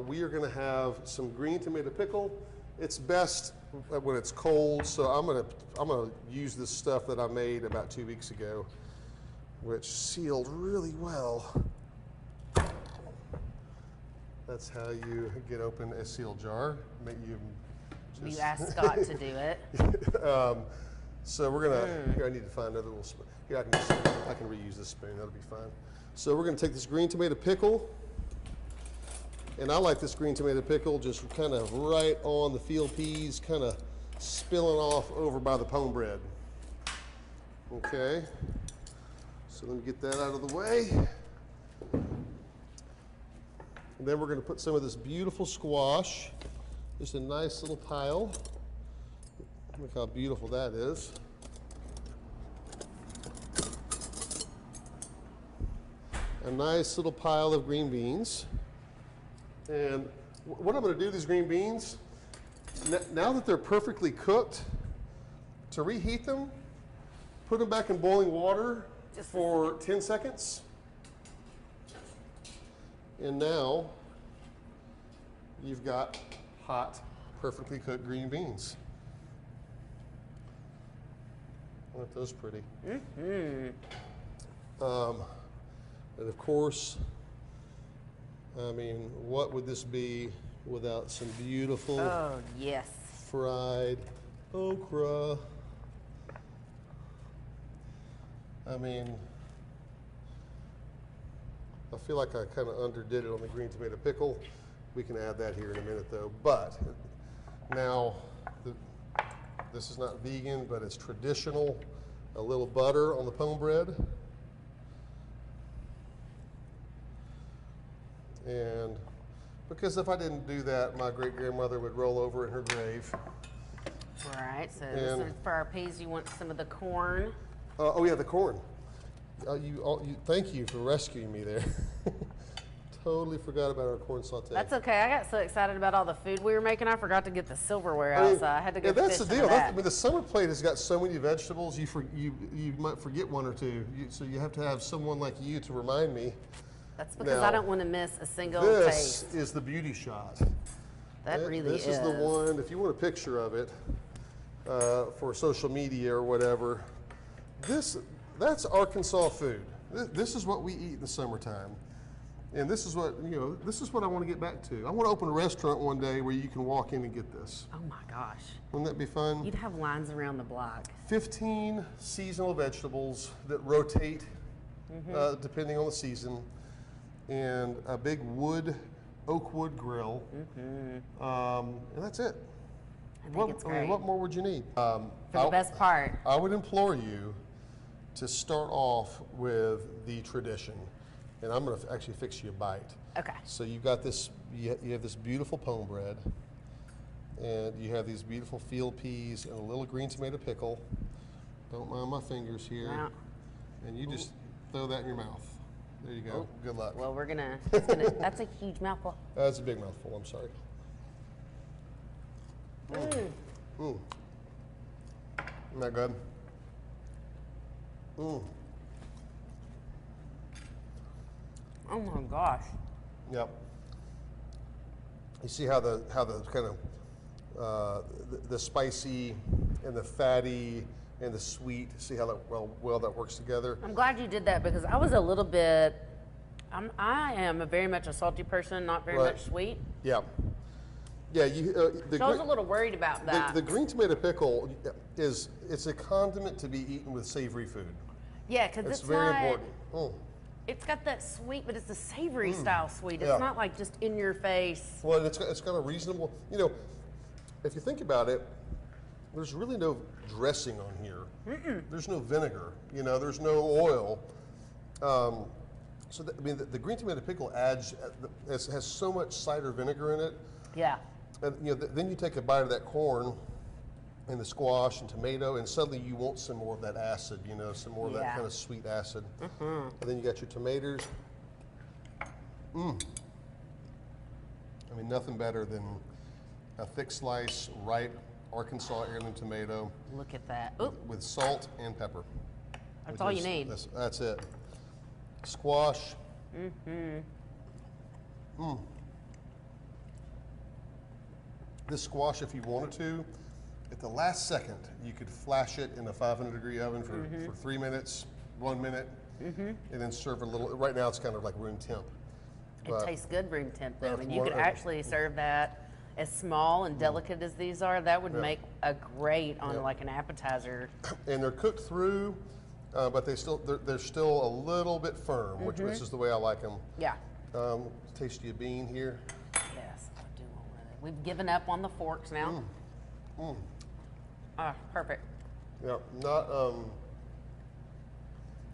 We are going to have some green tomato pickle. It's best when it's cold, so I'm gonna use this stuff that I made about 2 weeks ago, which sealed really well. That's how you get open a sealed jar. You asked Scott to do it. So we're gonna, here I need to find another little spoon. Here I can reuse this spoon, that'll be fine. So we're gonna take this green tomato pickle, and I like this green tomato pickle just kind of right on the field peas, kind of spilling off over by the pone bread. Okay, so let me get that out of the way. And then we're gonna put some of this beautiful squash, just a nice little pile. Look how beautiful that is. A nice little pile of green beans. And what I'm going to do with these green beans, now that they're perfectly cooked, to reheat them, put them back in boiling water for 10 seconds. And now you've got hot, perfectly cooked green beans. Aren't those pretty? And of course, I mean, what would this be without some beautiful fried okra? I mean, I feel like I kind of underdid it on the green tomato pickle. We can add that here in a minute though. But now, this is not vegan, but it's traditional. A little butter on the pone bread. And because if I didn't do that, my great-grandmother would roll over in her grave. Right, so this is for our peas. You want some of the corn? Oh yeah, the corn. Thank you for rescuing me there. Totally forgot about our corn saute. That's okay. I got so excited about all the food we were making, I forgot to get the silverware out, so I had to go that's fish the deal. for that. I mean, the summer plate has got so many vegetables, you might forget one or two. So you have to have someone like you to remind me. That's because Now, I don't want to miss a single this taste. is the beauty shot. That really This is the one, if you want a picture of it for social media or whatever, that's Arkansas food. This is what we eat in the summertime. And this is what, this is what I want to get back to. I want to open a restaurant one day where you can walk in and get this. Oh my gosh. Wouldn't that be fun? You'd have lines around the block. 15 seasonal vegetables that rotate depending on the season, and a big oak wood grill, and that's it. I think it's great. What more would you need? For the best part. I would implore you to start off with the tradition, and I'm going to actually fix you a bite. Okay. So you've got this, you have this beautiful pone bread, and you have these beautiful field peas and a little green tomato pickle. Don't mind my fingers here. Wow. And you just throw that in your mouth. There you go. Good luck. Well, that's a huge mouthful. That's a big mouthful, I'm sorry. Isn't that good? Oh my gosh. Yep. You see how the kind of the spicy and the fatty and the sweet. See how that well that works together. I'm glad you did that because I was a little bit. I am very much a salty person, not very much sweet. Yeah. Yeah, so I was a little worried about that. The green tomato pickle it's a condiment to be eaten with savory food. Yeah, because it's very important. It's got that sweet, but it's a savory style sweet. It's not like just in your face. Well, it's got a reasonable, if you think about it, there's really no dressing on here. There's no vinegar, there's no oil. So the green tomato pickle has so much cider vinegar in it. Yeah. And then you take a bite of that corn and the squash and tomato, and suddenly you want some more of that acid, some more of that kind of sweet acid. And then you got your tomatoes. I mean, nothing better than a thick slice, ripe Arkansas heirloom tomato. Look at that. With salt and pepper. That's all you need. That's it. Squash. This squash, if you wanted to, at the last second, you could flash it in a 500-degree oven for 3 minutes, 1 minute, and then serve a little. Right now, it's kind of like room temp. It tastes good room temp, though. And you could actually serve that as small and delicate as these are. That would make a great on like an appetizer. And they're cooked through, but they're still a little bit firm, which is the way I like them. Yeah. Taste you a bean here. Yes, I do want it. We've given up on the forks now. Perfect. Yeah, not,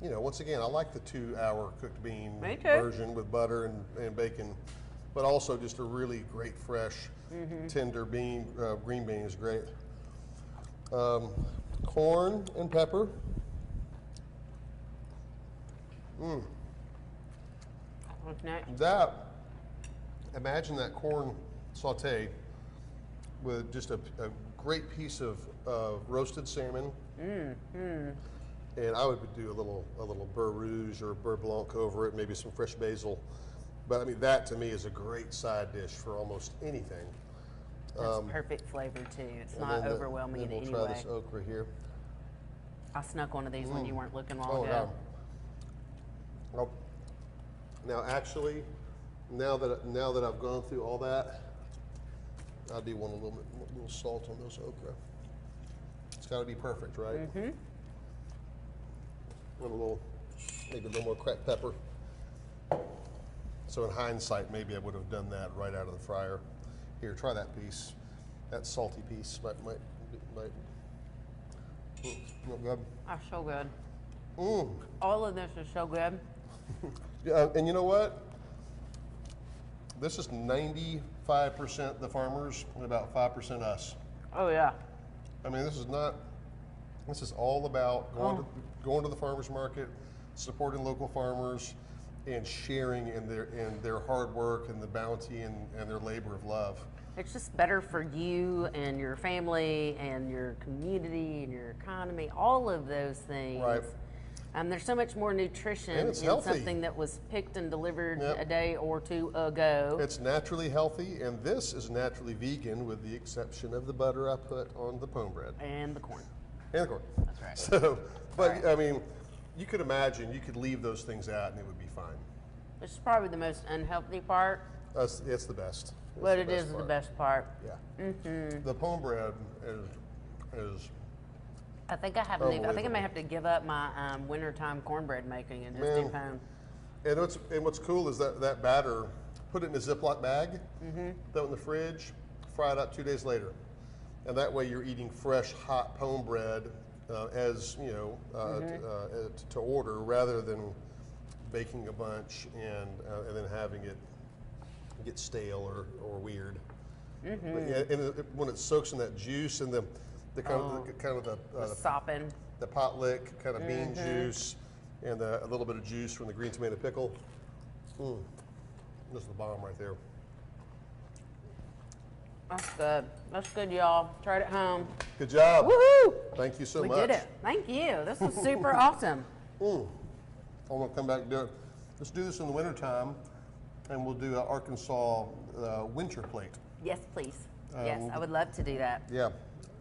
once again, I like the 2-hour cooked bean version with butter and bacon, but also just a really great, fresh, tender bean. Green bean is great. Corn and pepper. What's next? Imagine that corn sauteed with just a great piece of roasted salmon, and I would do a little beurre rouge or beurre blanc over it, maybe some fresh basil. But I mean, that to me is a great side dish for almost anything. That's perfect flavor too. It's not overwhelming in any way. We'll try this okra here. I snuck one of these when you weren't looking while ago. Well, now actually, now that I've gone through all that, I do want a little salt on those okra. It's got to be perfect, right? Want maybe a little more cracked pepper. So in hindsight, maybe I would have done that right out of the fryer. Here, try that piece. That salty piece might look good. That's so good. All of this is so good. Yeah, and you know what? This is 95% the farmers and about 5% us. Oh yeah. I mean, this is all about going to the farmers market, supporting local farmers, and sharing in their hard work and the bounty and their labor of love. It's just better for you and your family and your community and your economy, all of those things. Right. There's so much more nutrition in healthy. something that was picked and delivered a day or two ago. It's naturally healthy, and this is naturally vegan with the exception of the butter I put on the pone bread. And the corn. And the corn. That's right. So, but I mean, you could imagine you could leave those things out and it would be fine. which is probably the most unhealthy part. It's the best. But it is the best part. Yeah. The pone bread is I think I may have to give up my wintertime cornbread making and just do pone. And what's cool is that batter, put it in a Ziploc bag, throw it in the fridge, fry it up 2 days later. And that way you're eating fresh, hot pone bread as, you know, to order, rather than baking a bunch and then having it get stale or weird. But yeah, and when it soaks in that juice and the sopping, the pot lick kind of bean juice, and a little bit of juice from the green tomato pickle. This is the bomb right there. That's good. That's good, y'all. Try it at home. Good job. Woohoo! Thank you so much. We did it. Thank you. This was super awesome. I want to come back and do it. Let's do this in the wintertime, and we'll do an Arkansas winter plate. Yes, please. Yes, I would love to do that. Yeah,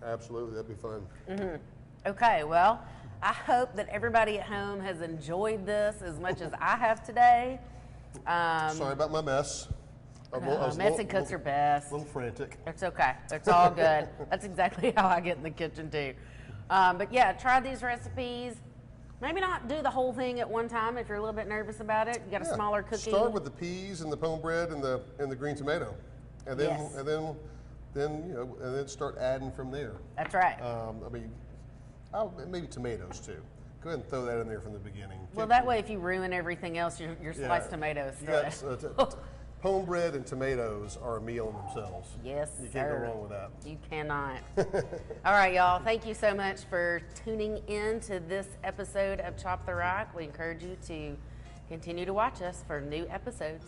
absolutely. That'd be fun. Okay, well, I hope that everybody at home has enjoyed this as much as I have today. Sorry about my mess. Messy cooks are best. A little frantic. It's okay. It's all good. That's exactly how I get in the kitchen too. But yeah, try these recipes. Maybe not do the whole thing at one time if you're a little bit nervous about it. You got a smaller cookie. Start with the peas and the pone bread and the green tomato, and then and then start adding from there. That's right. I mean, maybe tomatoes too. Go ahead and throw that in there from the beginning. Well, that way, if you ruin everything else, your sliced tomatoes. Pone bread and tomatoes are a meal in themselves. Yes, You can't go wrong with that. You cannot. All right, y'all. Thank you so much for tuning in to this episode of Chop the Rock. We encourage you to continue to watch us for new episodes.